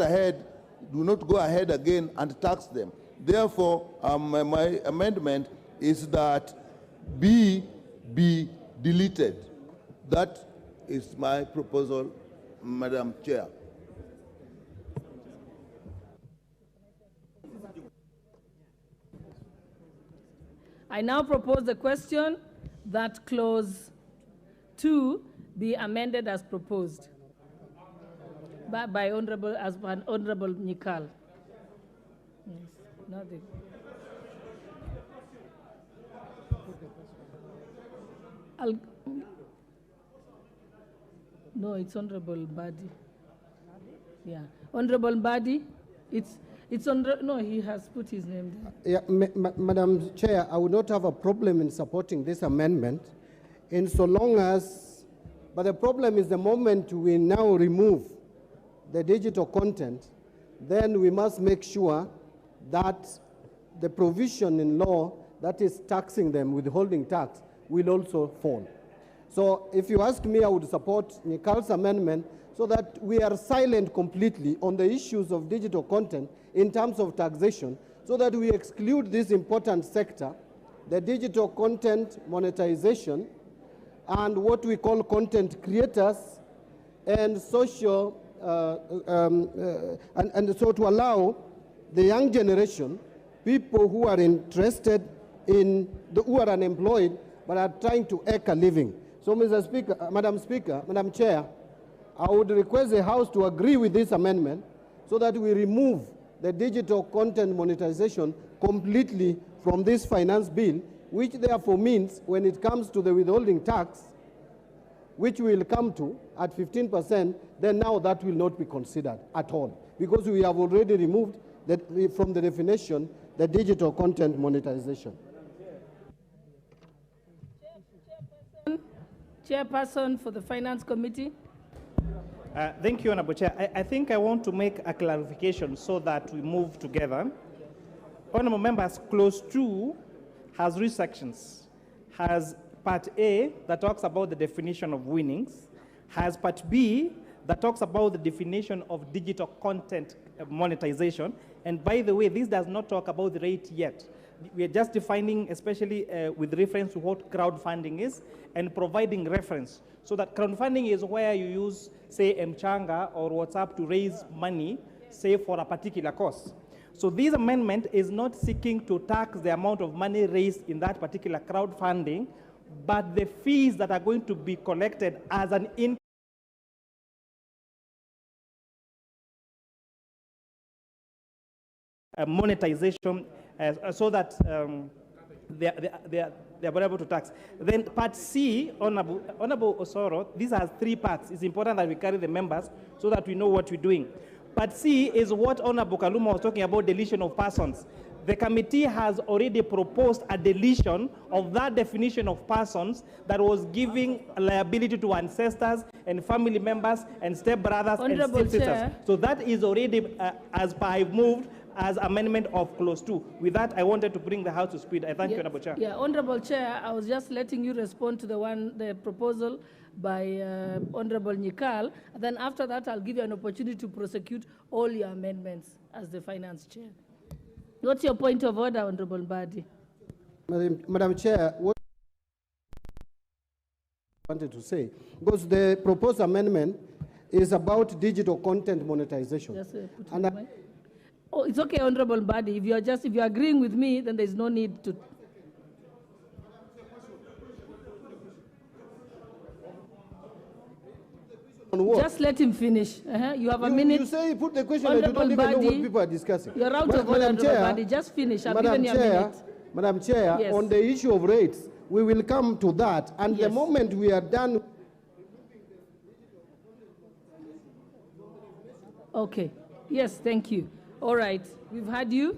go ahead again and tax them. Therefore, my amendment is that B be deleted. That is my proposal, Madam Chair. I now propose the question that clause 2 be amended as proposed by Honorable Nyikal. Yes, nothing. No, it's Honorable Mbadi. Yeah, Honorable Mbadi. No, he has put his name there. Yeah, Madam Chair, I would not have a problem in supporting this amendment, in so long as, but the problem is the moment we now remove the digital content, then we must make sure that the provision in law that is taxing them, withholding tax, will also fall. So if you ask me, I would support Nyikal's amendment so that we are silent completely on the issues of digital content in terms of taxation, so that we exclude this important sector, the digital content monetization, and what we call content creators, and social, and so to allow the young generation, people who are interested in, who are unemployed, but are trying to eke a living. So, Mr. Speaker, Madam Chair, I would request the House to agree with this amendment so that we remove the digital content monetization completely from this finance bill, which therefore means when it comes to the withholding tax, which we will come to at 15%, then now that will not be considered at all, because we have already removed from the definition the digital content monetization. Chairperson for the Finance Committee. Thank you, Honorable Chair. I think I want to make a clarification so that we move together. Honorable members, clause 2 has three sections. Has part A that talks about the definition of winnings, has part B that talks about the definition of digital content monetization, and by the way, this does not talk about the rate yet. We are just defining, especially with reference to what crowdfunding is, and providing reference. So that crowdfunding is where you use, say, Mchanga or WhatsApp to raise money, say, for a particular cause. So this amendment is not seeking to tax the amount of money raised in that particular crowdfunding, but the fees that are going to be collected as an income monetization, so that they are able to tax. Then part C, Honorable Osoro, these are three parts. It's important that we carry the members so that we know what we're doing. Part C is what Honorable Kaluma was talking about, deletion of persons. The committee has already proposed a deletion of that definition of persons that was giving liability to ancestors and family members and stepbrothers and stepsisters. So that is already, as per I've moved, as amendment of clause 2. With that, I wanted to bring the House to speed. I thank you, Honorable Chair. Yeah, Honorable Chair, I was just letting you respond to the proposal by Honorable Nyikal. Then after that, I'll give you an opportunity to prosecute all your amendments as the Finance Chair. What's your point of order, Honorable Mbadi? Madam Chair, what I wanted to say, because the proposed amendment is about digital content monetization. Just, put And the mic. Oh, it's okay, Honorable Mbadi. If you're agreeing with me, then there's no need to. Just let him finish. You have a minute. You say put the question and you Honorable don't even know what Mbadi, people are discussing. You're out of order, Madam Honorable Chair, Mbadi. Just finish. I've Madam given you a Chair, minute. Madam Chair, Yes. on the issue of rates, we will come to that. And the Yes. moment we are done. Okay. Yes, thank you. All right. We've had you.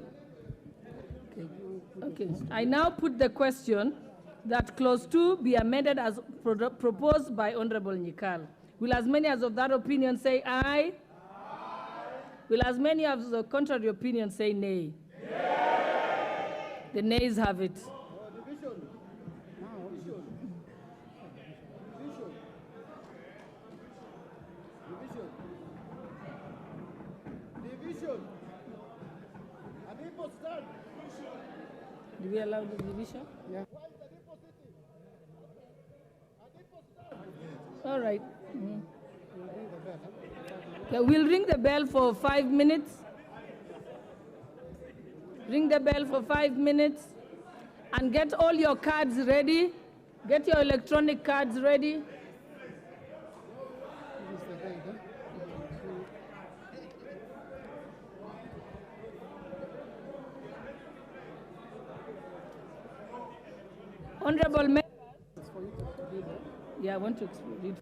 Okay. I now put the question that clause 2 be amended as proposed by Honorable Nyikal. Will as many as of that opinion say aye? Will as many as the contrary opinion say nay? The nays have it. Do we allow the division? Yeah. All right. Okay, we'll ring the bell for 5 minutes. Ring the bell for 5 minutes. And get all your cards ready. Get your electronic cards ready. Honorable members. Yeah, I want to read.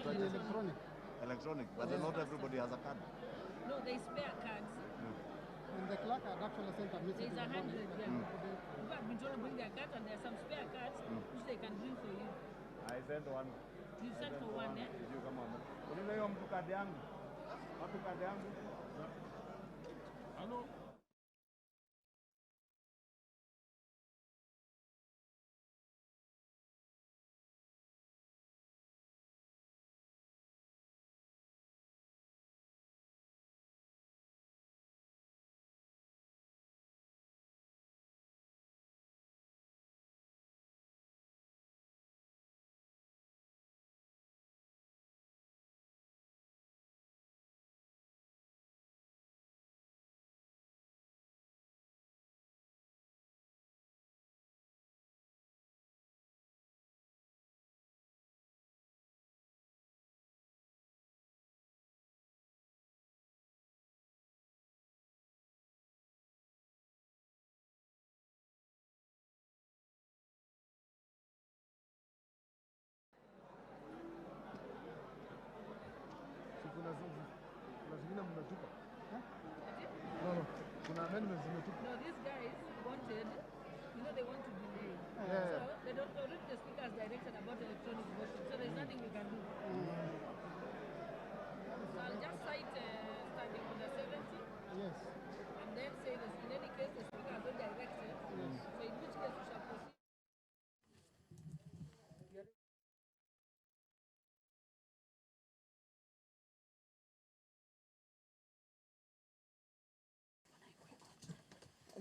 Electronic. Electronic, but not everybody has a card. No, they spare cards. And the clerk had actually sent a message. There's 100 in the there. morning. People have been told to bring their cards, and there are some spare cards which they can bring for you. I sent one. You sent for one, eh? You come on. Unile hiyo mtu kadi yangu. Watu kadi yangu. Hello.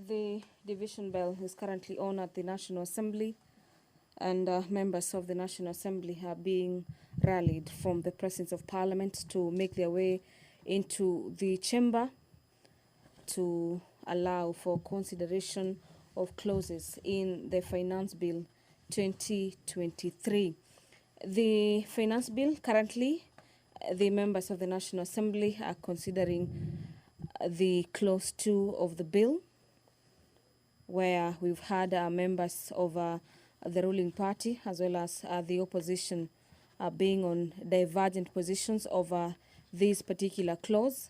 The division bell is currently on at the National Assembly, and members of the National Assembly are being rallied from the presence of Parliament to make their way into the chamber to allow for consideration of clauses in the Finance Bill 2023. The Finance Bill currently, the members of the National Assembly are considering the clause 2 of the bill, where we've had members of the ruling party as well as the opposition being on divergent positions over this particular clause.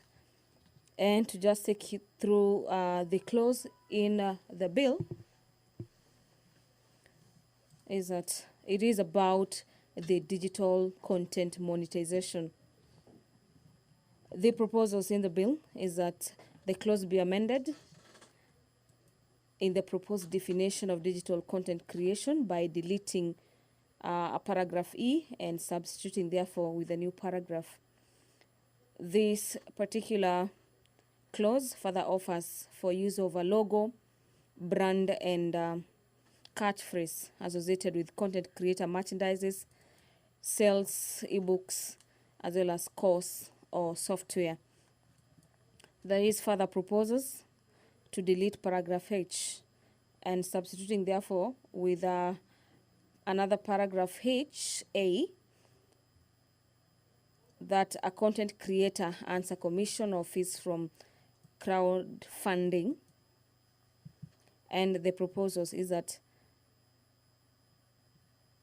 And to just take you through the clause in the bill is that it is about the digital content monetization. The proposals in the bill is that the clause be amended in the proposed definition of digital content creation by deleting a paragraph E and substituting therefore with a new paragraph. This particular clause further offers for use of a logo, brand, and catchphrase associated with content creator merchandises, sales, ebooks, as well as course or software. There is further proposals to delete paragraph H and substituting therefore with another paragraph H, A, that a content creator earns a commission or fees from crowdfunding. And the proposals is that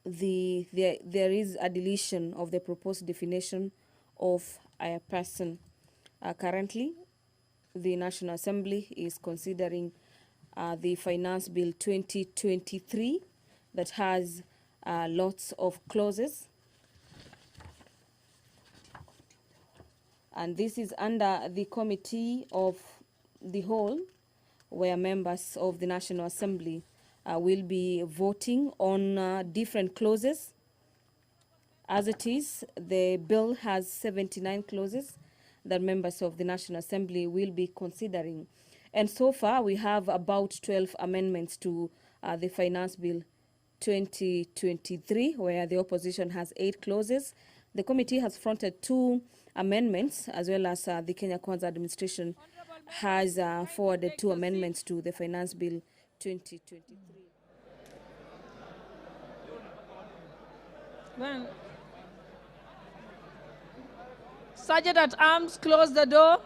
there is a deletion of the proposed definition of a person. Currently, the National Assembly is considering the Finance Bill 2023 that has lots of clauses. And this is under the Committee of the Whole, where members of the National Assembly will be voting on different clauses. As it is, the bill has 79 clauses that members of the National Assembly will be considering. And so far, we have about 12 amendments to the Finance Bill 2023, where the opposition has 8 clauses. The committee has fronted 2 amendments, as well as the Kenya Kwanza administration has forwarded 2 amendments to the Finance Bill 2023. Well, Sergeant at Arms, close the door.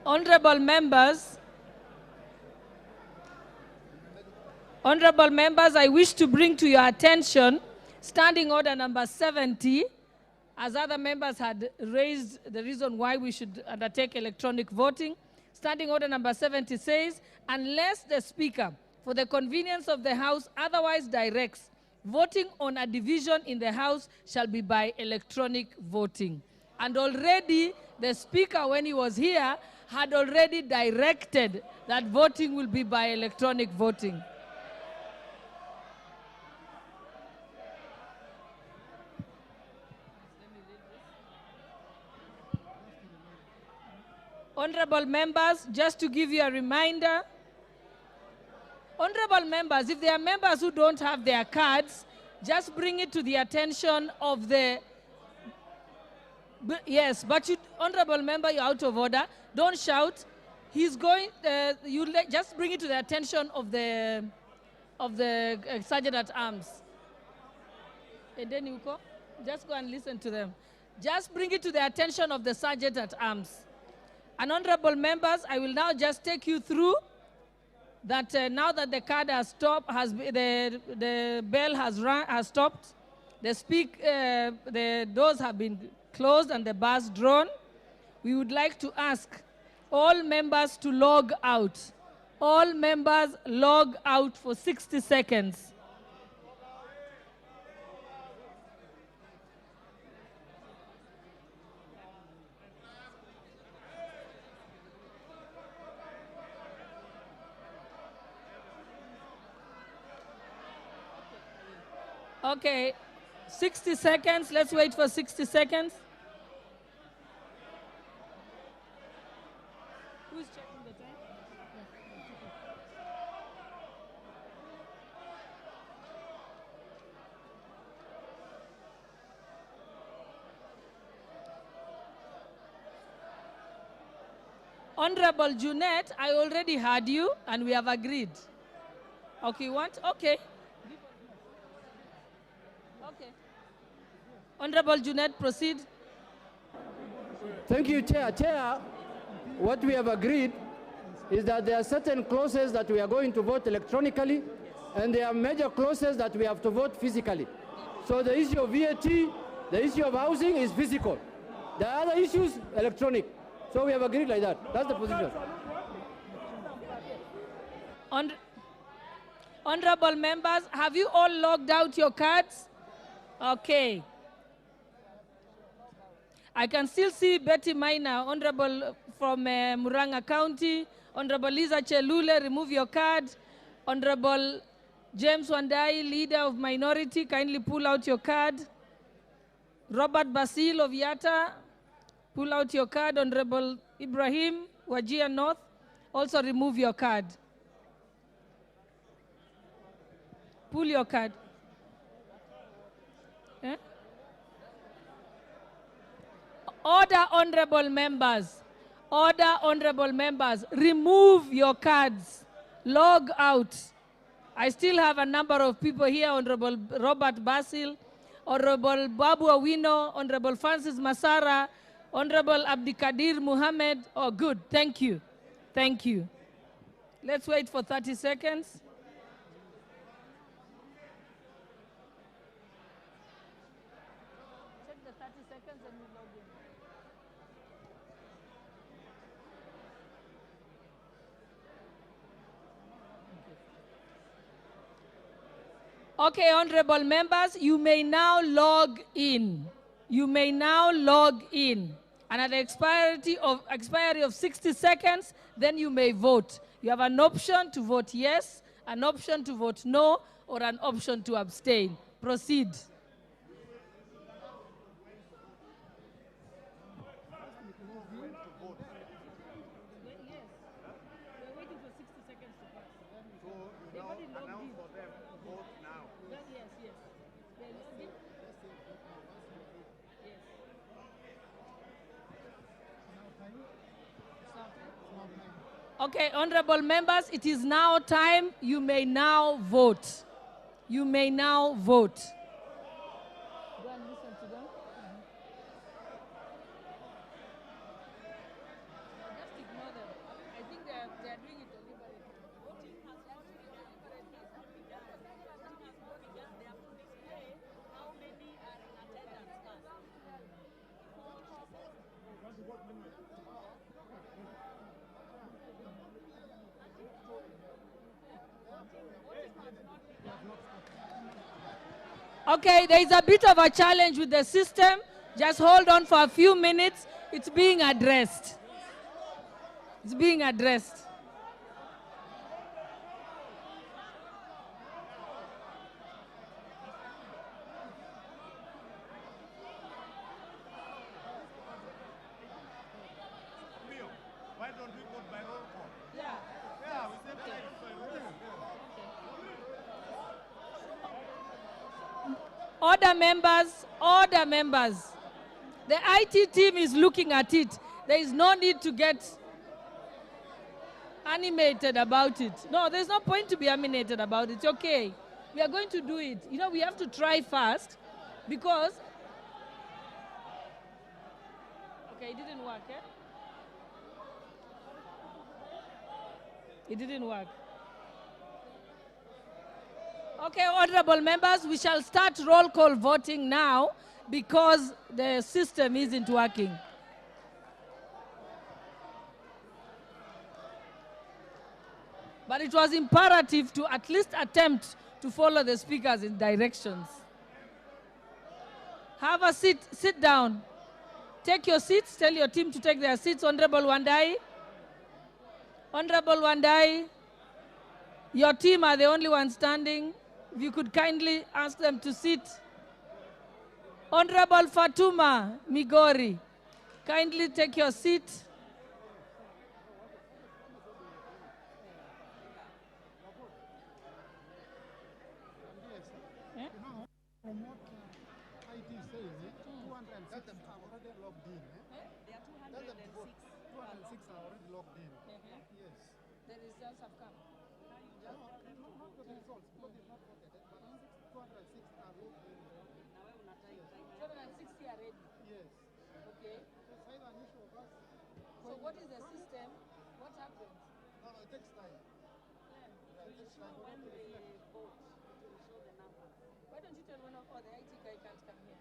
Honorable members, I wish to bring to your attention Standing Order number 70, as other members had raised the reason why we should undertake electronic voting. Standing Order number 70 says, unless the Speaker, for the convenience of the House, otherwise directs, voting on a division in the House shall be by electronic voting. And already the Speaker, when he was here, had already directed that voting will be by electronic voting. Honorable members, just to give you a reminder, honorable members, if there are members who don't have their cards, just bring it to the attention of the... Yes, but you, honorable member, you're out of order. Don't shout. He's going, just bring it to the attention of the Sergeant at Arms. And then you go, just go and listen to them. Just bring it to the attention of the Sergeant at Arms. And honorable members, I will now just take you through that now that the card has stopped, the bell has stopped, the doors have been closed and the bars drawn. We would like to ask all members to log out. All members log out for 60 seconds. Okay, 60 seconds. Let's wait for 60 seconds. Who's checking the time? Honorable Junet, I already heard you and we have agreed. Okay, you want? Okay. Okay. Honorable Junet, proceed. Thank you, Chair. Chair, what we have agreed is that there are certain clauses that we are going to vote electronically, and there are major clauses that we have to vote physically. So the issue of VAT, the issue of housing is physical. The other issues, electronic. So we have agreed like that. That's the position. Honorable members, have you all logged out your cards? Okay. I can still see Betty Maina, Honorable from Muranga County. Honorable Lisa Chelule, remove your card. Honorable James Wandai, Leader of Minority, kindly pull out your card. Robert Basil of Yatta, pull out your card. Honorable Ibrahim, Wajir North, also remove your card. Pull your card. Eh? Order, honorable members. Order, honorable members. Remove your cards. Log out. I still have a number of people here. Honorable Robert Basil, Honorable Babu Awino, Honorable Francis Masara, Honorable Abdikadir Muhammad. Oh, good. Thank you. Thank you. Let's wait for 30 seconds. Check the 30 seconds and we log in. Okay, honorable members, you may now log in. You may now log in. And at the expiry of 60 seconds, then you may vote. You have an option to vote yes, an option to vote no, or an option to abstain. Proceed. Okay, honorable members, it is now time. You may now vote. You may now vote. Go and listen to them. Just ignore them. I think they are doing it deliberately. Voting has actually deliberately begun. They have to display how many are in attendance first. Okay, there is a bit of a challenge with the system. Just hold on for a few minutes. It's being addressed. It's being addressed. Why don't we vote by roll call? Yeah, we said by roll. Order members, order members. The IT team is looking at it. There is no need to get animated about it. No, there's no point to be animated about it. It's okay. We are going to do it. You know, we have to try first because... Okay, it didn't work, eh? It didn't work. Okay, honorable members, we shall start roll call voting now because the system isn't working. But it was imperative to at least attempt to follow the speakers in directions. Have a seat, sit down. Take your seats, tell your team to take their seats. Honorable Wandai. Honorable Wandai, your team are the only ones standing. If you could kindly ask them to sit. Honorable Fatuma Migori, kindly take your seat. From what IT is saying, 206 are already logged in. There are 206. 206 are already logged in. Yes. The results have come. No, not the results, because they've not voted. But 206 are logged in. 260 are ready. Yes. Okay. So it's either an issue of us. So what is the system? What happens? No, it takes time. It will show when they vote. It will show the numbers. Why don't you tell one of the IT guy can't come here?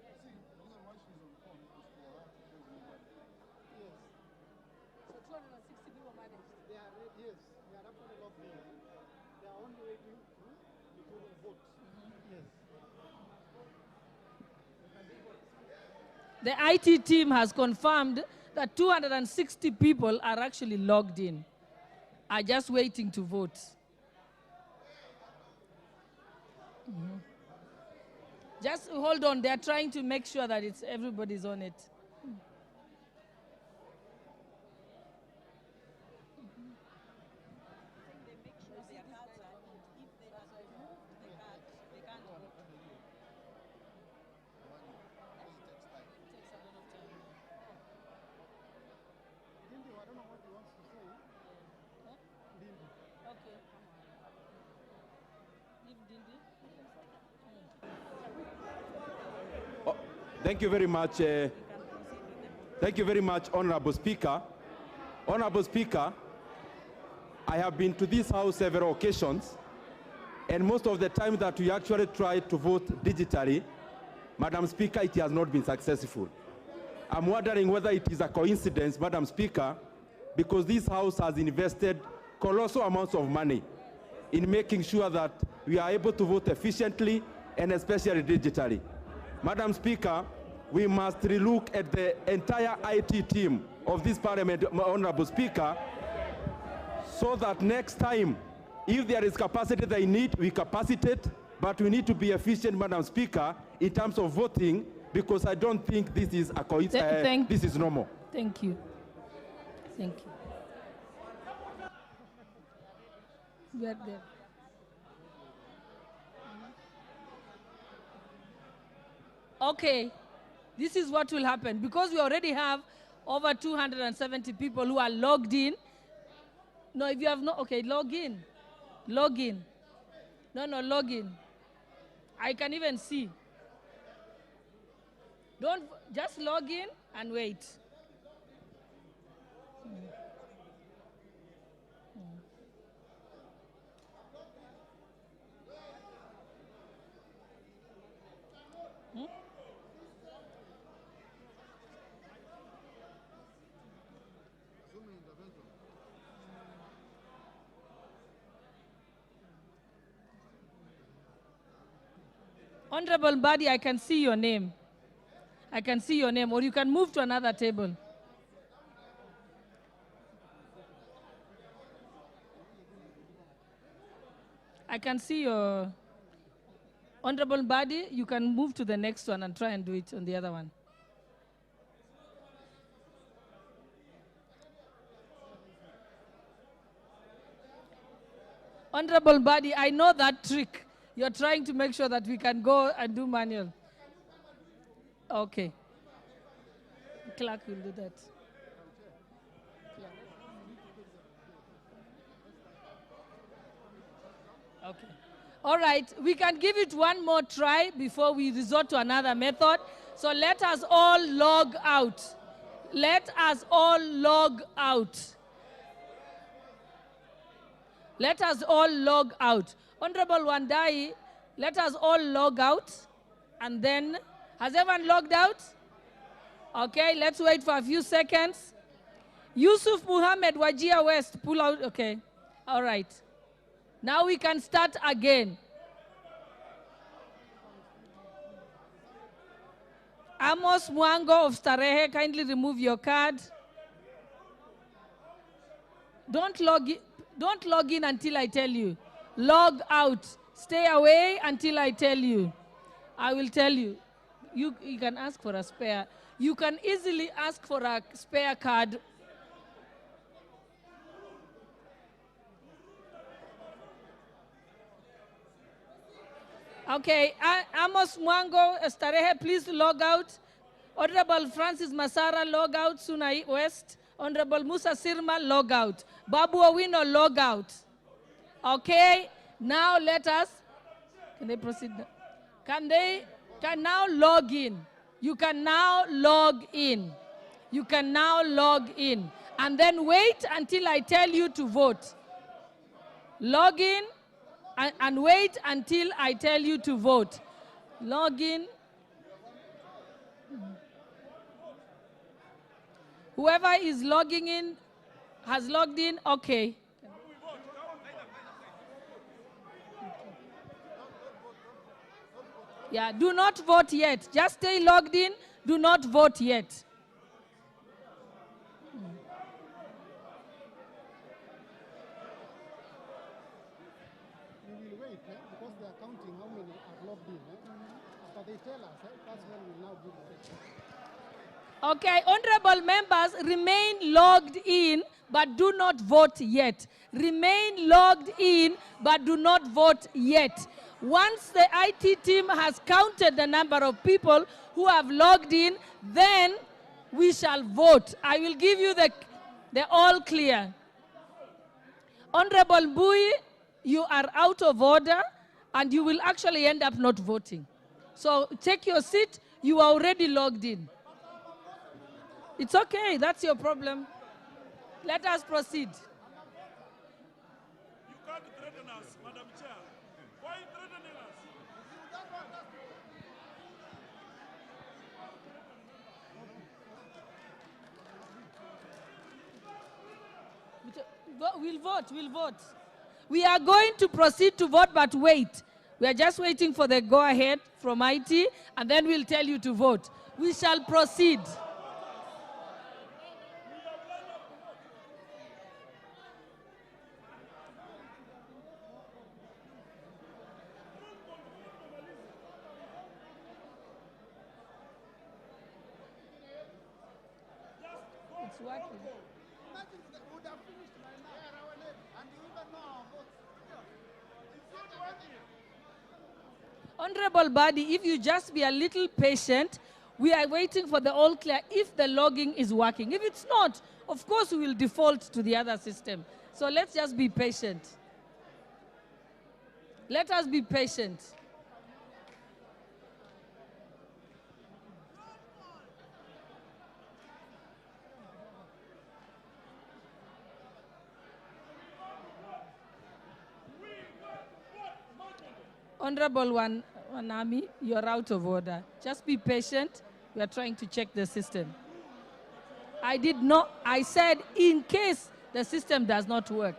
Yes. See, the reason why she's on phone is for her to close the number. Yes. So 260 people managed. They are ready, yes. They are actually logged in. They are only waiting to do the vote. Yes. The IT team has confirmed that 260 people are actually logged in, are just waiting to vote. Just hold on, they're trying to make sure that everybody's on it. Dindi, I don't know what he wants to say. Dindi. Okay. Leave Dindi. Thank you very much. Thank you very much, Honorable Speaker. Honorable Speaker, I have been to this House several occasions, and most of the time that we actually try to vote digitally, Madam Speaker, it has not been successful. I'm wondering whether it is a coincidence, Madam Speaker, because this House has invested colossal amounts of money in making sure that we are able to vote efficiently and especially digitally. Madam Speaker, we must relook at the entire IT team of this Parliament, Honorable Speaker, so that next time, if there is capacity they need, we capacitate, but we need to be efficient, Madam Speaker, in terms of voting, because I don't think this is a coincidence. This is normal. Thank you. Thank you. You are there. Okay, this is what will happen. Because we already have over 270 people who are logged in. No, if you have not, okay, log in. Log in. No, log in. I can even see. Don't, just log in and wait. Honorable Badi, I can see your name. I can see your name, or you can move to another table. I can see your Honorable Badi. You can move to the next one and try and do it on the other one. Honorable Badi, I know that trick. You're trying to make sure that we can go and do manual. Okay. Clerk will do that. Okay. All right, we can give it one more try before we resort to another method. So let us all log out. Let us all log out. Let us all log out. Honorable Wandai, let us all log out. And then, has everyone logged out? Okay, let's wait for a few seconds. Yusuf Muhammad, Wajir West, pull out. Okay, all right. Now we can start again. Amos Mwango of Starehe, kindly remove your card. Don't log in until I tell you. Log out. Stay away until I tell you. I will tell you. You can ask for a spare. You can easily ask for a spare card. Okay, Amos Mwango Starehe, please log out. Honorable Francis Masara, log out. Sunai West. Honorable Musa Sirma, log out. Babu Owino, log out. Okay, now let us, can they proceed? Can now log in? You can now log in. You can now log in. And then wait until I tell you to vote. Log in and wait until I tell you to vote. Log in. Whoever is logging in has logged in, okay. Yeah, do not vote yet. Just stay logged in. Do not vote yet. We will wait because they are counting how many are logged in. After they tell us, that's when we now give the Okay, honorable members, remain logged in, but do not vote yet. Remain logged in, but do not vote yet. Once the IT team has counted the number of people who have logged in, then we shall vote. I will give you the all clear. Honorable Bui, you are out of order, and you will actually end up not voting. So take your seat. You are already logged in. It's okay. That's your problem. Let us proceed. You can't threaten us, Madam Chair. Why are you threatening us? We'll vote. We are going to proceed to vote, but wait. We are just waiting for the go-ahead from IT, and then we'll tell you to vote. We shall proceed. It's working. Honorable Body, if you just be a little patient, we are waiting for the all clear if the logging is working. If it's not, of course we will default to the other system. So let's just be patient. Let us be patient. Honorable Wanami, you're out of order. Just be patient. We are trying to check the system. I said in case the system does not work.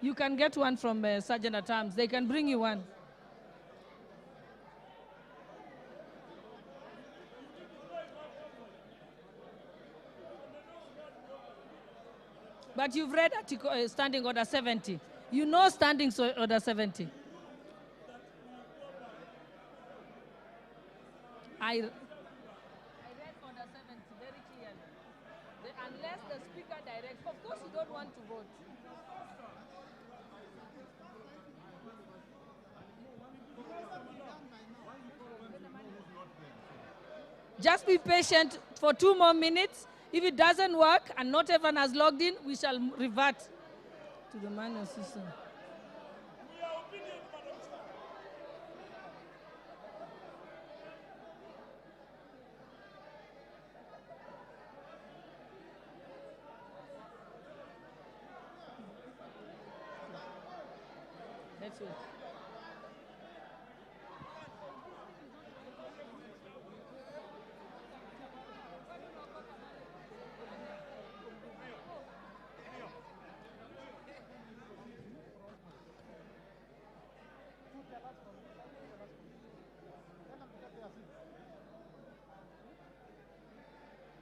You can get one from Sergeant at Arms. They can bring you one. But you've read Standing Order 70. You know Standing Order 70. I read Order 70 very clearly. Unless the Speaker directs, of course you don't want to vote. Just be patient for 2 more minutes. If it doesn't work and not everyone has logged in, we shall revert to the manual system. Let's wait.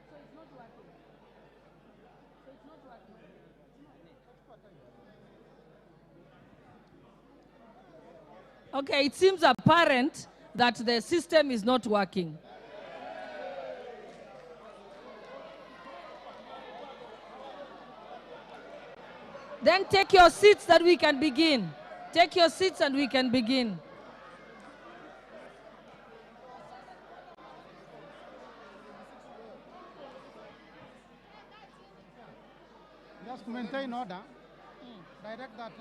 So it's not working. Okay, it seems apparent that the system is not working. Then take your seats that we can begin. Take your seats and we can begin. Just to maintain order, direct that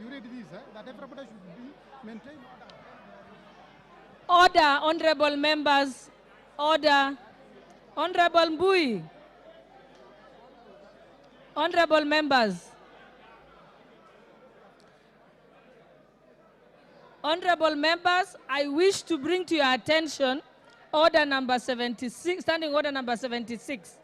you read this, that everybody should be maintain order. Order, honorable members. Order. Honorable Mbui. Honorable members. Honorable members, I wish to bring to your attention order number 76, standing order number 76.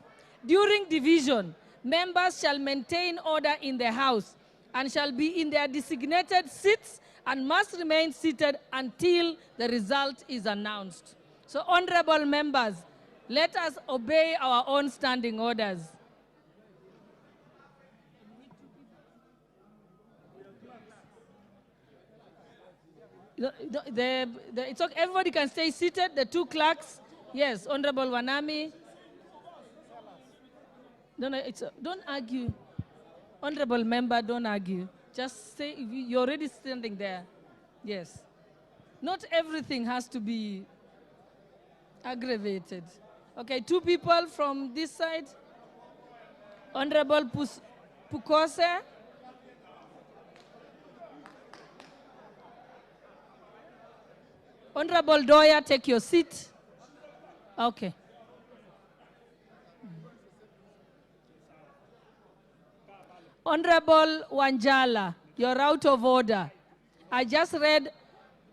During division, members shall maintain order in the House and shall be in their designated seats and must remain seated until the result is announced. So, honorable members, let us obey our own standing orders. It's okay. Everybody can stay seated. The two clerks. Yes, Honorable Wanami. No, don't argue. Honorable member, don't argue. Just say, you're already standing there. Yes. Not everything has to be aggravated. Okay, two people from this side. Honorable Pukose. Honorable Doya, take your seat. Okay. Honorable Wanjala, you're out of order. I just read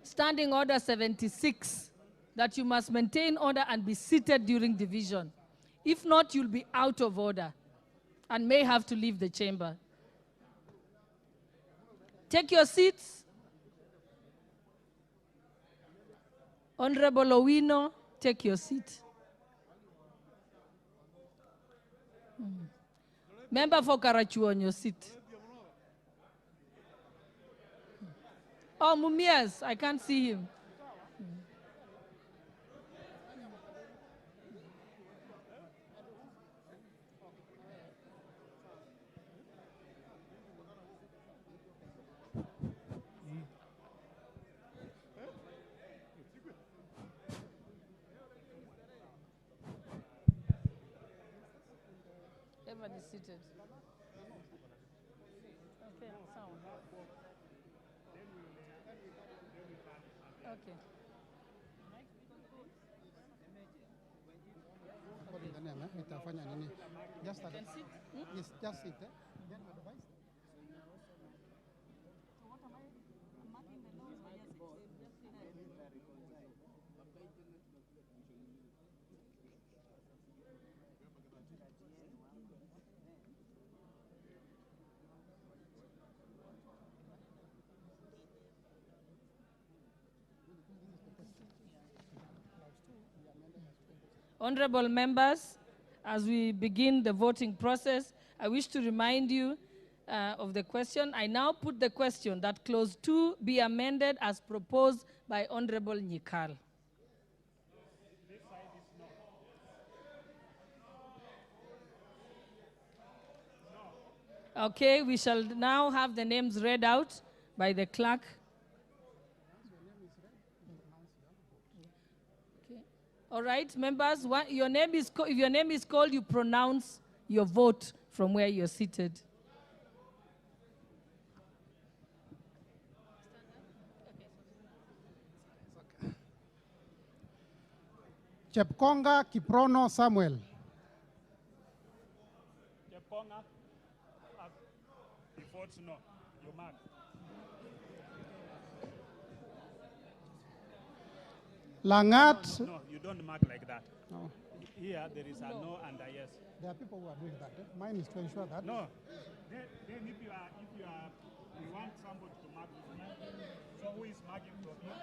Standing Order 76, that you must maintain order and be seated during division. If not, you'll be out of order and may have to leave the chamber. Take your seats. Honorable Owino, take your seat. Member for Karachu on your seat. Oh, Mumias, I can't see him. Everyone is seated. Okay, sound. Okay. Just sit. Yes, just sit. Then advise. Honorable members, as we begin the voting process, I wish to remind you of the question. I now put the question that clause 2 be amended as proposed by Honorable Nyikal. Okay, we shall now have the names read out by the clerk. All right, members, if your name is called, you pronounce your vote from where you're seated. Chepkonga Kiprono Samuel. Chepkonga, before to know, you mark. Langat. No, you don't mark like that. No. Here, there is a no and a yes. There are people who are doing that. Mine is to ensure that. No. Then if you want somebody to mark with me, so who is marking from here?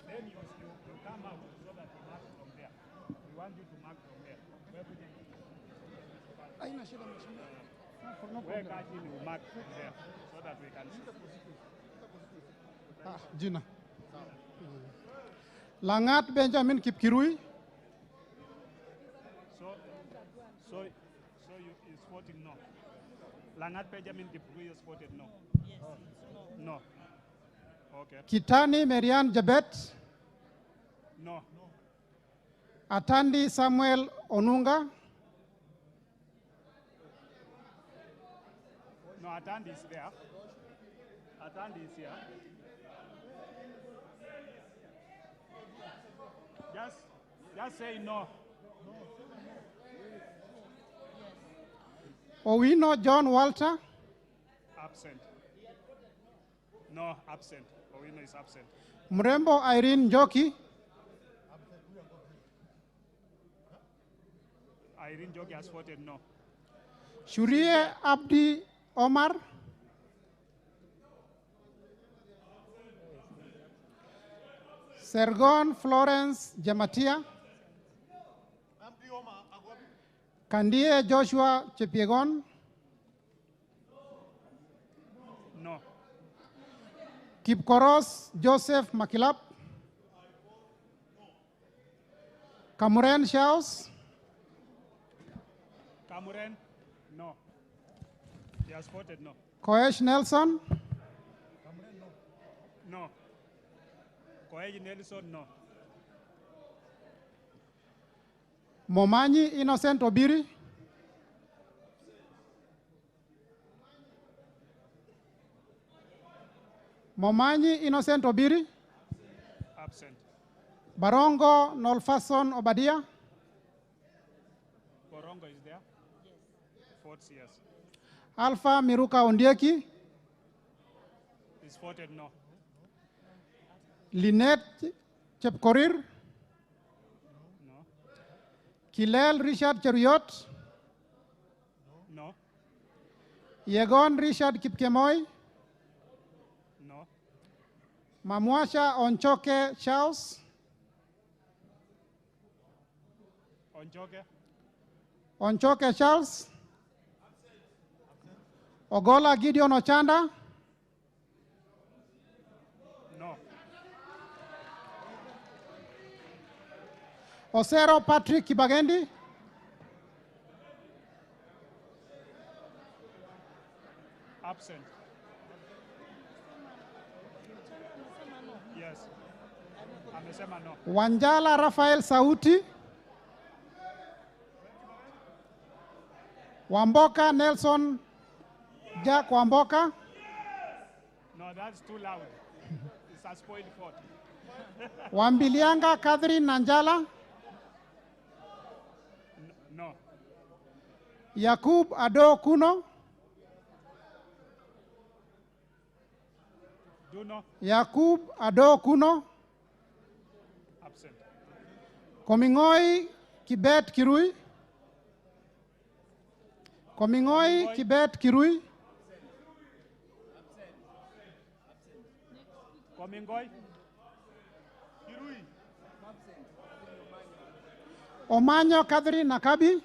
Then you come out so that you mark from there. We want you to mark from there. Where Kajin will mark from there so that we can see. Jina. Langat Benjamin Kipkirui. So you is voting no. Langat Benjamin Kipkirui has voted no. Yes. No. Okay. Kitani Marian Jabet. No. Atandi Samuel Onunga. No, Atandi is there. Atandi is here. Just say no. Owino John Walter. Absent. No, absent. Owino is absent. Mrembo Irene Joki. Irene Jogi has voted no. Shurie Abdi Omar. Sergon Florence Jamatia. Kandie Joshua Chepiegon. No. Kipkoros Joseph Makilap. Kamuren Shaus. Kamuren? No. He has voted no. Koesh Nelson. No. Koeji Nelson, no. Momanyi Innocent Obiri. Momanyi Innocent Obiri. Absent. Barongo Nolfason Obadia. Borongo is there? Yes. Votes yes. Alpha Miruka Ondieki. He's voted no. Lynette Chepkorir. No. Kilel Richard Cheruiyot. No. Yegon Richard Kipkemoy. No. Mamwasha Onchoke Charles. Onjoke? Onchoke Charles. Ogola Gideon Ochanda. No. Osero Patrick Kibagendi. Absent. Yes. Amesema no. Wanjala Rafael Sauti. Wamboka Nelson Jack Wamboka. No, that's too loud. It's a spoiled fort. Wambilianga Catherine Nanjala. No. Yakub Ado Kuno. Do no. Yakub Ado Kuno. Absent. Komingoi Kibet Kirui. Komingoi Kibet Kirui. Komingoi? Kirui? Omanyo Catherine Nakabi.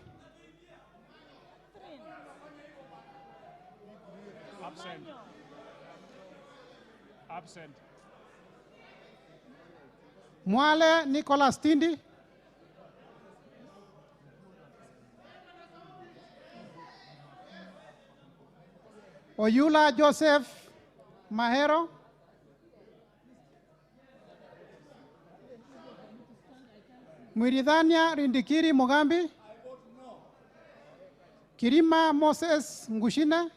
Absent. Absent. Mwale Nicholas Tindi. Oyula Joseph Mahero. Mwiridhania Rindikiri Mugambi. Kirima Moses Ngushine.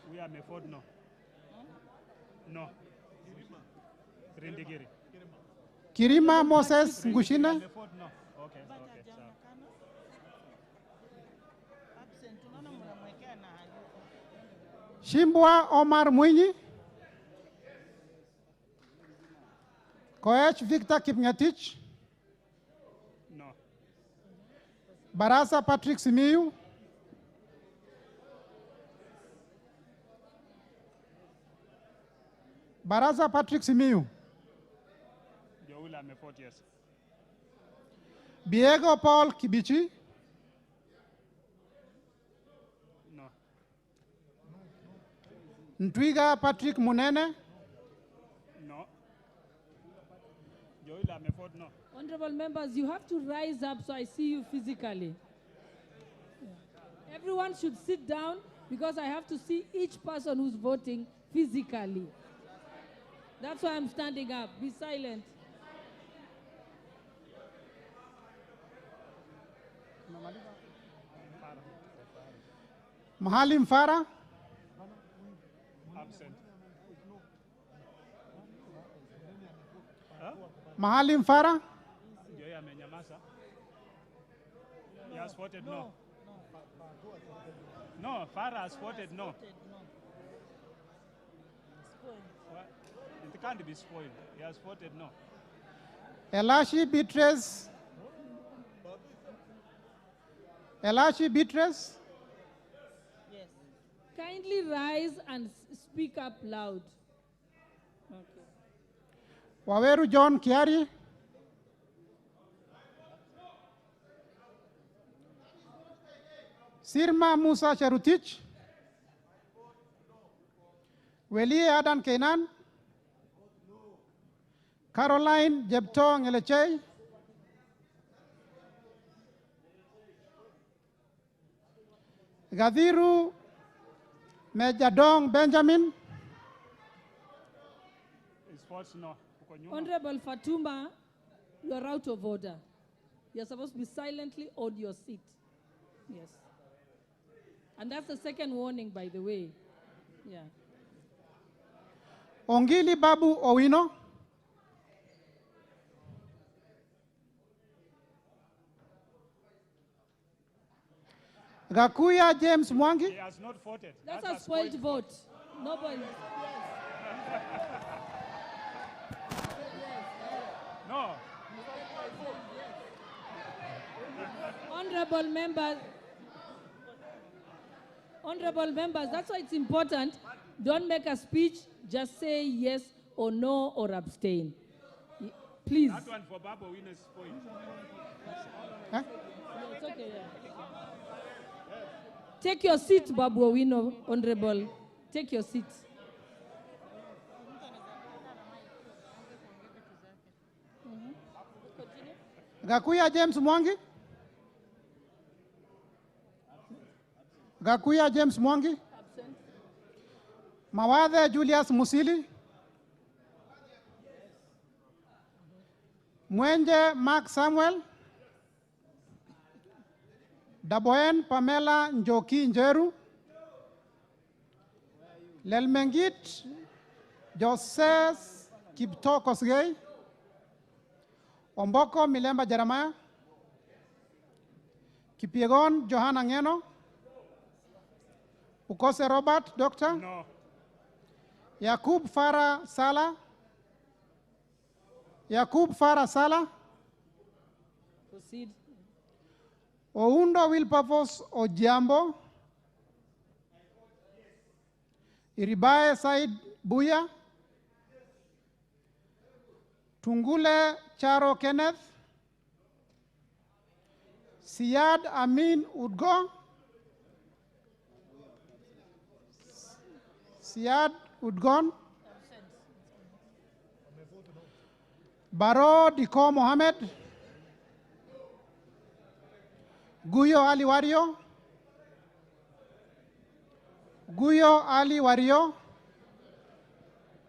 We are Meford, no. No. Rindigiri. Kirima Moses Ngushine. Meford, no. Okay, okay. Shimbwa Omar Mwinyi. Koech Victor Kipngetich. No. Barasa Patrick Simiyu. Barasa Patrick Simiyu. Joula Meford, yes. Biego Paul Kibichi. Ntwiga Patrick Munene. No. Joila Mefort, no. Honorable members, you have to rise up so I see you physically. Everyone should sit down because I have to see each person who's voting physically. That's why I'm standing up. Be silent. Mahalim Farah. Absent. Huh? Mahalim Farah. Joya Menyamasa. He has voted no. No, Farah has voted no. What? It can't be spoiled. He has voted no. Elashi Beatrice. Elashi Beatrice. Kindly rise and speak up loud. Okay. Waweru John Kiari. Sirma Musa Charutich. Welie Adan Kenan. Caroline Jebtong Elechei. Gadiru Mejadong Benjamin. His votes no. Honorable Fatuma, you are out of order. You're supposed to be silently on your seat. Yes. And that's the second warning, by the way. Yeah. Ongili Babu Owino. Gakuya James Mwangi. He has not voted. That's a spoiled vote. Nobody. No. Honorable members, that's why it's important. Don't make a speech, just say yes or no or abstain. Please. That one for Babo Winners point. Huh? Yeah, it's okay, yeah. Take your seat, Babu Owino, Honorable. Take your seat. Gakuya James Mwangi. Gakuya James Mwangi. Mawadhe Julius Musili. Mwenje Mark Samuel. Daboen Pamela Njoki Njeru. Lelmengit Joses Kipto Kosgei. Omboko Milemba Jeremiah. Kipiegon Johanna Ngeno. Ukose Robert, Doctor. No. Yakub Farah Sala. Yakub Farah Sala. Proceed. Oundo Wilberforce Ojiambo. Iribae Said Buya. Tungule Charo Kenneth. Siad Amin Udgo. Siad Udgon. Baro Diko Mohammed. Guyo Ali Wario. Guyo Ali Wario.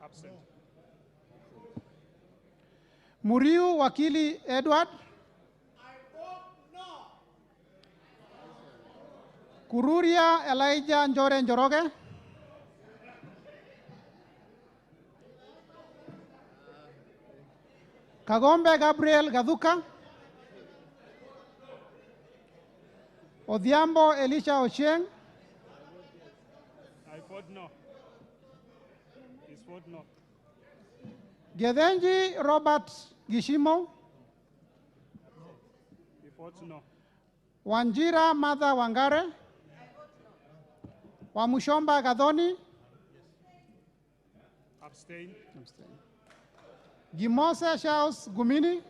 Absent. Muriu Wakili Edward. Kururia Elijah Njore Njoroge. Kagombe Gabriel Gaduka. Odhiambo Elisha Ochieng. I vote no. His vote no. Gedenji Robert Gishimo. He votes no. Wanjira Martha Wangare. Wamushomba Gadoni. Abstain. Gimose Charles Gumini.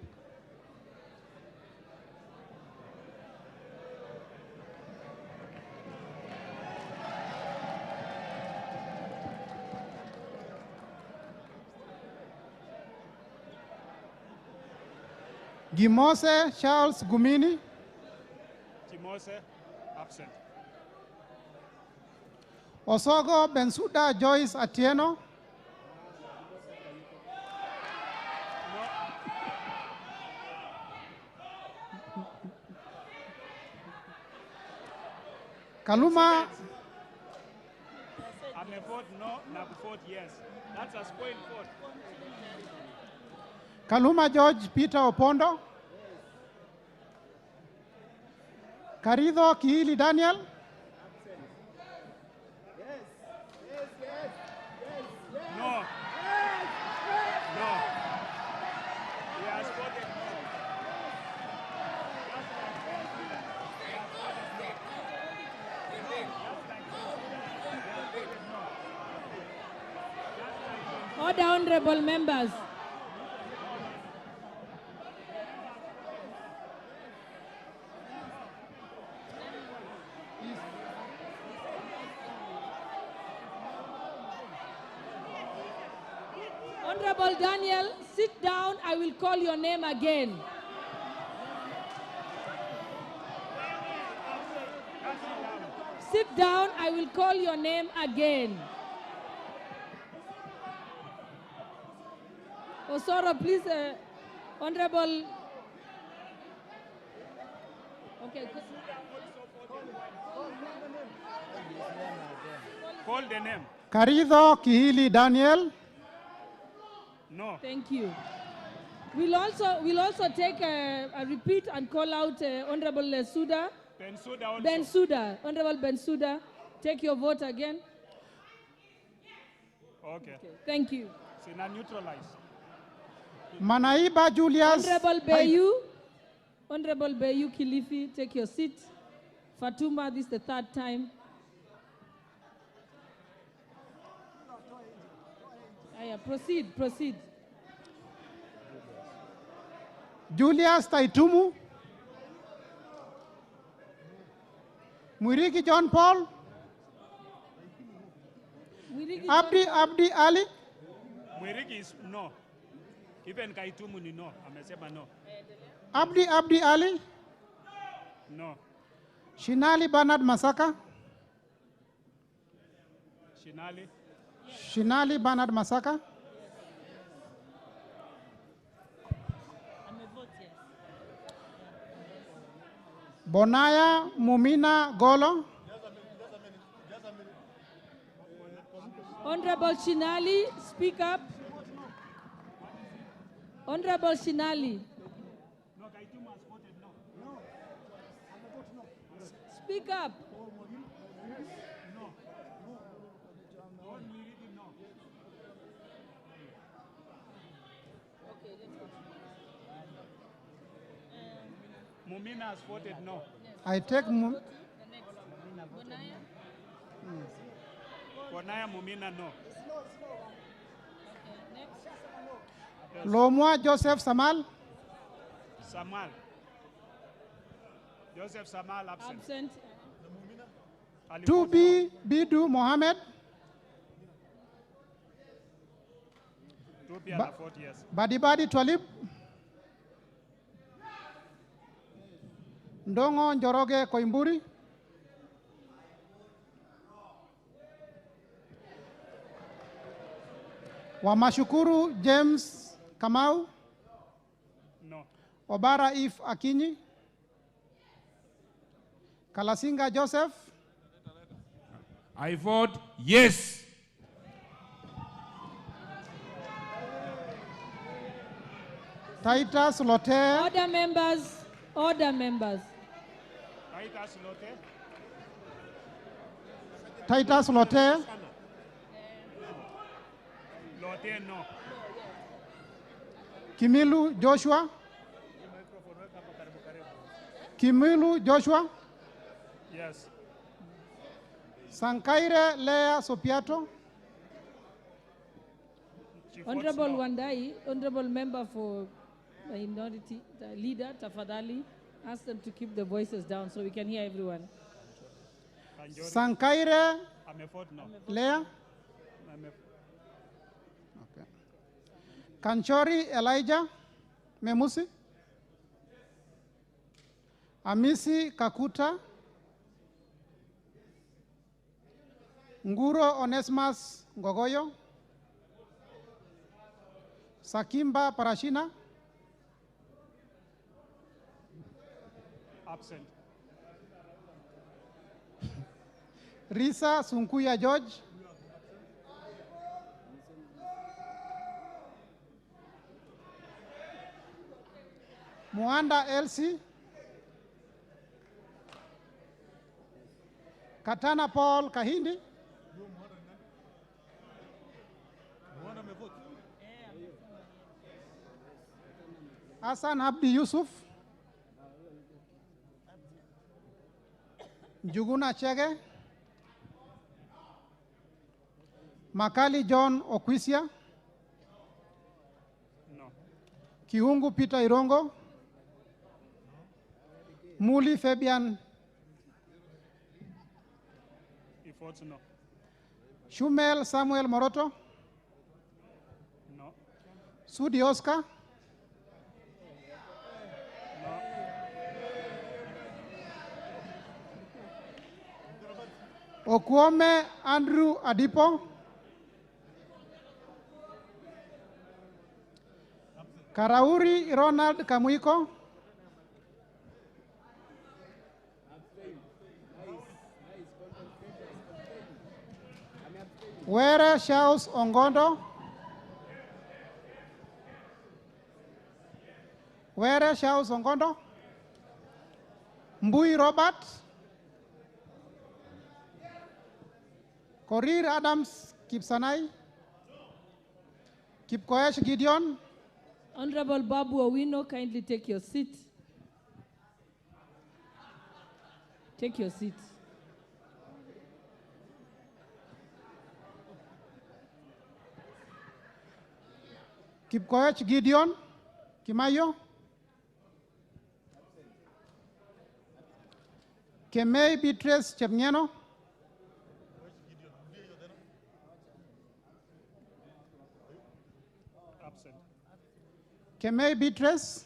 Gimose Charles Gumini. Timose, absent. Osogo Bensuda Joyce Atieno. Kaluma. I'm a vote no, and I'm vote yes. That's a spoiled vote. Kaluma George Peter Opondo. Karido Kiili Daniel. No. No. He has voted no. Order, honorable members. Honorable Daniel, sit down. I will call your name again. Sit down. I will call your name again. Osoro, please, Honorable. Okay. Call the name. Karido Kiili Daniel. No. Thank you. We'll also take a repeat and call out Honorable Suda. Bensuda also. Bensuda, Honorable Bensuda, take your vote again. Okay. Thank you. So now neutralize. Manaiba Julius. Honorable Bayu, Honorable Bayu Kilifi, take your seat. Fatuma, this is the third time. Proceed. Julius Taitumu. Mwiriki John Paul. Abdi Ali. Mwiriki is no. Even Kaitumu ni no. Amesema no. Abdi Ali. No. Shinali Bernard Masaka. Shinali Bernard Masaka. Bonaya Mumina Golo. Honorable Shinali, speak up. Honorable Shinali. Speak up. Mumina has voted no. I take Bonaya Mumina no. Lomwa Joseph Samal. Joseph Samal absent. 2B Bidu Mohammed. 2B and 40 years. Badibadi Twalib. Ndongo Njoroge Koimburi. Wamashukuru James Kamau. No. Obara If Akinyi. Kalasinga Joseph. I vote yes. Titus Lote. Order members. Titus Lote. Lote no. Kimilu Joshua. Yes. Sankaire Lea Sopiato. Honorable Wandai, honorable member for minority leader, Tafadhali, ask them to keep the voices down so we can hear everyone. Sankaire Lea. Okay. Kanchori Elijah Memusi. Amisi Kakuta, Nguro Onesmus Ngogoyo, Sakimba Parashina, Absent. Risa Sunkuya George, Muanda Elsie, Katana Paul Kahindi, Hassan Abdi Yusuf, Juguna Chege, Makali John Okwisia, No. Kiungu Peter Irongo, Muli Fabian, He votes no. Shumel Samuel Moroto, No. Sudi Oscar, Okwome Andrew Adipo, Karauri Ronald Kamuiko, Were Shaus Ongondo, Were Shaus Ongondo, Mbui Robert, Korir Adams Kipsanai, Kipkoesh Gideon, Honorable Babu Owino, kindly take your seat. Take your seat. Kipkoech Gideon Kimayo, Kemei Beatrice Chepngeno, Absent. Kemei Beatrice,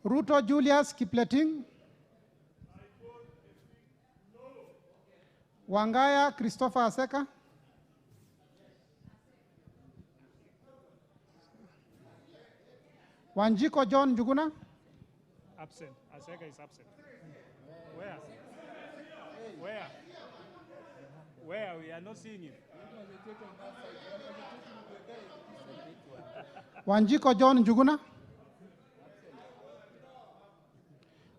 Ruto Julius Kipleting, Wangaya Christopher Aseka, Wanjiko John Juguna, Absent. Aseka is absent. Where? Where? Where? We are not seeing him. Wanjiko John Juguna,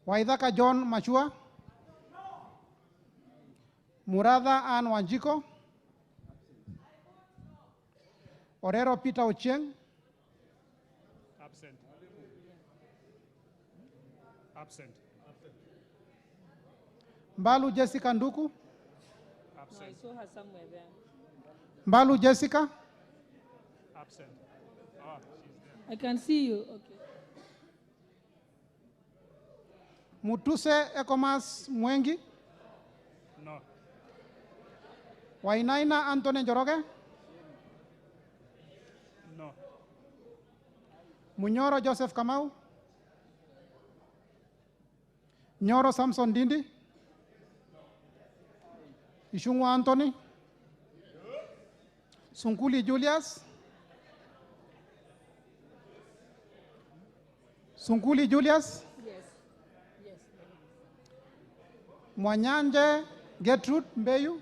Waithaka John Machua, Muradha Ann Wanjiko, Orero Peter Ochieng, Absent. Absent. Mbalu Jessica Nduku, Absent. I saw her somewhere there. Mbalu Jessica, Absent. Oh, she's there. I can see you. Okay. Mutuse Ekomas Mwengi, No. Wainaina Anthony Njoroge, No. Munyoro Joseph Kamau, Nyoro Samson Dindi, Ishungwa Anthony, Sunkuli Julius, Sunkuli Julius, Yes. Yes. Mwanyanje Gertrude Mbeyu,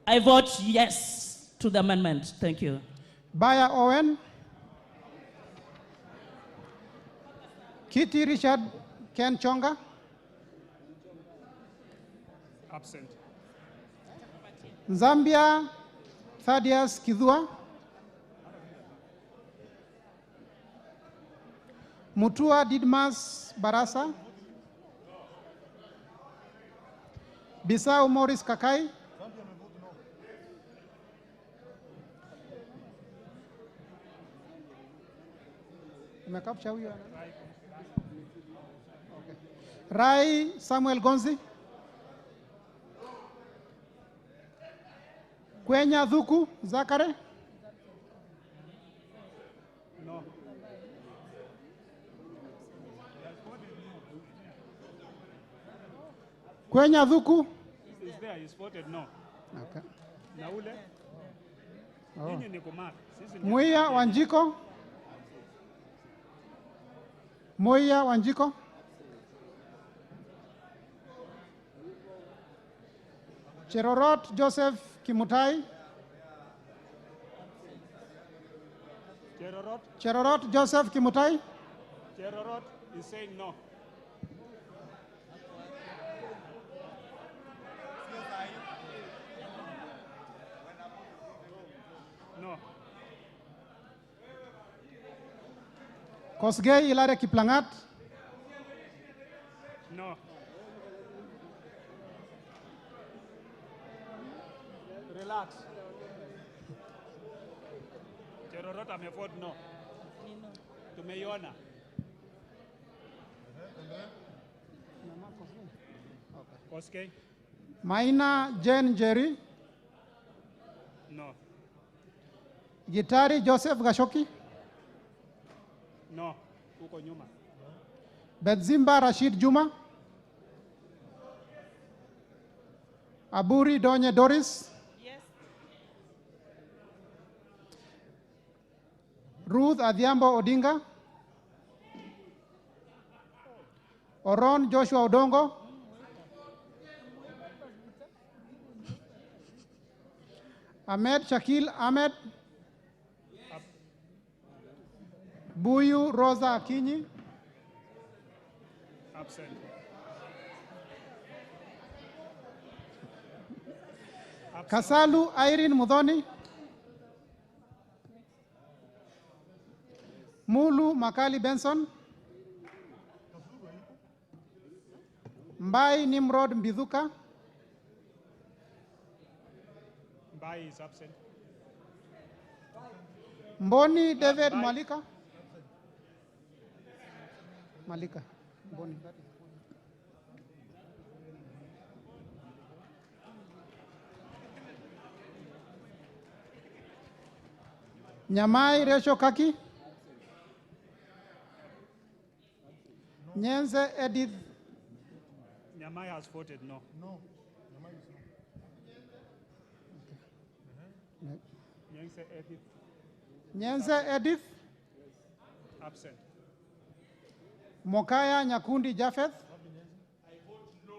I vote yes to the amendment. Thank you. Baya Owen, Kitty Richard Ken Chonga, Absent. Zambia Thaddeus Kidhua, Mutua Didmas Barasa, Bisau Morris Kakai, Umekapcha huyo? Okay. Rai Samuel Gonzi, Kwenya Dhuku Zakare. No. Kwenya Dhuku. Is there, he's voted no. Okay. Na ule? Oh. Nyinyi ni kumaka. Sisi ni Muia Wanjiko. Muia Wanjiko. Cherorot Joseph Kimutai. Cherorot? Cherorot Joseph Kimutai. Cherorot is saying no. No. Kosgei Ilare Kiplangat. No. Relax. Cherorot amevote no. Tumeiona. Koskei? Maina Jane Jerry. No. Gitari Joseph Gashoki. No. Uko nyuma. Bedzimba Rashid Juma. Aburi Donye Doris. Yes. Ruth Adhiambo Odinga. Oron Joshua Odongo. Ahmed Shakil Ahmed. Buyu Rosa Akinyi. Absent. Kasalu Irene Mudhoni. Mulu Makali Benson. Mbai Nimrod Mbithuka. Mbai is absent. Mboni David Malika. Malika. Mboni. Nyamai Resho Kaki. Nyenze Edith. Nyamai has voted no. No. Nyense Edith. Nyenze Edith. Absent. Mokaya Nyakundi Japheth. I vote no.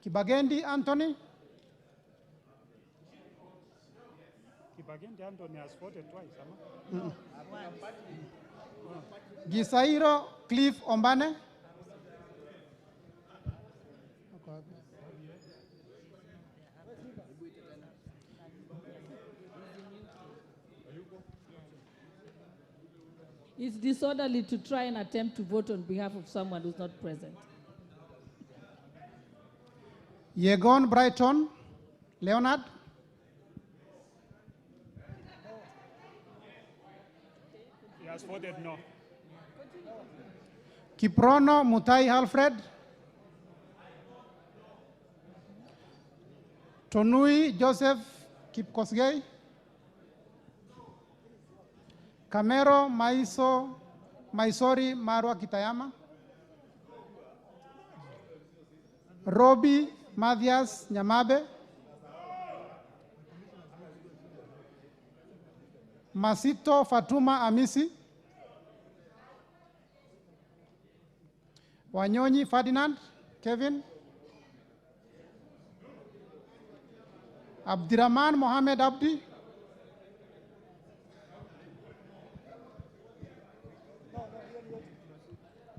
Kibagendi Anthony. Kibagendi Anthony has voted twice, ama? Gisairo Cliff Ombane. It's disorderly to try and attempt to vote on behalf of someone who's not present. Yegon Brighton Leonard. He has voted no. Kiprono Mutai Alfred. Tonui Joseph Kipkosgei. Kamero Maisori Marwa Kitayama. Robi Mathias Nyamabe. Masito Fatuma Amisi. Wanyonyi Ferdinand Kevin. Abdirahman Mohamed Abdi.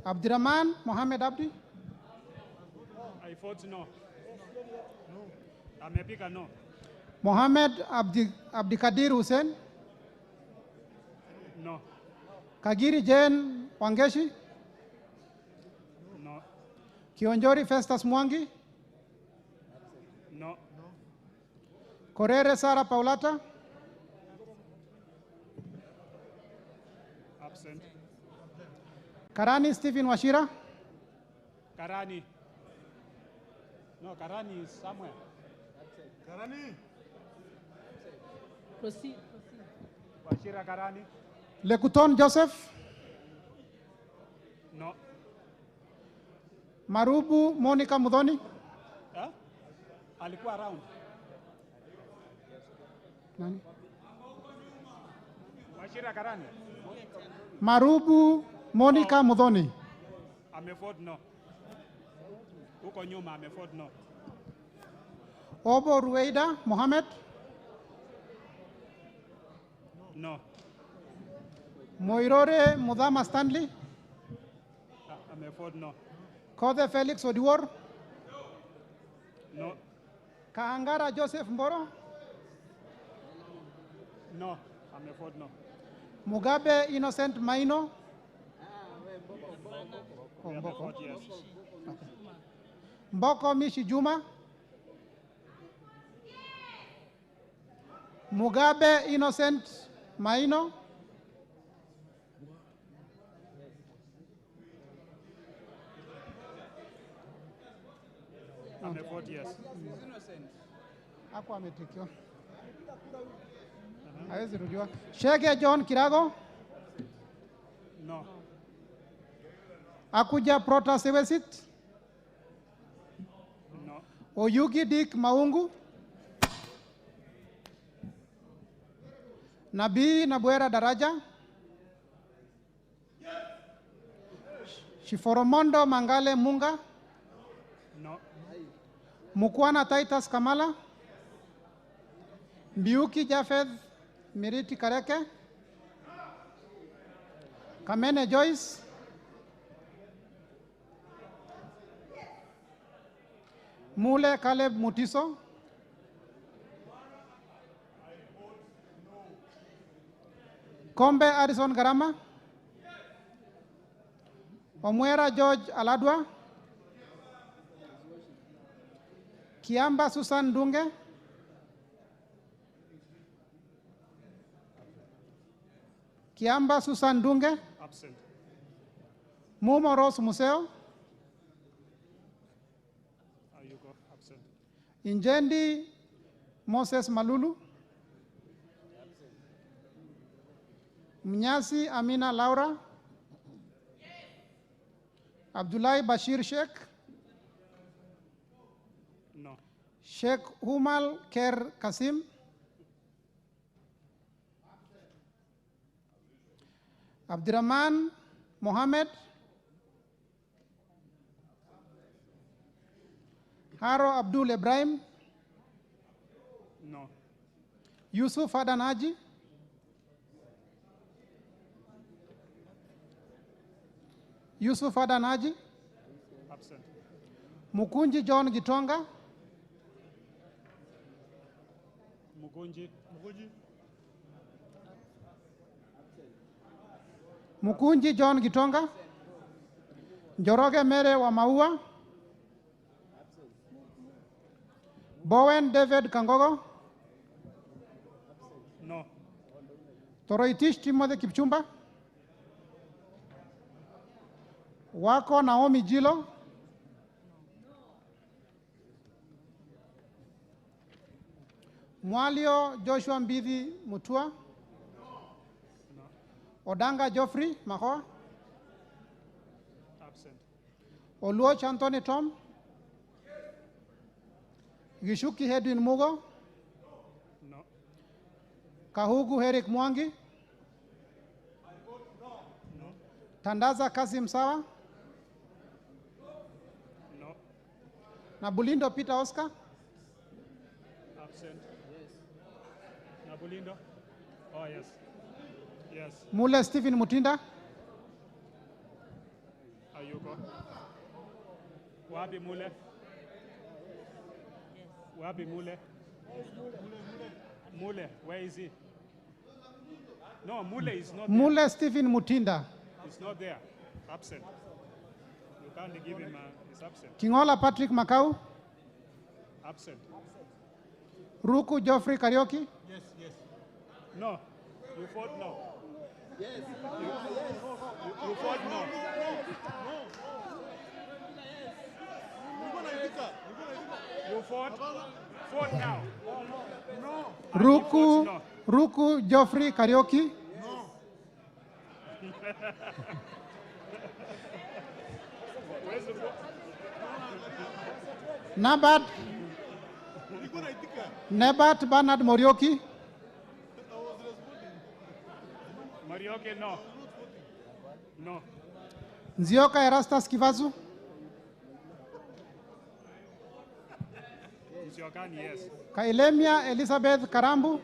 Abdirahman Mohamed Abdi. I vote no. Amepiga no. Mohamed Abdikadir Hussein. No. Kagiri Jane Wangeshi. No. Kionjori Festus Mwangi. No. Korere Sara Paulata. Absent. Karani Stephen Washira. Karani. No, Karani is somewhere. Proceed. Wachira Karani? Lekuton Joseph. No. Marubu Monica Mudhoni. Huh? Alikuwa around. Nani? Wachira Karani? Marubu Monica Mudhoni. Ameford no. Huko nyuma ameford no. Obo Ruweida Mohammed. No. Moirore Mudhama Stanley. Ameford no. Kode Felix Odiwor. No. Kaangara Joseph Mboro. No. Ameford no. Mugabe Innocent Maino. Oh, We Mboko. Ameford yes. Mboko Mishi Juma. Mugabe Innocent Maino. Ameford yes. Hapo ametikiwa. Hawezi rudiwa. Shege John Kirago. No. Akuja Prota Sewesit. No. Oyugi Dick Maungu. Nabii Nabwera Daraja. Shiforomondo Mangale Munga. No. Mukwana Titus Kamala. Mbiuki Jafeth Miriti Kareke. Kamene Joyce. Mule Caleb Mutiso. Kombe Addison Garama. Omwera George Aladwa. Kiamba Susan Dunge. Kiamba Susan Dunge. Absent. Mumo Rose Museo. Ayuko absent. Injendi Moses Malulu. Mnyasi Amina Laura. Abdullahi Bashir Sheikh. No. Sheikh Humal Ker Kasim. Abdirahman Mohammed. Haro Abdul Ibrahim. No. Yusuf Adan Haji. Yusuf Adan Haji. Absent. Mukunji John Gitonga. Mugunji. Mukunji John Gitonga. Njoroge Mere wa Maua. Bowen David Kangogo. No. Toroitish Timothy Kipchumba. Wako Naomi Jilo. Mwalio Joshua Mbidhi Mutua. Odanga Geoffrey Mahoa. Absent. Oluoch Anthony Tom. Gishuki Hedwin Mugo. No. Kahugu Eric Mwangi. No. Tandaza Kasim Sawa. No. Na Bulindo Peter Oscar. Absent. Yes. Nabulindo? Oh, yes. Yes. Mule Stephen Mutinda. Ayuko. Wapi Mule? Wapi Mule? Mule, where is he? No, Mule is not there. Mule Stephen Mutinda. He's not there. Absent. You can't give him he's absent. Kingola Patrick Makau. Absent. Ruku Geoffrey Karioki. Yes, yes. No. You fought no. Yes. You fought no. You fought? Vote now. Ruku Geoffrey Karaoke. Nebat Bernard Morioki. Marioke, no. No. Nzioka Erastus Kivazu. Nsiokani, yes. Kailemia Elizabeth Karambu.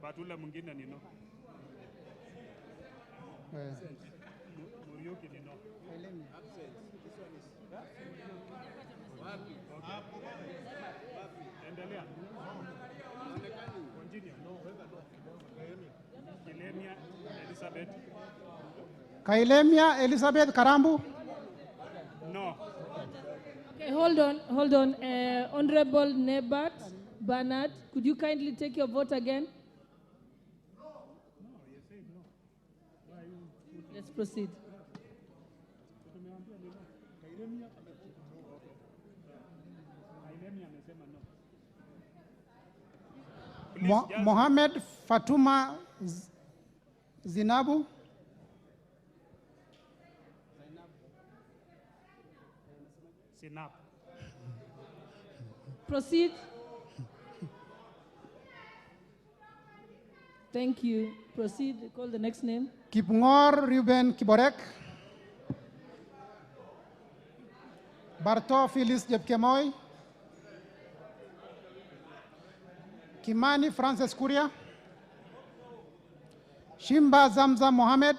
But ule mwingine ni no. Marioke ni no. Endelea. Continue. Kilemia Elizabeth. Kailemia Elizabeth Karambu. No. Okay, hold on. Honorable Nebat Bernard, could you kindly take your vote again? Let's proceed. Mohamed Fatuma Zinabu. Sinap. Proceed. Thank you. Proceed. Call the next name. Kipngor Ruben Kiborek. Barto Phyllis Jepkemoy. Kimani Francis Kuria. Shimba Zamzam Mohammed.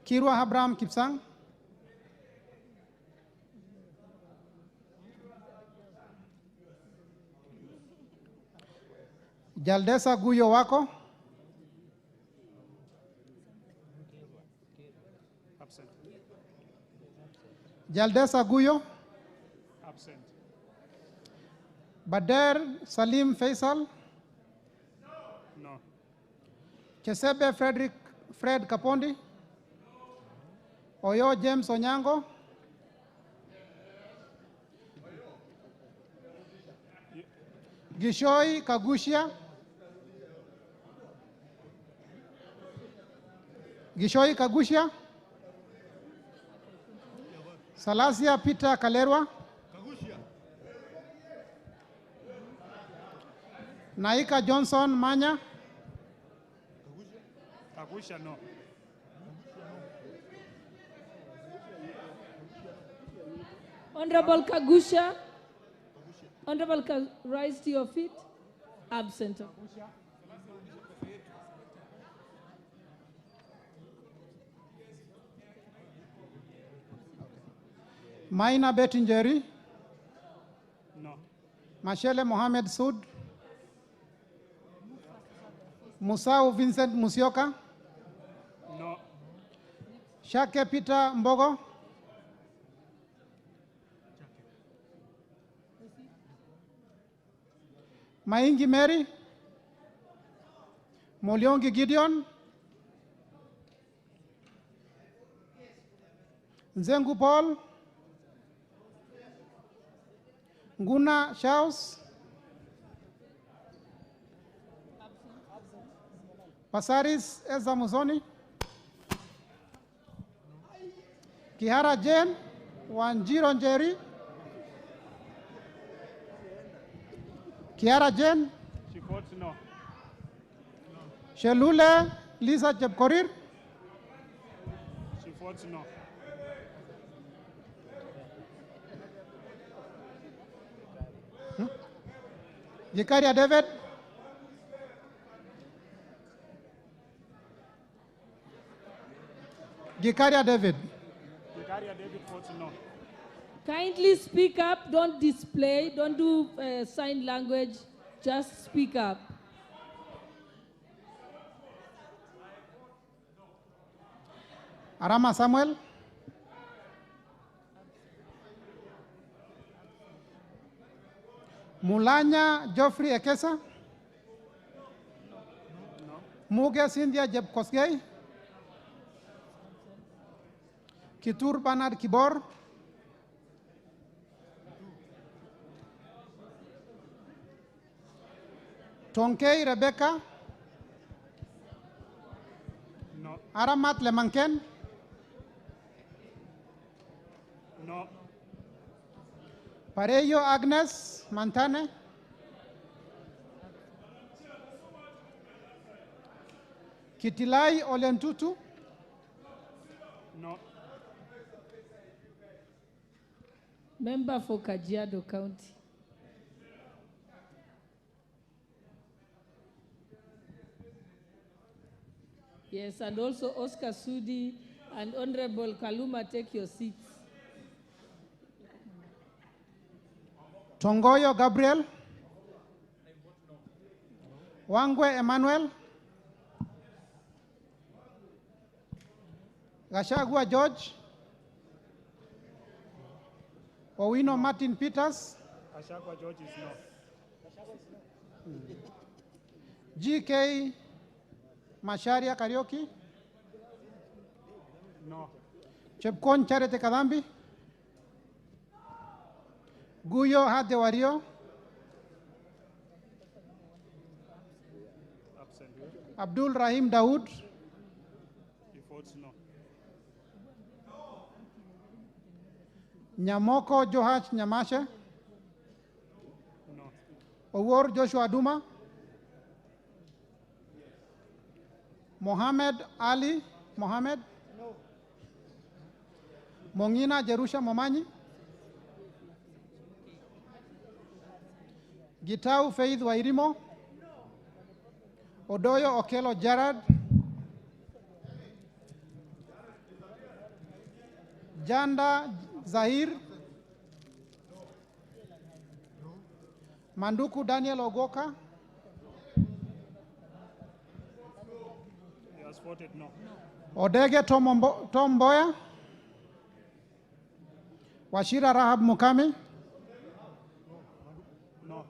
Kirwa Abraham Kipsang. Jaldesa Guyo Wako. Absent. Jaldesa Guyo. Absent. Bader Salim Faisal. No. Chesebe Fred Kapondi. Oyo James Onyango. Gishoi Kagushia. Gishoi Kagushia. Salasia Peter Kalerwa. Naika Johnson Manya. Kagusha, no. Honorable Kagusha. Honorable, rise to your feet. Absent. Maina Bettingeri. No. Mashele Mohamed Sud. Musau Vincent Musioka. No. Shake Peter Mbogo. Maingi Mary. Moliongi Gideon. Nzengu Paul. Nguna Shaus. Pasaris Eza Muzoni. Kihara Jane. Wanjiro Njeri. Kiara Jane. She votes no. Shelule Lisa Chepkorir. She votes no. Gikaria David. Gikaria David. Gikaria David votes no. Kindly speak up, don't display, don't do sign language, just speak up. Arama Samuel. Mulanya Geoffrey Ekesa. Muge Cynthia Jepkosgei. Kitur Bernard Kibor. Tonkei Rebecca. No. Aramat Lemanken. No. Pareyo Agnes Mantane. Kitilai Olentutu. No. Member for Kajiado County. Yes, and also Oscar Sudi and Honorable Kaluma, take your seats. Tongoyo Gabriel. Wangwe Emmanuel. Gashagua George. Owino Martin Peters. Ashakwa George is no. GK Masharia Karaoke. No. Chepkon Charity Kadambi. Guyo Hade Wario. Absent. Abdul Rahim Dawood. He votes no. Nyamoko Johach Nyamashe. No. Owor Joshua Duma. Mohammed Ali Mohammed. No. Mongina Jerusha Momanyi. Gitau Faith Wairimo. Odoyo Okelo Gerard. Janda Zahir. Manduku Daniel Ogoka. He has voted no. Odege Tom Mboya. Washira Rahab Mukami. No.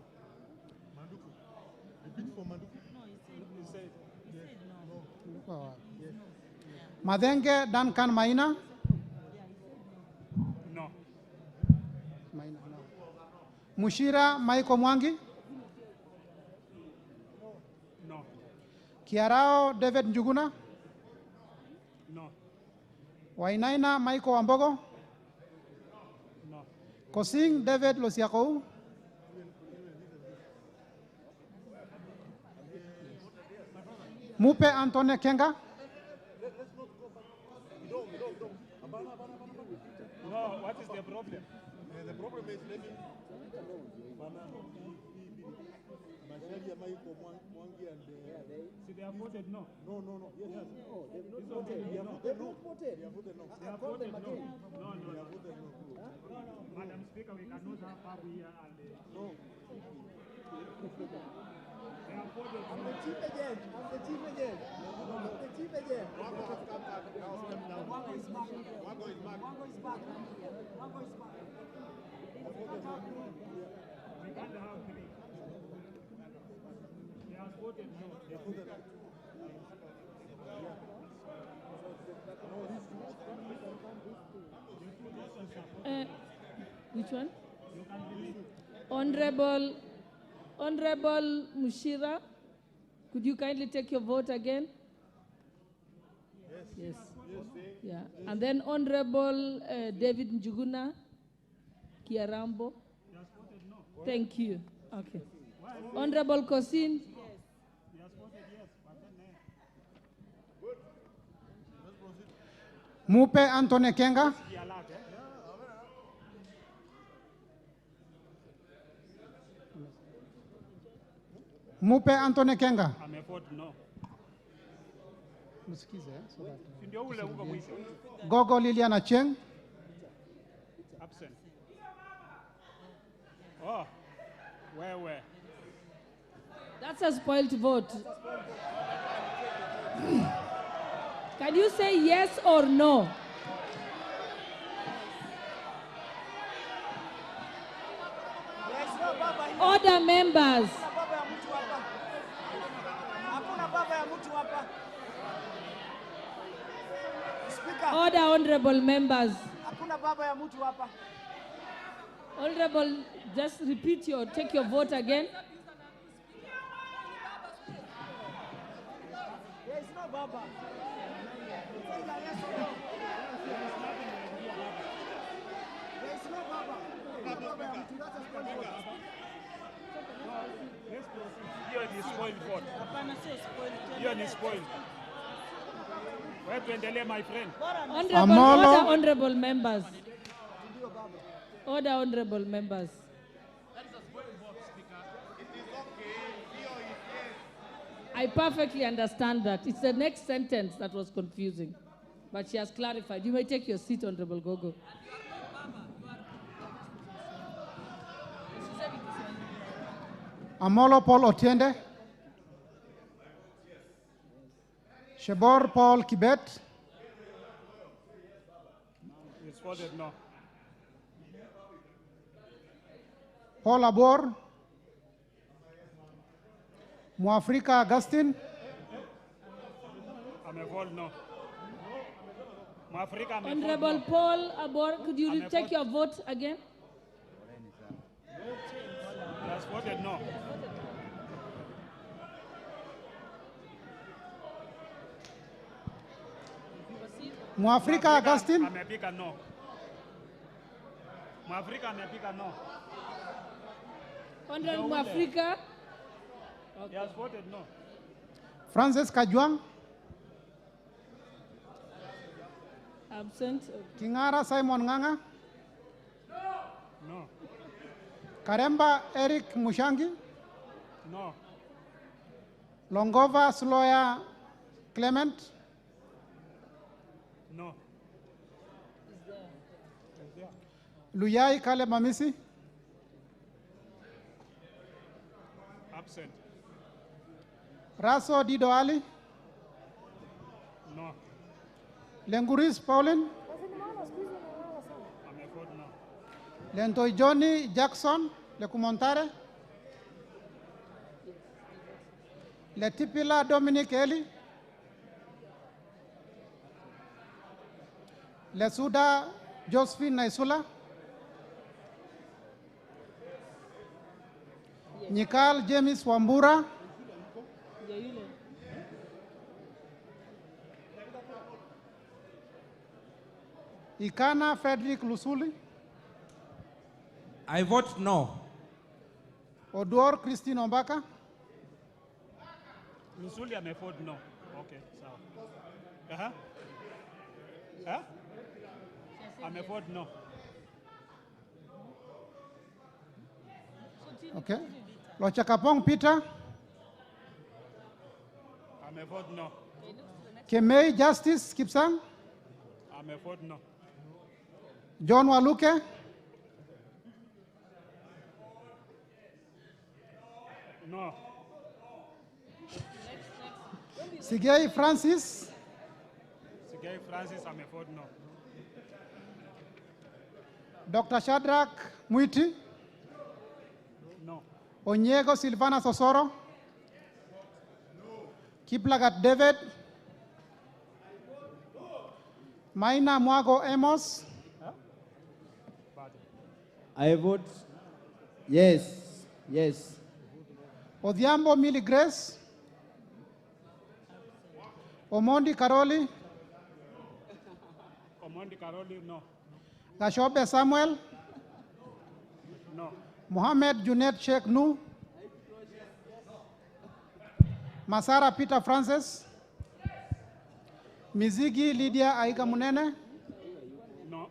Madenge Duncan Maina. No. Maina, no. Mushira Maiko Mwangi. No. Kiarao David Njuguna. No. Wainaina Maiko Wambogo. No. Kosing David Losiakou. Mupe Antone Kenga. No, what is the problem? The problem is maybe See, they have voted no. No. Yes. No, they've not voted. They have voted no. They have voted no. They have voted no. No. They have voted no. Madam Speaker, we cannot have Babu here and no. They have voted no. I'm the chief agent. I'm the chief agent. I'm the chief agent. Wago has come back. Now step down. Wago is back. Wago is back. Wago is back. Wago is back. We can't have three. They have voted no. They have voted no. Which one? Honorable Mushira, could you kindly take your vote again? Yes. Yeah. And then Honorable David Njuguna Kiarambo. Thank you. Okay. Honorable Kosin. Mupe Antone Kenga. Mupe Antone Kenga. Amevote no. Ndio ule uko mwisho. Gogo Liliana Cheng. Absent. Oh, where? That's a spoiled vote. Can you say yes or no? Order members. Order, honorable members. Honorable, just take your vote again. Hiyo ni spoiled vote. Hiyo ni spoiled. Wewe tuendelee, my friend. Order, honorable members. Order, honorable members. I perfectly understand that. It's the next sentence that was confusing. But she has clarified. You may take your seat, Honorable Gogo. Amolo Paul Otiende. Shebor Paul Kibet. It's voted no. Paul Abor. Mwafrika Augustine. I'm a vote no. Mwafrika, I'm a vote Honorable no. Paul Abor, could you take your vote again? That's voted no. Mwafrika Augustine. Amepiga no. Mwafrika amepiga no. Honorable Mwafrika. He has voted no. Francis Kajwang. Absent. Kingara Simon Nganga. No. Karemba Eric Mushangi. No. Longova Sloya Clement. No. Luyai Kale Mamisi. Absent. Raso Dido Ali. No. Lenguris Pauline. I'm a vote no. Lentoy Johnny Jackson. Lekumontare. Letipila Dominic Eli. Lesuda Josephine Naisula. Nikal James Wambura. Ikana Frederick Lusuli. I vote no. Odor Christine Ombaka. Lusuli amevote no. Okay, sawa. Huh? Huh? Amevote no. Okay. Lochakapong Peter. Amevote no. Kemei Justice Kipsang. Amevote no. John Waluke. No. Sigei Francis. Sigei Francis amevote no. Dr. Shadrach Mwiti. No. Onyego Silvana Sosoro. Kiplagat David. Maina Mwago Amos. I vote yes. Yes. Odhiambo Millie Grace. Omondi Karoli. Omondi Karoli no. Gashobe Samuel. No. Mohamed Junet Sheikh Nu. Masara Peter Francis. Mizigi Lydia Aiga Munene. No.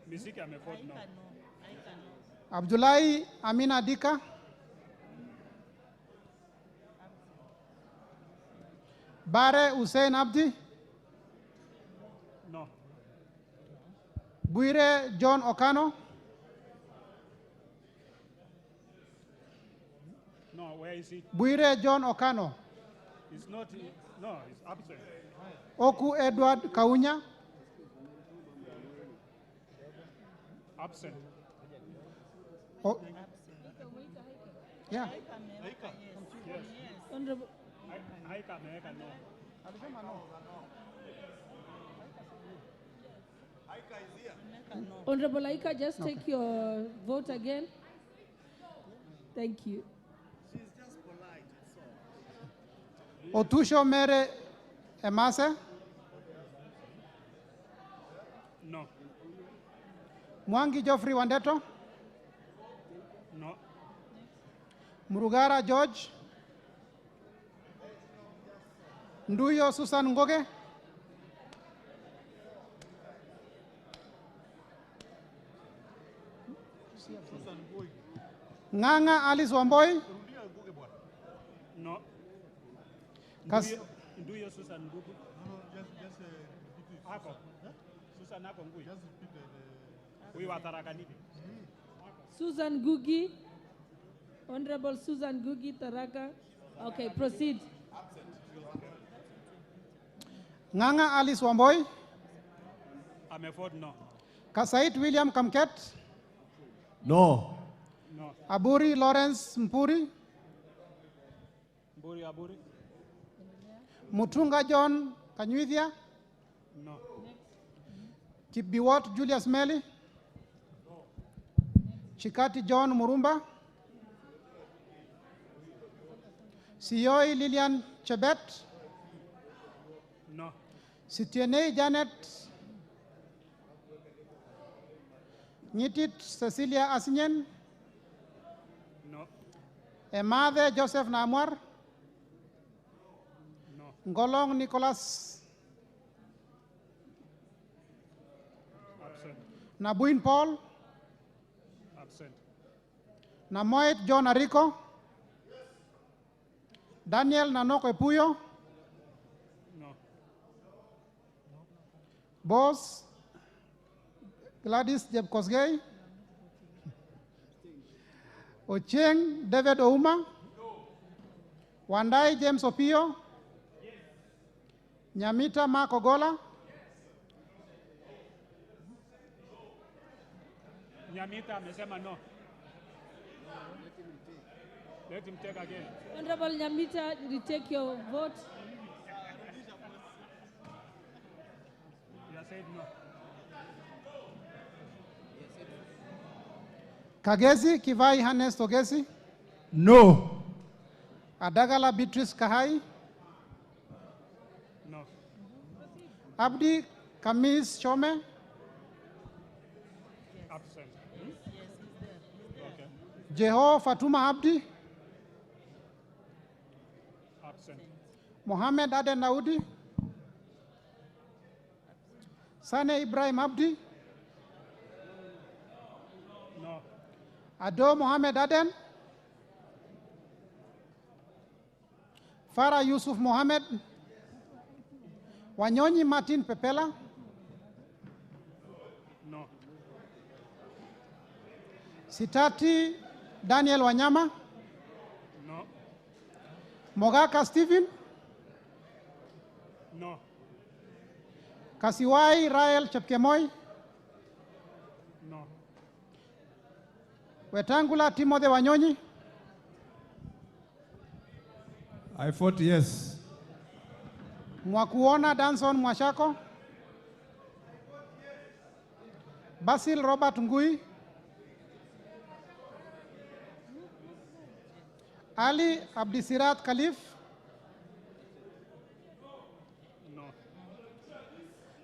Mizigi amevote no. Abdullahi Amina Dika. Bare Hussein Abdi. No. Buire John Okano. No, where is he? Buire John Okano. He's not, no, he's absent. Oku Edward Kaunya. Absent. Oh. Yeah. Yes. Honorable. Haika ameweka no. Alisema no. Honorable Aika, just take your vote again. Thank you. She's just polite, that's all. Otusho Mere Emase, No. Mwangi Geoffrey Wandeto, No. Murugara George, Nduyo Susan Ngoge, Nganga Alice Wamboi, No. Kas- Nduyo Susan Ngugi. Ako. Susan ako Ngui. Huyu wa Tharaka Nithi. Susan Gugi, Honorable Susan Gugi Taraka. Okay, proceed. Nganga Alice Wamboi, Ameford no. Kasait William Kamket, No. No. Aburi Lawrence Mpuri, Mburi Aburi. Mutunga John Kanyuithia, No. Kibiwot Julius Meli, Chikati John Murumba, Sioi Lilian Chebet, No. Sitienei Janet, Nyitit Cecilia Asinyen, No. Emade Joseph Namwar, No. Ngolong Nicholas, Absent. Nabuin Paul, Absent. Namoit John Ariko, Daniel Nanoko Epuyo, No. Boss Gladys Jebkosgei, Ocheng David Ouma, Wandai James Opio, Nyamita Makogola, Nyamita amesema no. Let him take again. Honorable Nyamita, retake your vote. You said no. Kagezi Kivai Hannes Togesi, No. Adagala Beatrice Kahai, No. Abdi Kamis Chome, Absent. Okay. Jeho Fatuma Abdi, Absent. Mohammed Aden Naudi, Sane Ibrahim Abdi, No. Ado Mohammed Aden, Farah Yusuf Mohammed, Wanyonyi Martin Pepela, No. Sitati Daniel Wanyama, No. Mogaka Stephen, No. Kasiwai Rael Chepkemoi, No. Wetangula Timothy Wanyonyi, I vote yes. Mwakuona Danson Mwashako, Basil Robert Ngui, Ali Abdisirat Khalif, No.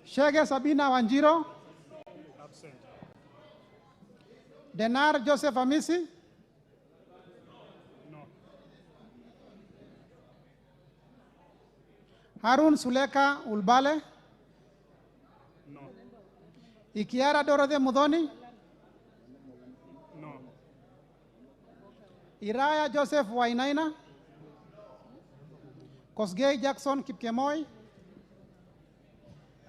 Shege Sabina Wanjiro, Absent. Denar Joseph Amisi, No. Harun Suleka Ulbale, No. Ikiara Dorothy Mudhoni, No. Iraya Joseph Wainaina, Kosgei Jackson Kipkemoi,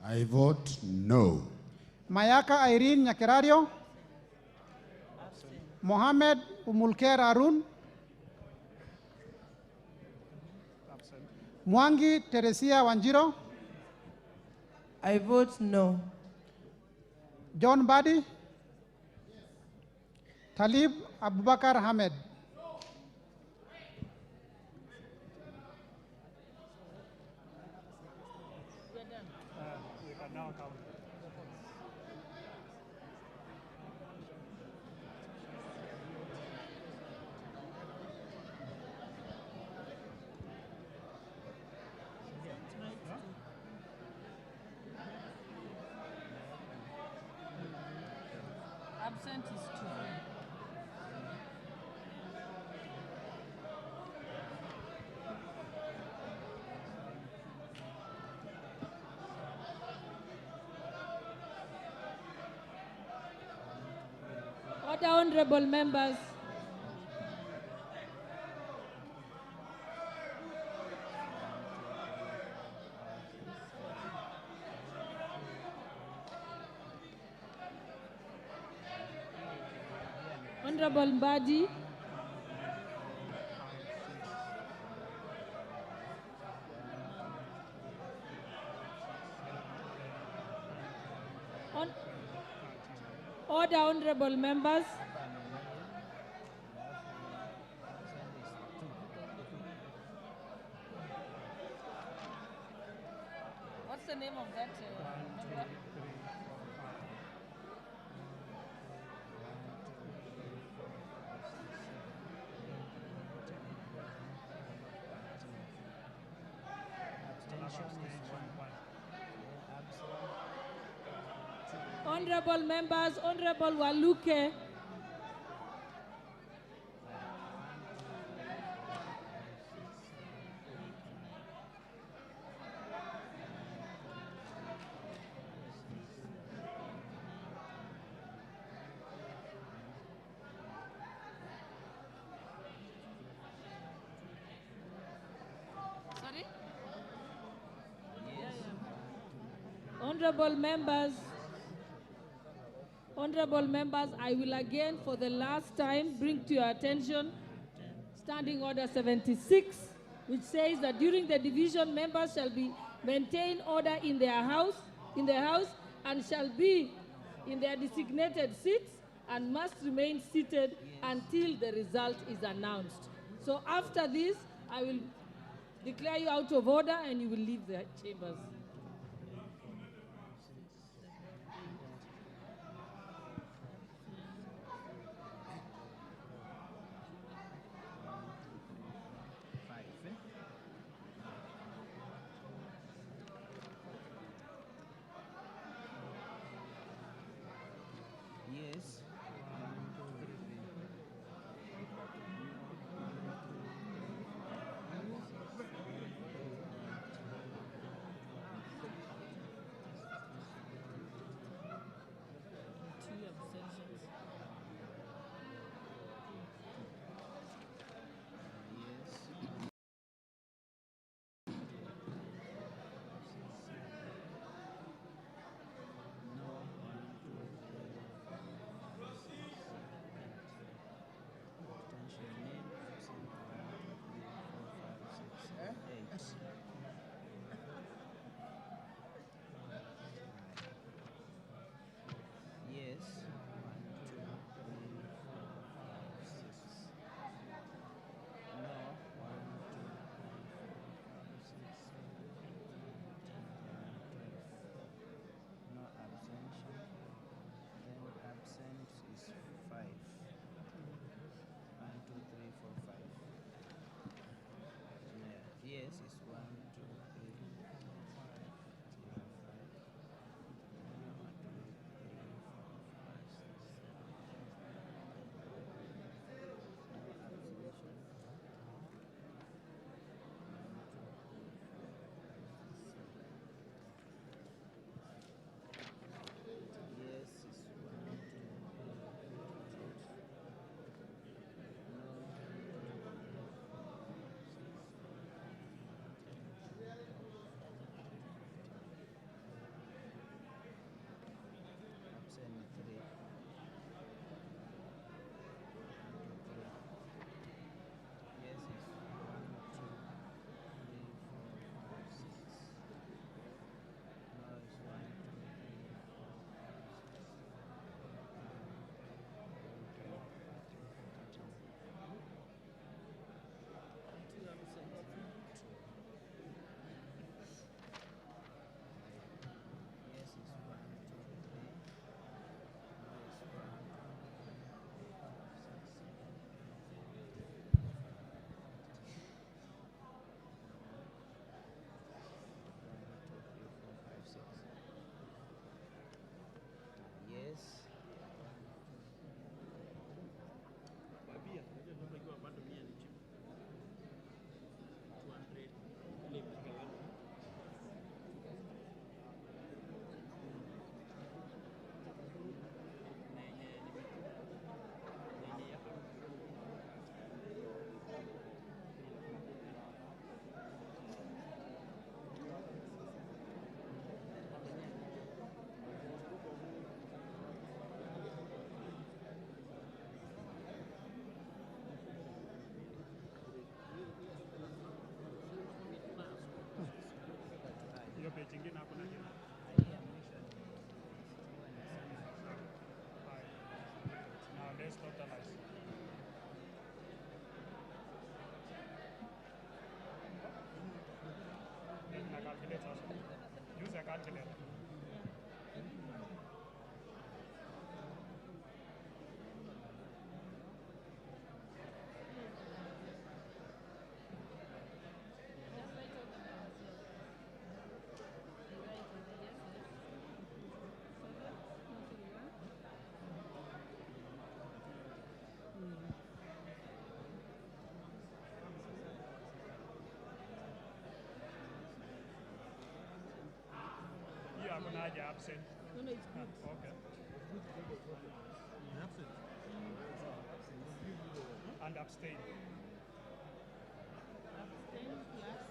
I vote no. Mayaka Irene Nyakerario, Mohamed Umulker Arun, Absent. Mwangi Teresia Wanjiro, I vote no. John Badi, Talib Abubakar Ahmed. We can now count. Absent is 2. Order, honorable members. Honorable Mbadi. Order, honorable members. What's the name of that member? Honorable members, Honorable Waluke. Sorry? Honorable members, I will again for the last time bring to your attention Standing Order 76, which says that during the division, members shall be maintain order in their house, and shall be in their designated seats and must remain seated until the result is announced. So after this, I will declare you out of order and you will leave the chambers. Yes. Yes, it's 1, 2, 3, 4, 5, 6, 7, 8. Absent. No, no, it's good. Okay. Absent. And abstain. Abstain plus.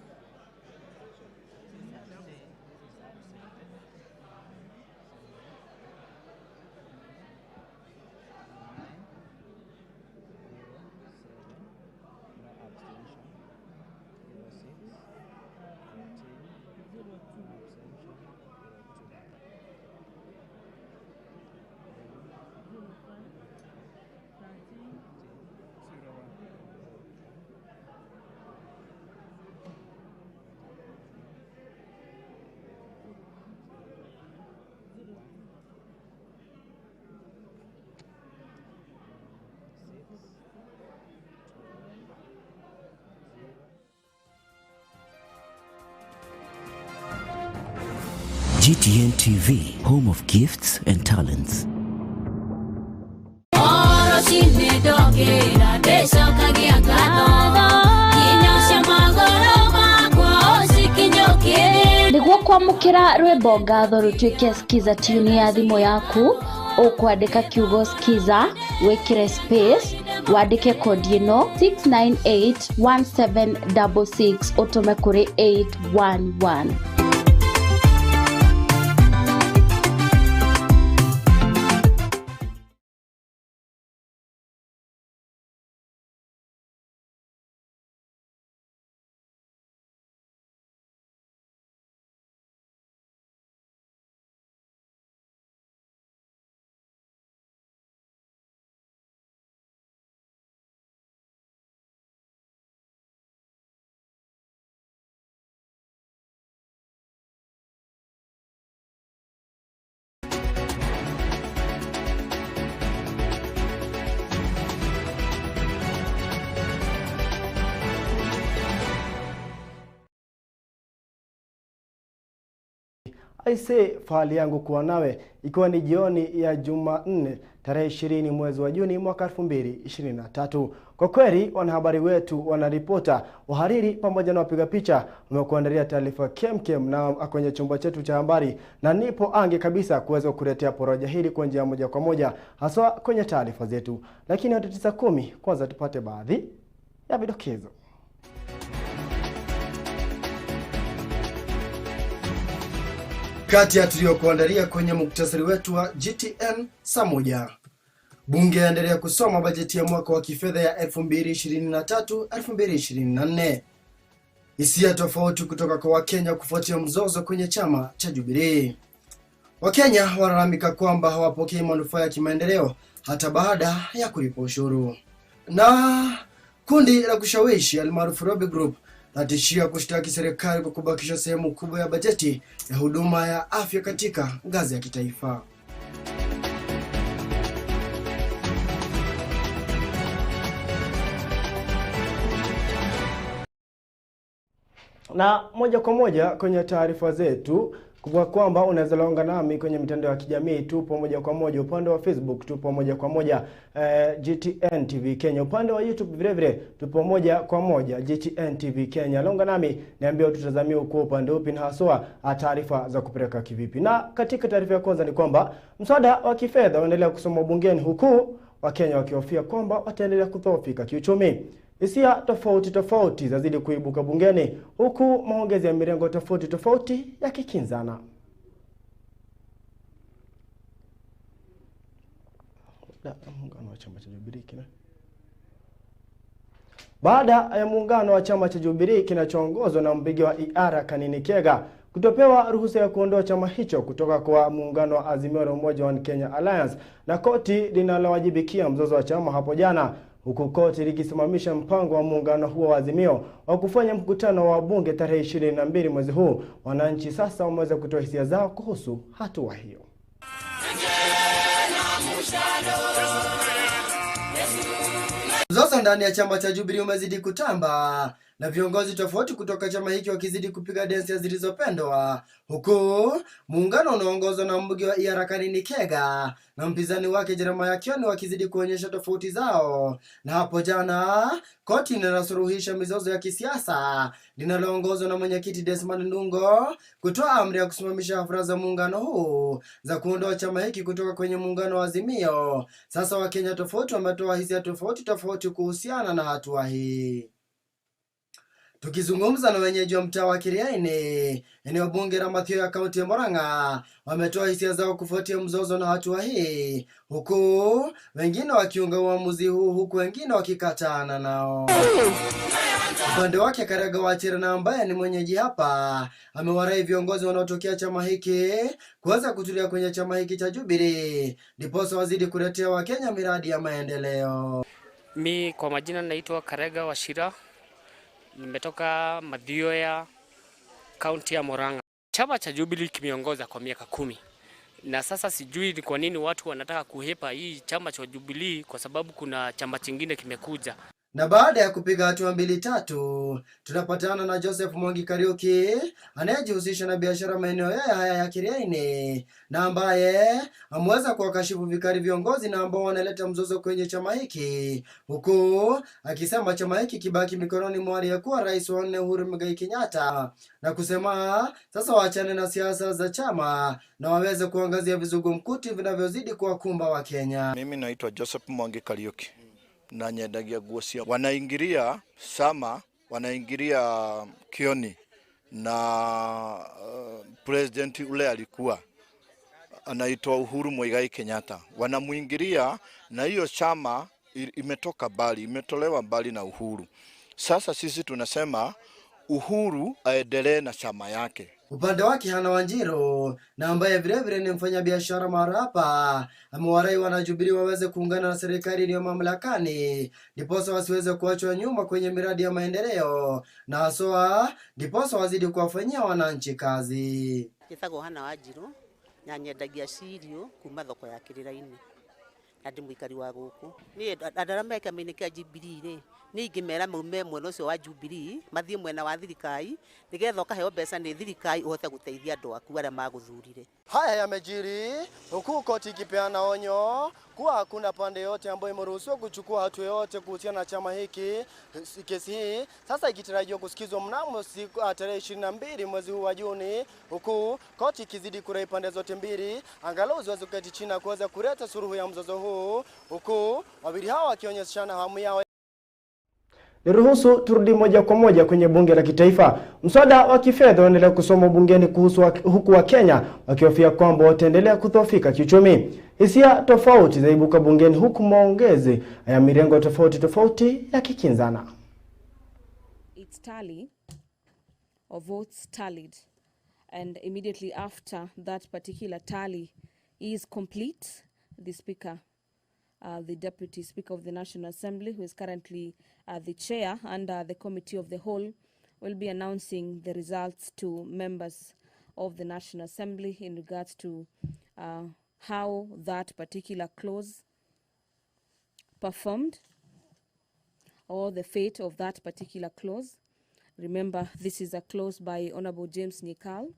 GTN TV, home of gifts and talents. Niguo kwamukira rwimbo ngatho rutuike skiza tune ya thimo yaku ukwandika kiugo skiza wekire space wandike code ino 6981766 utume kuri 811. Aise, fahali yangu kuwa nawe ikiwa ni jioni ya Jumanne tarehe 20 mwezi wa Juni mwaka 2023. Kwa kweli wanahabari wetu wanaripota, wahariri pamoja na wapiga picha wamekuandalia taarifa kemkem na kwenye chumba chetu cha habari, na nipo ange kabisa kuweza kukuletea poroja hili kwa njia moja kwa moja hasa kwenye taarifa zetu. Lakini hadi 9:10 kwanza tupate baadhi ya vidokezo. Kati ya tuliokuandalia kwenye muktasari wetu wa GTN saa moja. Bunge yaendelea kusoma bajeti ya mwaka wa kifedha ya 2023-2024. Hisia tofauti kutoka kwa Wakenya kufuatia mzozo kwenye chama cha Jubilee. Wakenya walalamika kwamba hawapokei manufaa ya kimaendeleo hata baada ya kulipa ushuru. Na kundi la kushawishi almaarufu Lobby Group natishia kushtaki serikali kwa kubakisha sehemu kubwa ya bajeti ya huduma ya afya katika ngazi ya kitaifa. Na moja kwa moja kwenye taarifa zetu, kwa kwamba unaweza launga nami kwenye mitandao ya kijamii tupo moja kwa moja, upande wa Facebook tupo moja kwa moja GTN TV Kenya, upande wa YouTube vile vile tupo moja kwa moja GTN TV Kenya. Launga nami niambie tutazamia uko upande upi na haswa taarifa za kupeleka kivipi. Na katika taarifa ya kwanza ni kwamba mswada wa kifedha unaendelea kusoma bungeni huku Wakenya wakihofia kwamba wataendelea kudhoofika kiuchumi. Hisia tofauti zazidi kuibuka bungeni huku maongezi ya mirengo tofauti yakikinzana. Baada ya muungano wa chama cha Jubilee kinachoongozwa na mbunge wa Iara Kanini Kega kutopewa ruhusa ya kuondoa chama hicho kutoka kwa muungano wa Azimio la Umoja wa Kenya Alliance na koti linalowajibikia mzozo wa chama hapo jana, huku koti likisimamisha mpango wa muungano huo wa Azimio wa kufanya mkutano wa bunge tarehe 22 mwezi huu. Wananchi sasa wameweza kutoa hisia zao kuhusu hatua hiyo. Mzozo ndani ya chama cha Jubilee umezidi kutamba na viongozi tofauti kutoka chama hiki wakizidi kupiga densi zilizopendwa, huku muungano unaongozwa na mbunge wa Iharakani Kega na mpinzani wake Jeremiah Kioni wakizidi kuonyesha tofauti zao. Na hapo jana koti linalosuluhisha mizozo ya kisiasa linaloongozwa na mwenyekiti Desmond Ndungo kutoa amri ya kusimamisha hafla za muungano huu za kuondoa chama hiki kutoka kwenye muungano wa Azimio. Sasa Wakenya tofauti wametoa hisia tofauti kuhusiana na hatua hii. Tukizungumza na wenyeji wa mtaa wa Kiriaini, eneo bunge la Mathioya ya kaunti ya Murang'a, wametoa hisia zao kufuatia mzozo na hatua hii, huku wengine wakiunga uamuzi huu, huku wengine wakikatana nao. Upande wake Karega Wachira na ambaye ni mwenyeji hapa, amewarai viongozi wanaotokea chama hiki kuweza kutulia kwenye chama hiki cha Jubilee ndiposa wazidi kuletea Wakenya miradi ya maendeleo. Mi kwa majina naitwa Karega Wachira. Nimetoka Mathioya, kaunti ya Murang'a. Chama cha Jubilee kimeongoza kwa miaka 10. Na sasa sijui ni kwa nini watu wanataka kuhepa hii chama cha Jubilee kwa sababu kuna chama kingine kimekuja. Na baada ya kupiga hatua 2-3, tunapatana na Joseph Mwangi Kariuki anayejihusisha na biashara maeneo haya ya Kiriaini na ambaye ameweza kuwakashifu vikali viongozi na ambao wanaleta mzozo kwenye chama hiki, huku akisema chama hiki kibaki mikononi mwa aliyekuwa rais wa 4 Uhuru Muigai Kenyatta, na kusema sasa waachane na siasa za chama na waweze kuangazia vizungumkuti vinavyozidi kuwakumba wa Kenya. Mimi naitwa Joseph Mwangi Kariuki na nyendagia nguo cia wanaingilia sama, wanaingilia Kioni na president ule alikuwa anaitwa Uhuru Muigai Kenyatta, wanamuingilia na hiyo chama imetoka mbali, imetolewa mbali na Uhuru. Sasa sisi tunasema Uhuru aendelee na chama yake. Upande wake Hana Wanjiru na ambaye vile ni mfanyabiashara marapa, amewarai wana Jubilee waweze kuungana na serikali iliyo mamlakani ndiposa wasiweze kuachwa nyuma kwenye miradi ya maendeleo, na haswa ndiposa wazidi kuwafanyia wananchi kazi. Githago Hana Wanjiru na nyendagia cirio kuma thoko ya Kiriaini na ndi muikari wa guku ni andarama ikameneka Jubilee ri ni ingimera mume mwena ucio wa Jubilee mathie mwena wa thirikari nigetha ukaheo mbeca ni thirikari uhote guteithia andu aku aria maguthurire. Haya yamejiri huku koti ikipeana onyo kuwa hakuna pande yote ambayo imeruhusiwa kuchukua hatua yote kuhusiana na chama hiki. Kesi hii sasa ikitarajiwa kusikizwa mnamo siku tarehe 22 mwezi huu wa Juni, huku koti ikizidi kurai pande zote mbili angalau ziweze kuketi chini na kuweza kuleta suluhu ya mzozo huu, huku wawili hao wakionyeshana hamu yao. Niruhusu turudi moja kwa moja kwenye bunge la kitaifa. Mswada wa kifedha unaendelea kusoma bungeni huku wa Kenya wakihofia kwamba wataendelea kudhoofika kiuchumi. Hisia tofauti zaibuka bungeni huku maongezi ya mirengo tofauti yakikinzana. It's tally of votes tallied, and immediately after that particular tally is complete, the speaker, the Deputy Speaker of the National Assembly, who is currently the chair under the Committee of the Whole, will be announcing the results to members of the National Assembly in regards to how that particular clause performed, or the fate of that particular clause. Remember, this is a clause by Honorable James Nyikal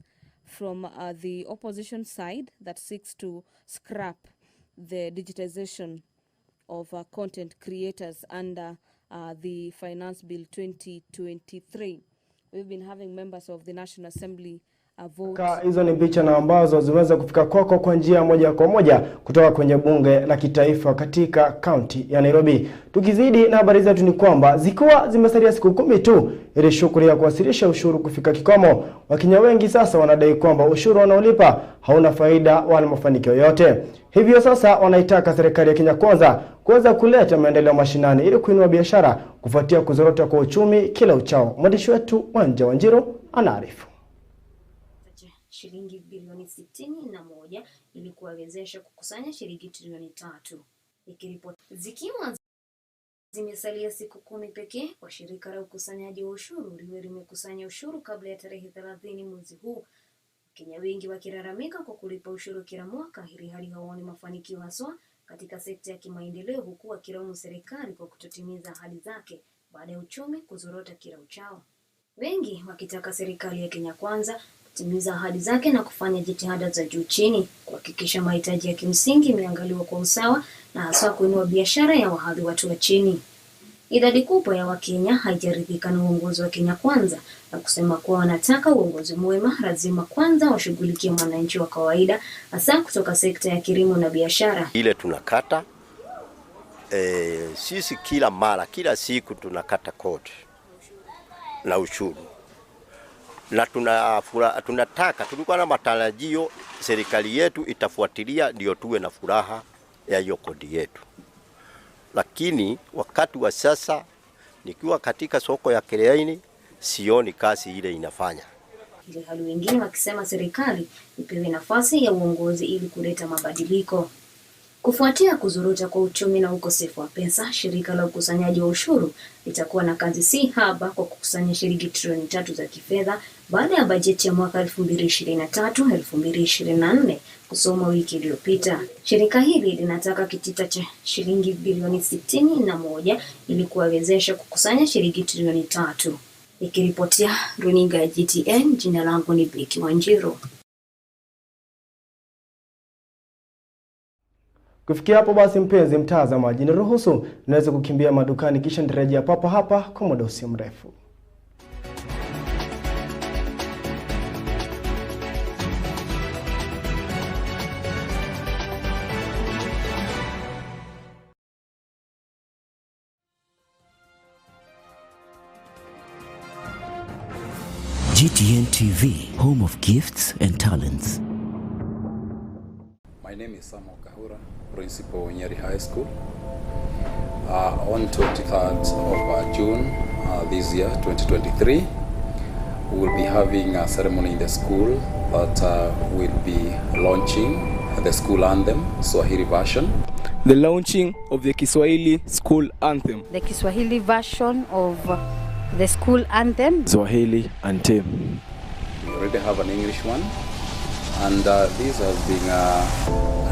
from the opposition side that seeks to scrap the digitization of content creators under the Finance Bill 2023. We've been having members of the National Assembly vote. Hizo ni picha na ambazo ziweza kufika kwako kwa njia moja kwa moja kutoka kwenye bunge la kitaifa katika kaunti ya Nairobi. Tukizidi na habari zetu ni kwamba zikiwa zimesalia siku 10 tu ili shughuli ya kuwasilisha ushuru kufika kikomo, Wakenya wengi sasa wanadai kwamba ushuru wanaolipa hauna faida wala mafanikio yote. Hivyo sasa wanaitaka serikali ya Kenya Kwanza kuweza kuleta maendeleo mashinani ili kuinua biashara kufuatia kuzorota kwa uchumi kila uchao. Mwandishi wetu Wanja Wanjiru anaarifu. Shilingi bilioni 61 ili kuwezesha kukusanya shilingi trilioni 3. Ikiripoti zikiwa Zimesalia siku 10 pekee kwa shirika la ukusanyaji wa ushuru liwe limekusanya ushuru kabla ya tarehe 30 mwezi huu. Wakenya wengi wakilalamika kwa kulipa ushuru kila mwaka ili hali hawaoni mafanikio haswa katika sekta ya kimaendeleo, huku wakilaumu serikali kwa kutotimiza ahadi zake baada ya uchumi kuzorota kila uchao. Wengi wakitaka serikali ya Kenya Kwanza kutimiza ahadi zake na kufanya jitihada za juu chini kuhakikisha mahitaji ya kimsingi yameangaliwa kwa usawa na hasa kuinua biashara ya wahadhi watu wa chini. Idadi kubwa ya Wakenya haijaridhika na uongozi wa Kenya Kwanza na kusema kuwa wanataka uongozi mwema lazima kwanza washughulikie mwananchi wa kawaida, hasa kutoka sekta ya kilimo na biashara. Ile tunakata sisi kila siku tunakata kodi na ushuru. Na tulikuwa na matarajio serikali yetu itafuatilia ndio tuwe na furaha ya hiyo kodi yetu. Lakini wakati wa sasa nikiwa katika soko ya Kireaini sioni kazi ile inafanya. Ile hali wengine wakisema serikali ipewe nafasi ya uongozi ili kuleta mabadiliko. Kufuatia kuzorota kwa uchumi na ukosefu wa pesa, shirika la ukusanyaji wa ushuru litakuwa na kazi si haba kwa kukusanya shilingi trilioni 3 za kifedha baada ya bajeti ya mwaka 2023-2024 kusoma wiki iliyopita. Shirika hili linataka kitita cha shilingi bilioni 61 ili kuwawezesha kukusanya shilingi trilioni 3. Nikiripotia runinga ya GTN, jina langu ni Beki Wanjiru. Kufikia hapo basi, mpenzi mtazamaji, niruhusu naweza kukimbia madukani kisha nirejea papa hapa kwa muda usio mrefu. GTN TV, home of gifts and talents. My name is Samuel Kahura, Principal Nyeri High School. On 23rd of June this year, 2023, we will be having a ceremony in the school that will be launching the school anthem, Swahili version. The launching of the Kiswahili school anthem. The Kiswahili version of the school anthem. Swahili anthem. We already have an English one. And this has been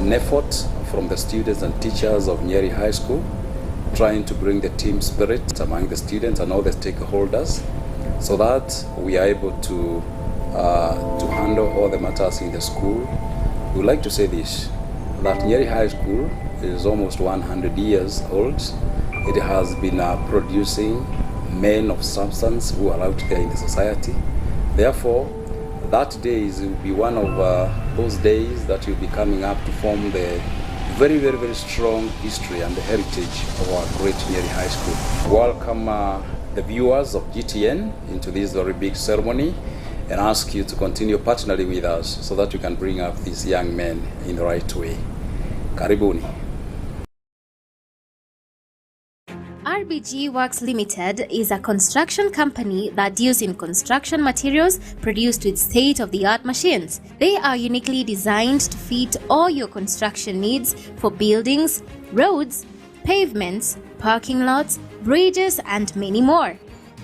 an effort from the students and teachers of Nyeri High School, trying to bring the team spirit among the students and all the stakeholders, so that we are able to handle all the matters in the school. We would like to say this, that Nyeri High School is almost 100 years old. It has been producing men of substance who are out there in the society. Therefore, that day will be one of those days that will be coming up to form the very, very, very strong history and the heritage of our great Nyeri High School. Welcome the viewers of GTN into this very big ceremony and ask you to continue partnering with us so that we can bring up these young men in the right way. Karibuni. RBG Works Limited is a construction company that deals in construction materials produced with state-of-the-art machines. They are uniquely designed to fit all your construction needs for buildings, roads, pavements, parking lots, bridges, and many more.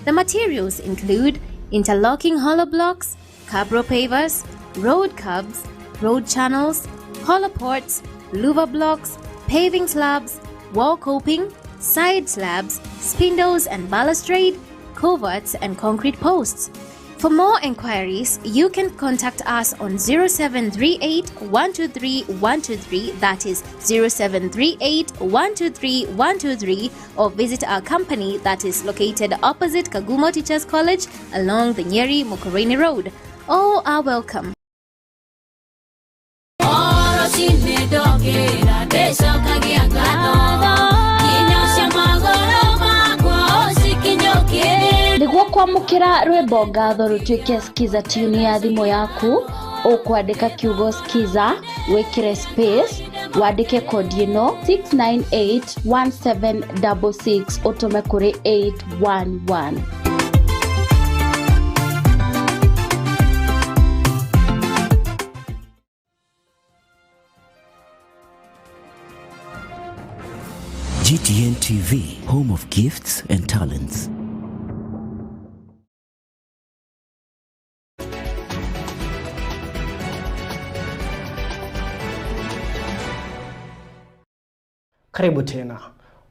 The materials include interlocking hollow blocks, cabro pavers, road curbs, road channels, hollow ports, louver blocks, paving slabs, wall coping, side slabs, spindles and balustrade, coverts and concrete posts. For more enquiries, you can contact us on 0738 123 123, that is 0738 123 123, or visit our company that is located opposite Kagumo Teachers College along the Nyeri Mukureni Road. All are welcome. Niguo kwamukira rwimbo ngatho rutuike skiza tune ya thimu yaku, ukwandika kiugo skiza, wikire space, wandike kodi ino 6981766, utume kuri 811. GTN TV, home of gifts and talents. Karibu tena.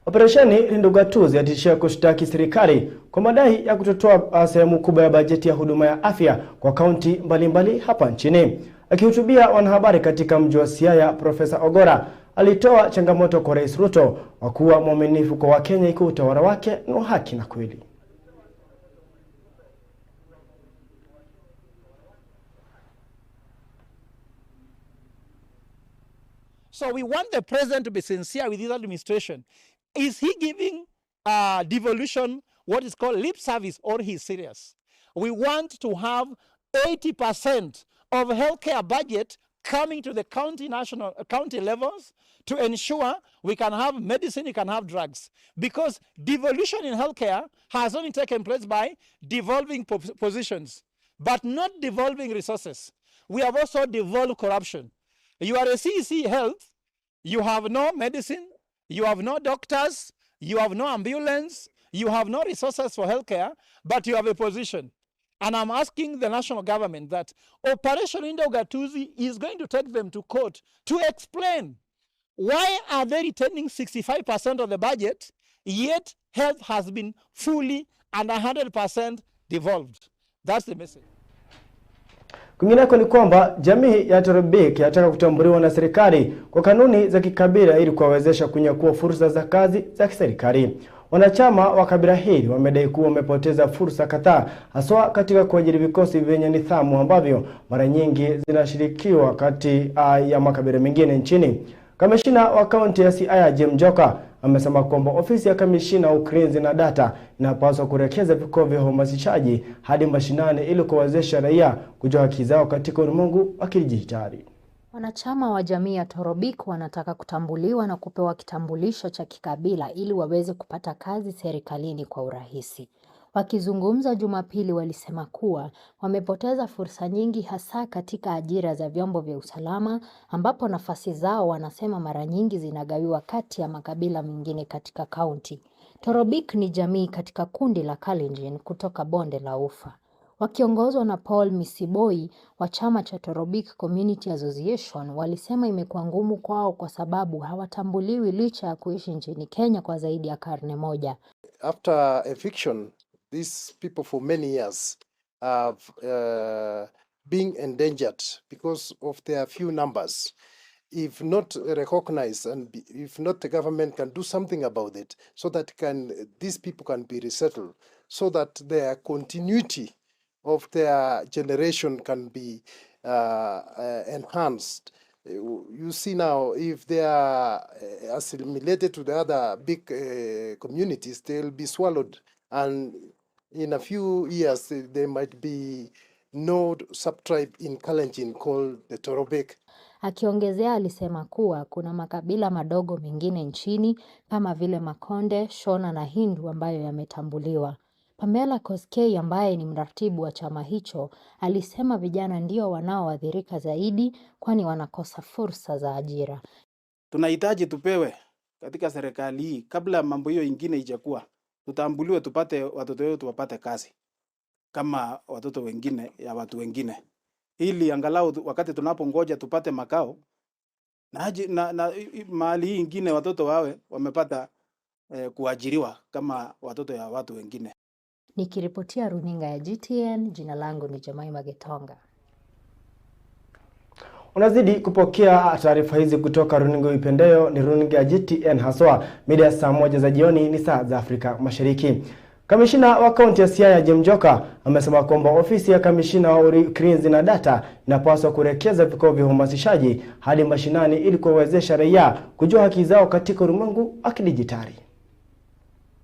Operesheni Lindugatuzi yatishia kushtaki serikali kwa madai ya kutotoa sehemu kubwa ya bajeti ya huduma ya afya kwa kaunti mbalimbali hapa nchini. Akihutubia wanahabari katika mji wa Siaya, Profesa Ogora alitoa changamoto kwa Rais Ruto wa kuwa mwaminifu kwa Wakenya ikiwa utawala wake ni wa haki na kweli. So we want the president to be sincere with his administration. Is he giving devolution what is called lip service, or he's serious? We want to have 80% of healthcare budget coming to the county levels to ensure we can have medicine, we can have drugs. Because devolution in healthcare has only taken place by devolving positions, but not devolving resources. We have also devolved corruption. You are a CEC health, you have no medicine, you have no doctors, you have no ambulance, you have no resources for healthcare, but you have a position. And I'm asking the national government that Operation Lindugatuzi is going to take them to court to explain why are they retaining 65% of the budget, yet health has been fully and 100% devolved. That's the message. Kwingineko ni kwamba jamii ya Torobik yataka kutambuliwa na serikali kwa kanuni za kikabila ili kuwawezesha kunyakua fursa za kazi za kiserikali. Wanachama wa kabila hili wamedai kuwa wamepoteza fursa kadhaa haswa katika kuajiri vikosi vyenye nidhamu ambavyo mara nyingi zinashirikiwa kati ya makabila mengine nchini. Kamishina wa kaunti ya Siaya Jim Joka amesema kwamba ofisi ya kamishina wa ulinzi na data inapaswa kurekeza vituo vya uhamasishaji hadi mashinani ili kuwezesha raia kujua haki zao katika ulimwengu wa kidijitali. Wanachama wa jamii ya Torobik wanataka kutambuliwa na kupewa kitambulisho cha kikabila ili waweze kupata kazi serikalini kwa urahisi. Wakizungumza Jumapili walisema kuwa wamepoteza fursa nyingi hasa katika ajira za vyombo vya usalama ambapo nafasi zao wanasema mara nyingi zinagawiwa kati ya makabila mengine katika kaunti. Torobik ni jamii katika kundi la Kalenjin kutoka bonde la Ufa. Wakiongozwa na Paul Misiboi wa chama cha Torobik Community Association walisema imekuwa ngumu kwao kwa sababu hawatambuliwi licha ya kuishi nchini Kenya kwa zaidi ya karne moja. After eviction, these people for many years have been endangered because of their few numbers. If not recognized and if not the government can do something about it so that these people can be resettled, so that their continuity of their generation can be enhanced. You see now, if they are assimilated to the other big communities, they'll be swallowed. And in a few years, there might be no sub-tribe in Kalenjin called the Torobik. Akiongezea alisema kuwa kuna makabila madogo mengine nchini kama vile Makonde, Shona na Hindu ambayo yametambuliwa. Pamela Koskei ambaye ni mratibu wa chama hicho alisema vijana ndio wanaoathirika zaidi kwani wanakosa fursa za ajira. Tunahitaji tupewe katika serikali hii kabla mambo hiyo ingine ijakuwa. Tutambuliwe tupate watoto wetu wapate kazi kama watoto wengine ya watu wengine. Ili angalau wakati tunapongoja tupate makao na mahali hii ingine watoto wawe wamepata kuajiriwa kama watoto ya watu wengine. Nikiripotia runinga ya GTN, jina langu ni Jemaima Getonga. Unazidi kupokea taarifa hizi kutoka runinga uipendayo, ni runinga ya GTN haswa mida saa 1 za jioni ni saa za Afrika Mashariki. Kamishina wa kaunti ya Siaya Jim Joka amesema kwamba ofisi ya kamishina wa ulinzi na data inapaswa kurekeza vituo vya uhamasishaji hadi mashinani ili kuwezesha raia kujua haki zao katika ulimwengu wa kidijitali.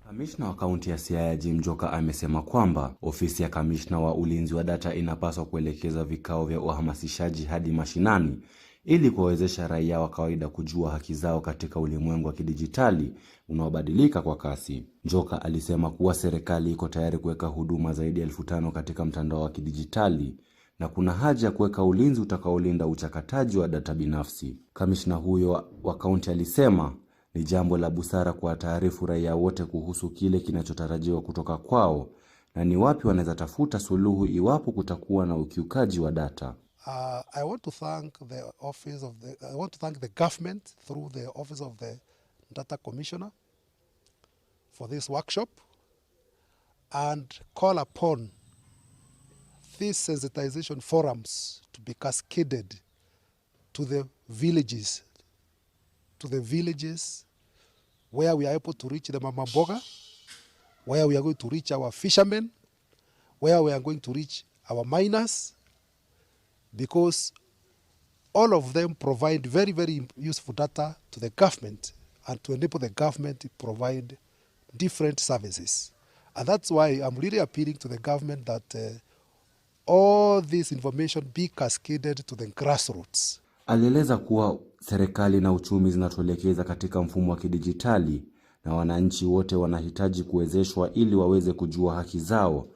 Kamishna wa kaunti ya Siaya Jim Joka amesema kwamba ofisi ya kamishna wa ulinzi wa data inapaswa kuelekeza vikao vya uhamasishaji hadi mashinani ili kuwezesha raia wa kawaida kujua haki zao katika ulimwengu wa kidijitali unaobadilika kwa kasi. Joka alisema kuwa serikali iko tayari kuweka huduma zaidi ya 1500 katika mtandao wa kidijitali na kuna haja ya kuweka ulinzi utakaolinda uchakataji wa data binafsi. Kamishna huyo wa kaunti alisema Ni jambo la busara kwa taarifu raia wote kuhusu kile kinachotarajiwa kutoka kwao na ni wapi wanaweza tafuta suluhu iwapo kutakuwa na ukiukaji wa data. I want to thank the government through the office of the Data Commissioner for this workshop and call upon these sensitization forums to be cascaded to the villages where we are able to reach the mama mboga, where we are going to reach our fishermen, where we are going to reach our miners, because all of them provide very, very useful data to the government and to enable the government to provide different services. And that's why I'm really appealing to the government that all this information be cascaded to the grassroots. Alieleza kuwa serikali na uchumi zinatuelekeza katika mfumo wa kidijitali na wananchi wote wanahitaji kuwezeshwa ili waweze kujua haki zao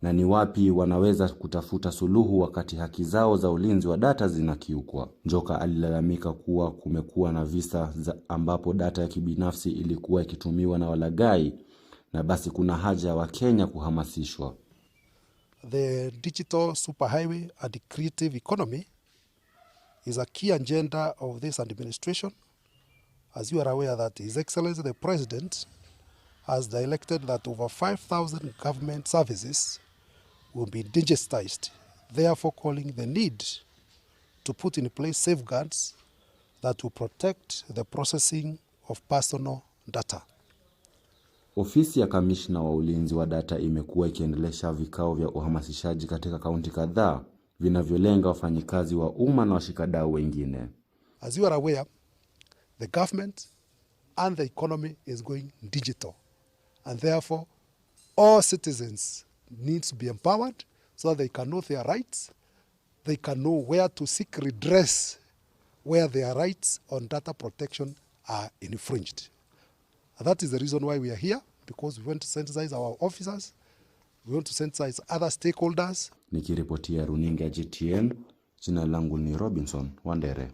na ni wapi wanaweza kutafuta suluhu wakati haki zao za ulinzi wa data zinakiukwa. Njoka alilalamika kuwa kumekuwa na visa ambapo data ya kibinafsi ilikuwa ikitumiwa na walaghai na basi kuna haja wa Kenya kuhamasishwa. The digital superhighway and the creative economy is a key agenda of this administration. As you are aware that His Excellency the President has directed that over 5,000 government services will be digitized, therefore calling the need to put in place safeguards that will protect the processing of personal data. Ofisi ya kamishna wa ulinzi wa data imekuwa ikiendelesha vikao vya uhamasishaji katika kaunti kadhaa vinavyolenga wafanyikazi wa umma na washikadau wengine. As you are aware, the government and the economy is going digital, and therefore all citizens need to be empowered so that they can know their rights, they can know where to seek redress where their rights on data protection are infringed. And that is the reason why we are here, because we want to sensitize our officers, we want to sensitize other stakeholders. Nikiripotia runinga ya GTN, jina langu ni Robinson Wandere.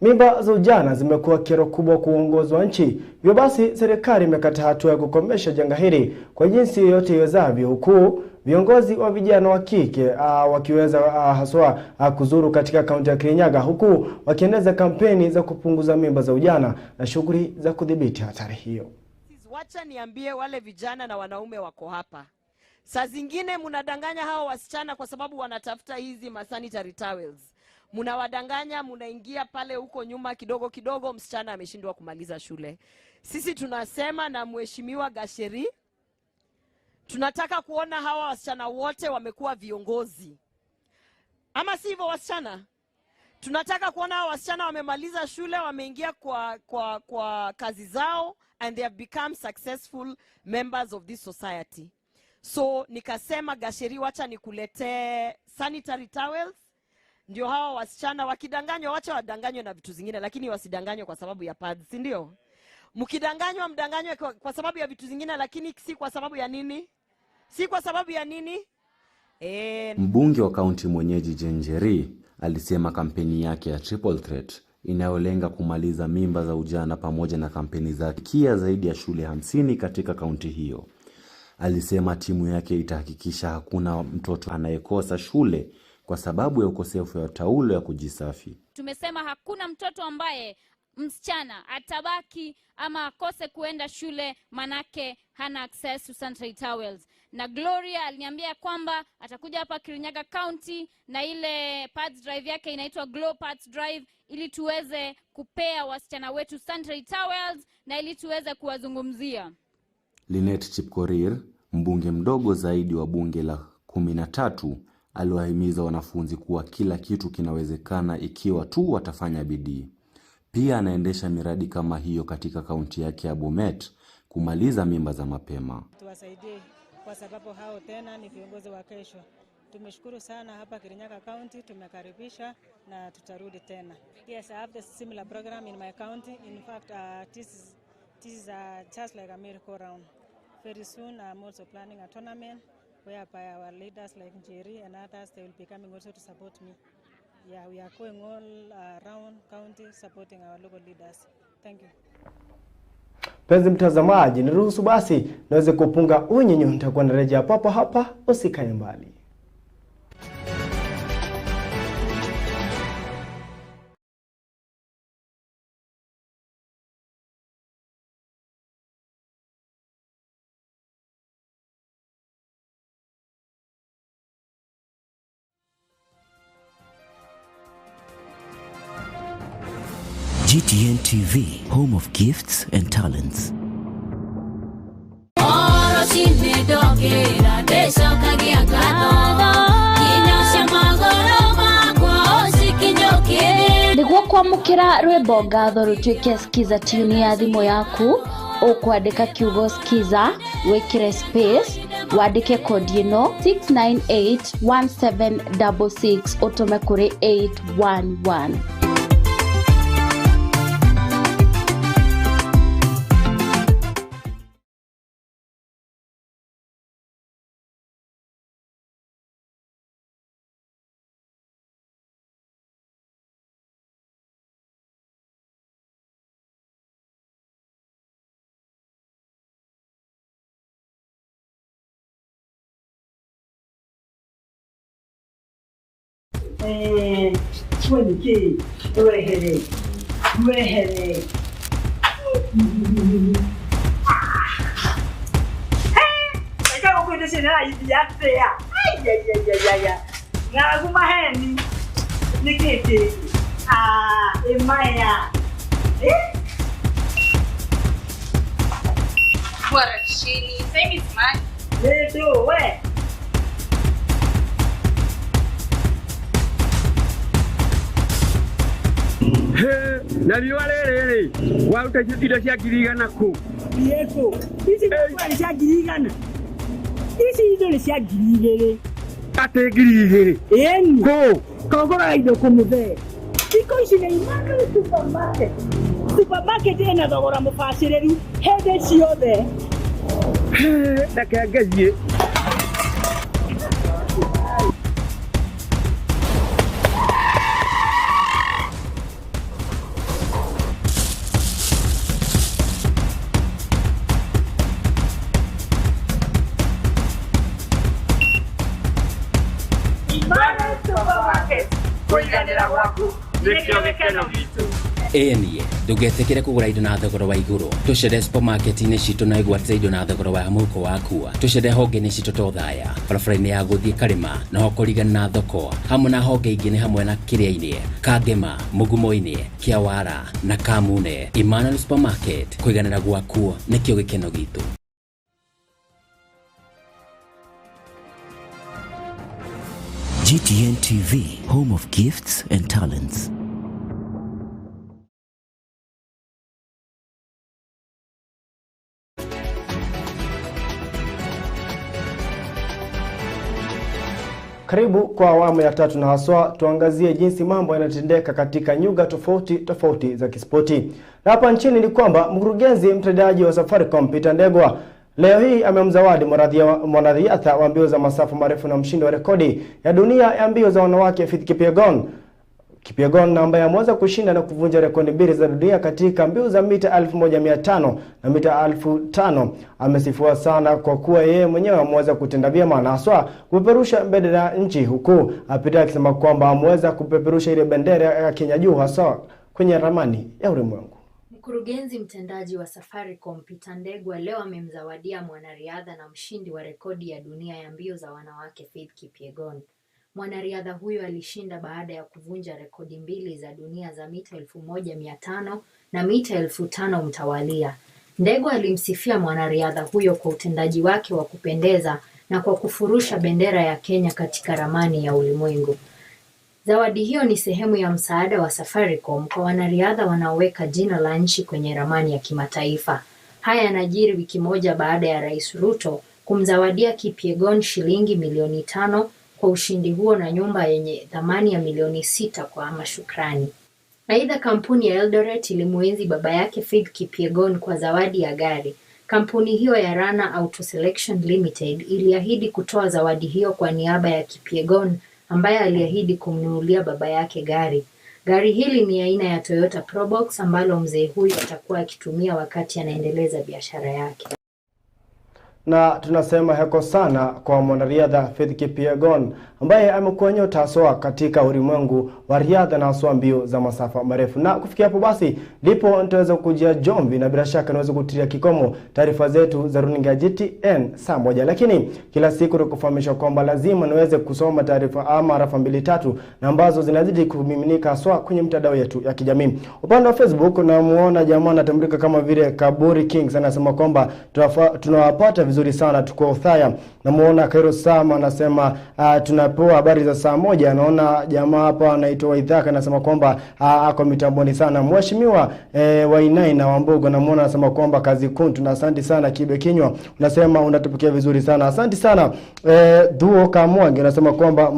Mimba za ujana zimekuwa kero kubwa kwa uongozi wa nchi. Hivyo basi serikali imekata hatua ya kukomesha janga hili kwa jinsi yoyote iwezavyo, huku viongozi wa vijana wa kike wakiweza haswa kuzuru katika kaunti ya Kirinyaga, huku wakiendeleza kampeni za kupunguza mimba za ujana na shughuli za kudhibiti hatari hiyo. Wacha niambie wale vijana na wanaume wako hapa. Saa zingine mnadanganya hao wasichana kwa sababu wanatafuta hizi sanitary towels. Mnawadanganya, mnaingia pale huko nyuma kidogo kidogo, msichana ameshindwa kumaliza shule. Sisi tunasema na mheshimiwa Gasheri, tunataka kuona hawa wasichana wote wamekuwa viongozi. Ama si hivyo wasichana? Tunataka kuona hawa wasichana wamemaliza shule, wameingia kwa kazi zao, and they have become successful members of this society. So nikasema Gasheri, wacha nikuletee sanitary towels. Ndio hawa wasichana wakidanganywa, wacha wadanganywe na vitu zingine, lakini wasidanganywe kwa sababu ya pads, si ndio? Mkidanganywa mdanganywe kwa sababu ya vitu zingine, lakini si kwa sababu ya nini? Si kwa sababu ya nini? Mbunge wa kaunti mwenyeji Ndereti alisema kampeni yake ya Triple Threat inayolenga kumaliza mimba za ujana pamoja na kampeni za kia zaidi ya shule 50 katika kaunti hiyo. Alisema timu yake itahakikisha hakuna mtoto anayekosa shule kwa sababu ya ukosefu wa taulo ya kujisafi. Tumesema hakuna mtoto ambaye msichana atabaki ama akose kuenda shule manake hana access to sanitary towels. Na Gloria aliniambia kwamba atakuja hapa Kirinyaga County na ile pads drive yake inaitwa Glow Pads Drive, ili tuweze kupea wasichana wetu sanitary towels na ili tuweze kuwazungumzia. Linet Chipkorir, mbunge mdogo zaidi wa bunge la 13, aliwahimiza wanafunzi kuwa kila kitu kinawezekana ikiwa tu watafanya bidii. Pia anaendesha miradi kama hiyo katika kaunti yake ya Bomet kumaliza mimba za mapema. Tuwasaidie kwa sababu hao tena ni viongozi wa kesho. Tumeshukuru sana hapa Kirinyaga County, tumekaribisha na tutarudi tena. Yes, I have the similar program in my county. In fact, this is just like a miracle round. Very soon I'm also planning a tournament whereby our leaders like Ndereti and others, they will be coming also to support me. Yeah, we are going all around county supporting our local leaders. Thank you. Penzi mtazamaji, niruhusu basi naweze kupunga unyinyo, nitakuwa narejea papa hapa, usikae mbali. GTN TV, home of gifts and talents. Niguo kwamukira rwimbo ngatho rutuike skiza tune ya thimu yaku, ukwandika kiugo skiza, wikire space, wandike code ino 6981766 utume kuri 811. Na liwalelele wauta indo cia girigana ku Yesu isi ni cia girigana isi indo ni cia girigere ate girigere eni ko kogora indo kumuthe iko isi ni imaka supermarket ena thogora mubaciriru hende ciothe ndakangazie Enie, ndugetekere kugura indo na thogora wa iguru. Tuchere supermarket-inĩ citũ na igwatĩre indo na thogora wa mũhuko wakua. Tuchere honge-inĩ citũ to thaya. Barabara-inĩ ya gũthiĩ Karĩma na ho kũrigana na thoko. Hamwe na honge ingĩ nĩ hamwe na Kĩrĩa-inĩ, Kangema, Mugumo-inĩ, Kĩawara na Kamune. Emmanuel Supermarket, kũiganĩra gwaku nĩkĩo gĩkeno gitũ. GTN TV, home of gifts and talents. Karibu kwa awamu ya tatu na haswa tuangazie jinsi mambo yanatendeka katika nyuga tofauti tofauti za kispoti. Na hapa nchini ni kwamba mkurugenzi mtendaji wa Safaricom Peter Ndegwa leo hii amemzawadi mwanariadha wa mbio za masafa marefu na mshindi wa rekodi ya dunia ya mbio za wanawake Faith Kipyegon ambaye ameweza kushinda na kuvunja rekodi mbili za dunia katika mbio za mita 1500 na mita 5000. Amesifiwa sana kwa kuwa yeye mwenyewe ameweza kutenda vyema na haswa kupeperusha bendera ya nchi, huku apita akisema kwamba ameweza kupeperusha ile bendera ya Kenya juu hasa kwenye ramani ya ulimwengu. Mkurugenzi mtendaji wa Safaricom Peter Ndegwa leo amemzawadia mwanariadha na mshindi wa rekodi ya dunia ya mbio za wanawake Faith Kipyegon. Mwanariadha huyo alishinda baada ya kuvunja rekodi mbili za dunia za mita 1500 na mita 5000 mtawalia. Ndegwa alimsifia mwanariadha huyo kwa utendaji wake wa kupendeza na kwa kufurusha bendera ya Kenya katika ramani ya ulimwengu. Zawadi hiyo ni sehemu ya msaada wa Safaricom kwa wanariadha wanaoweka jina la nchi kwenye ramani ya kimataifa. Haya yanajiri wiki moja baada ya Rais Ruto kumzawadia Kipyegon shilingi milioni 5 kwa ushindi huo na nyumba yenye thamani ya milioni 6 kwa mashukrani. Aidha, kampuni ya Ndereti ilimuenzi baba yake Faith Kipyegon kwa zawadi ya gari. Kampuni hiyo ya Rana Auto Selection Limited iliahidi kutoa zawadi hiyo kwa niaba ya Kipyegon ambaye aliahidi kumnunulia baba yake gari. Gari hili ni aina ya Toyota Probox ambalo mzee huyu atakuwa akitumia wakati anaendeleza biashara yake. Na tunasema heko sana kwa mwanariadha Faith Kipyegon ambaye amekuwa nyota haswa katika ulimwengu wa riadha na haswa mbio za masafa marefu. Na kufikia hapo basi ndipo nitaweza kujia jomvi na bila shaka naweza kutilia kikomo taarifa zetu za runinga GTN saa 1. Lakini kila siku tukufahamisha kwamba lazima niweze kusoma taarifa ama arafa 2-3 na ambazo zinazidi kumiminika haswa kwenye mtandao yetu ya kijamii. Upande wa Facebook namuona jamaa anatambulika kama vile Kaburi Kings anasema kwamba tunawapata vizuri sana tuko Uthaya. Namuona Kairo Sama anasema tunapewa habari za saa 1. Anaona jamaa hapa anaitwa Idhaka anasema kwamba ako mitamboni sana. Mheshimiwa Wainai na Wambogo namuona anasema kwamba kazi kuntu na asante sana. Kibe Kinywa unasema unatupikia vizuri sana. Asante sana. Duo Kamwangi anasema kwamba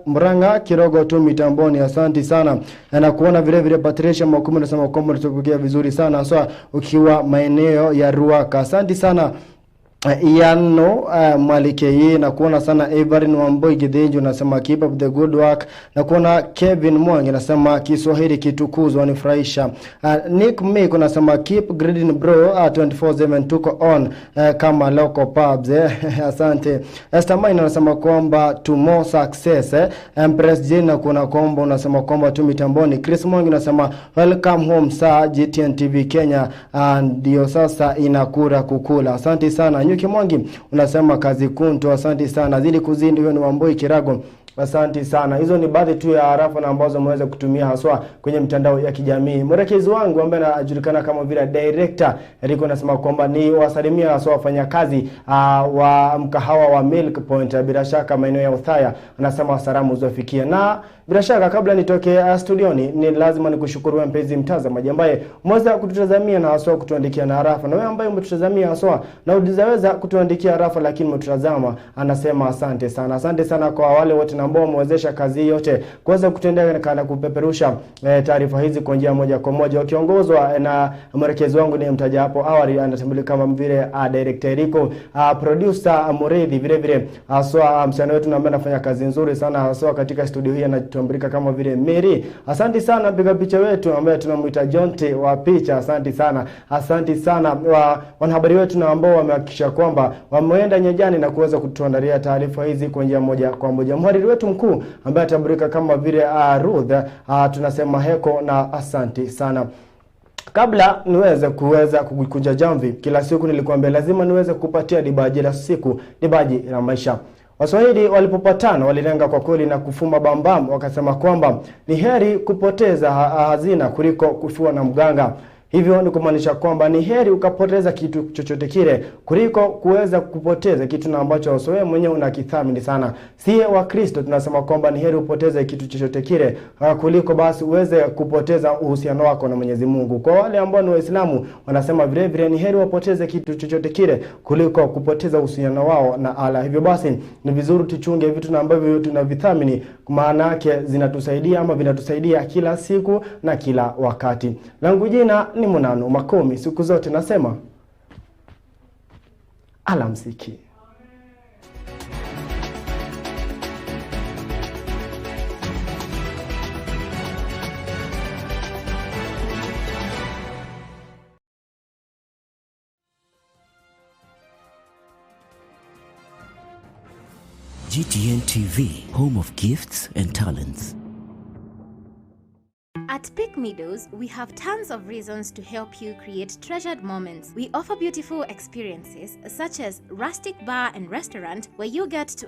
Muranga Kirogo tu mitamboni asante sana. Na kuona vile vile Patricia Makumu anasema kwamba unatupikia vizuri sana. So ukiwa maeneo ya Ruaka asante sana. Iano Malikei na kuona sana Everin Wamboi Gidhenjo nasema keep up the good work. Na kuona Kevin Mwangi nasema Kiswahili kitukuzwa wanifurahisha. Nick Miko nasema keep grading bro 24/7 tuko on kama local pubs asante. Esther Maina nasema kwamba to more success Empress Jane na kuona kwamba unasema kwamba tu mitamboni. Chris Mwangi nasema welcome home sa GTN TV Kenya ndio sasa inakura kukula asante sana. Nyuki Mwangi unasema kazi kuntu asante sana. Zili kuzindi huyo ni Wamboi Kirago asante sana. Hizo ni baadhi tu ya arafa na ambazo mweza kutumia haswa kwenye mtandao ya kijamii. Mwelekezi wangu ambaye anajulikana kama vile director Eriko nasema kwamba ni wasalimia haswa wafanyakazi wa mkahawa wa Milk Point bila shaka maeneo ya Uthaya. Anasema salamu ziwafikie. Na bila shaka kabla nitoke studioni ni lazima nikushukuru wewe mpenzi mtazamaji ambaye umeweza kututazamia na haswa kutuandikia na arafa. Na wewe ambaye umetutazamia haswa na unaweza kutuandikia arafa lakini umetutazama anasema asante sana. Asante sana kwa wale wote ambao wamewezesha kazi yote kuweza kutendeka na kupeperusha taarifa hizi kwa njia moja kwa moja wakiongozwa na mwelekezi wangu ni mtaja hapo awali anatambulika kama vile director Eriko, producer Muredhi vile vile haswa msanii wetu ambaye anafanya kazi nzuri sana haswa katika studio hii anatambulika kama vile Mary. Asante sana piga picha wetu ambaye tunamuita Jonte wa picha asante sana. Asante sana wanahabari wetu na ambao wamehakikisha kwamba wameenda nyajani na kuweza kutuandalia taarifa hizi kwa njia moja kwa moja. Mhariri wetu mkuu ambaye atambulika kama vile Ruth tunasema heko na asante sana. Kabla niweze kukunja jamvi kila siku nilikuambia lazima niweze kupatia dibaji la siku, dibaji la maisha. Waswahili walipopatana walilenga kwa kweli na kufuma bambam wakasema kwamba ni heri kupoteza hazina kuliko kufiwa na mganga. Hivyo ni kumaanisha kwamba ni heri ukapoteza kitu chochote kile kuliko kuweza kupoteza kitu na ambacho wewe mwenyewe unakithamini sana. Sie wa Kristo tunasema kwamba ni heri upoteze kitu chochote kile kuliko basi uweze kupoteza uhusiano wako na Mwenyezi Mungu. Kwa wale ambao ni Waislamu wanasema vile vile ni heri wapoteze kitu chochote kile kuliko kupoteza uhusiano wao na Allah. Hivyo basi ni vizuri tuchunge vitu na ambavyo tunavithamini maana yake zinatusaidia ama vinatusaidia kila siku na kila wakati. Langu jina ni Munano Makomi, siku zote nasema alamsiki. GTN TV, home of gifts and talents. At Peak Meadows, we have tons of reasons to help you create treasured moments. We offer beautiful experiences such as rustic bar and restaurant where you get to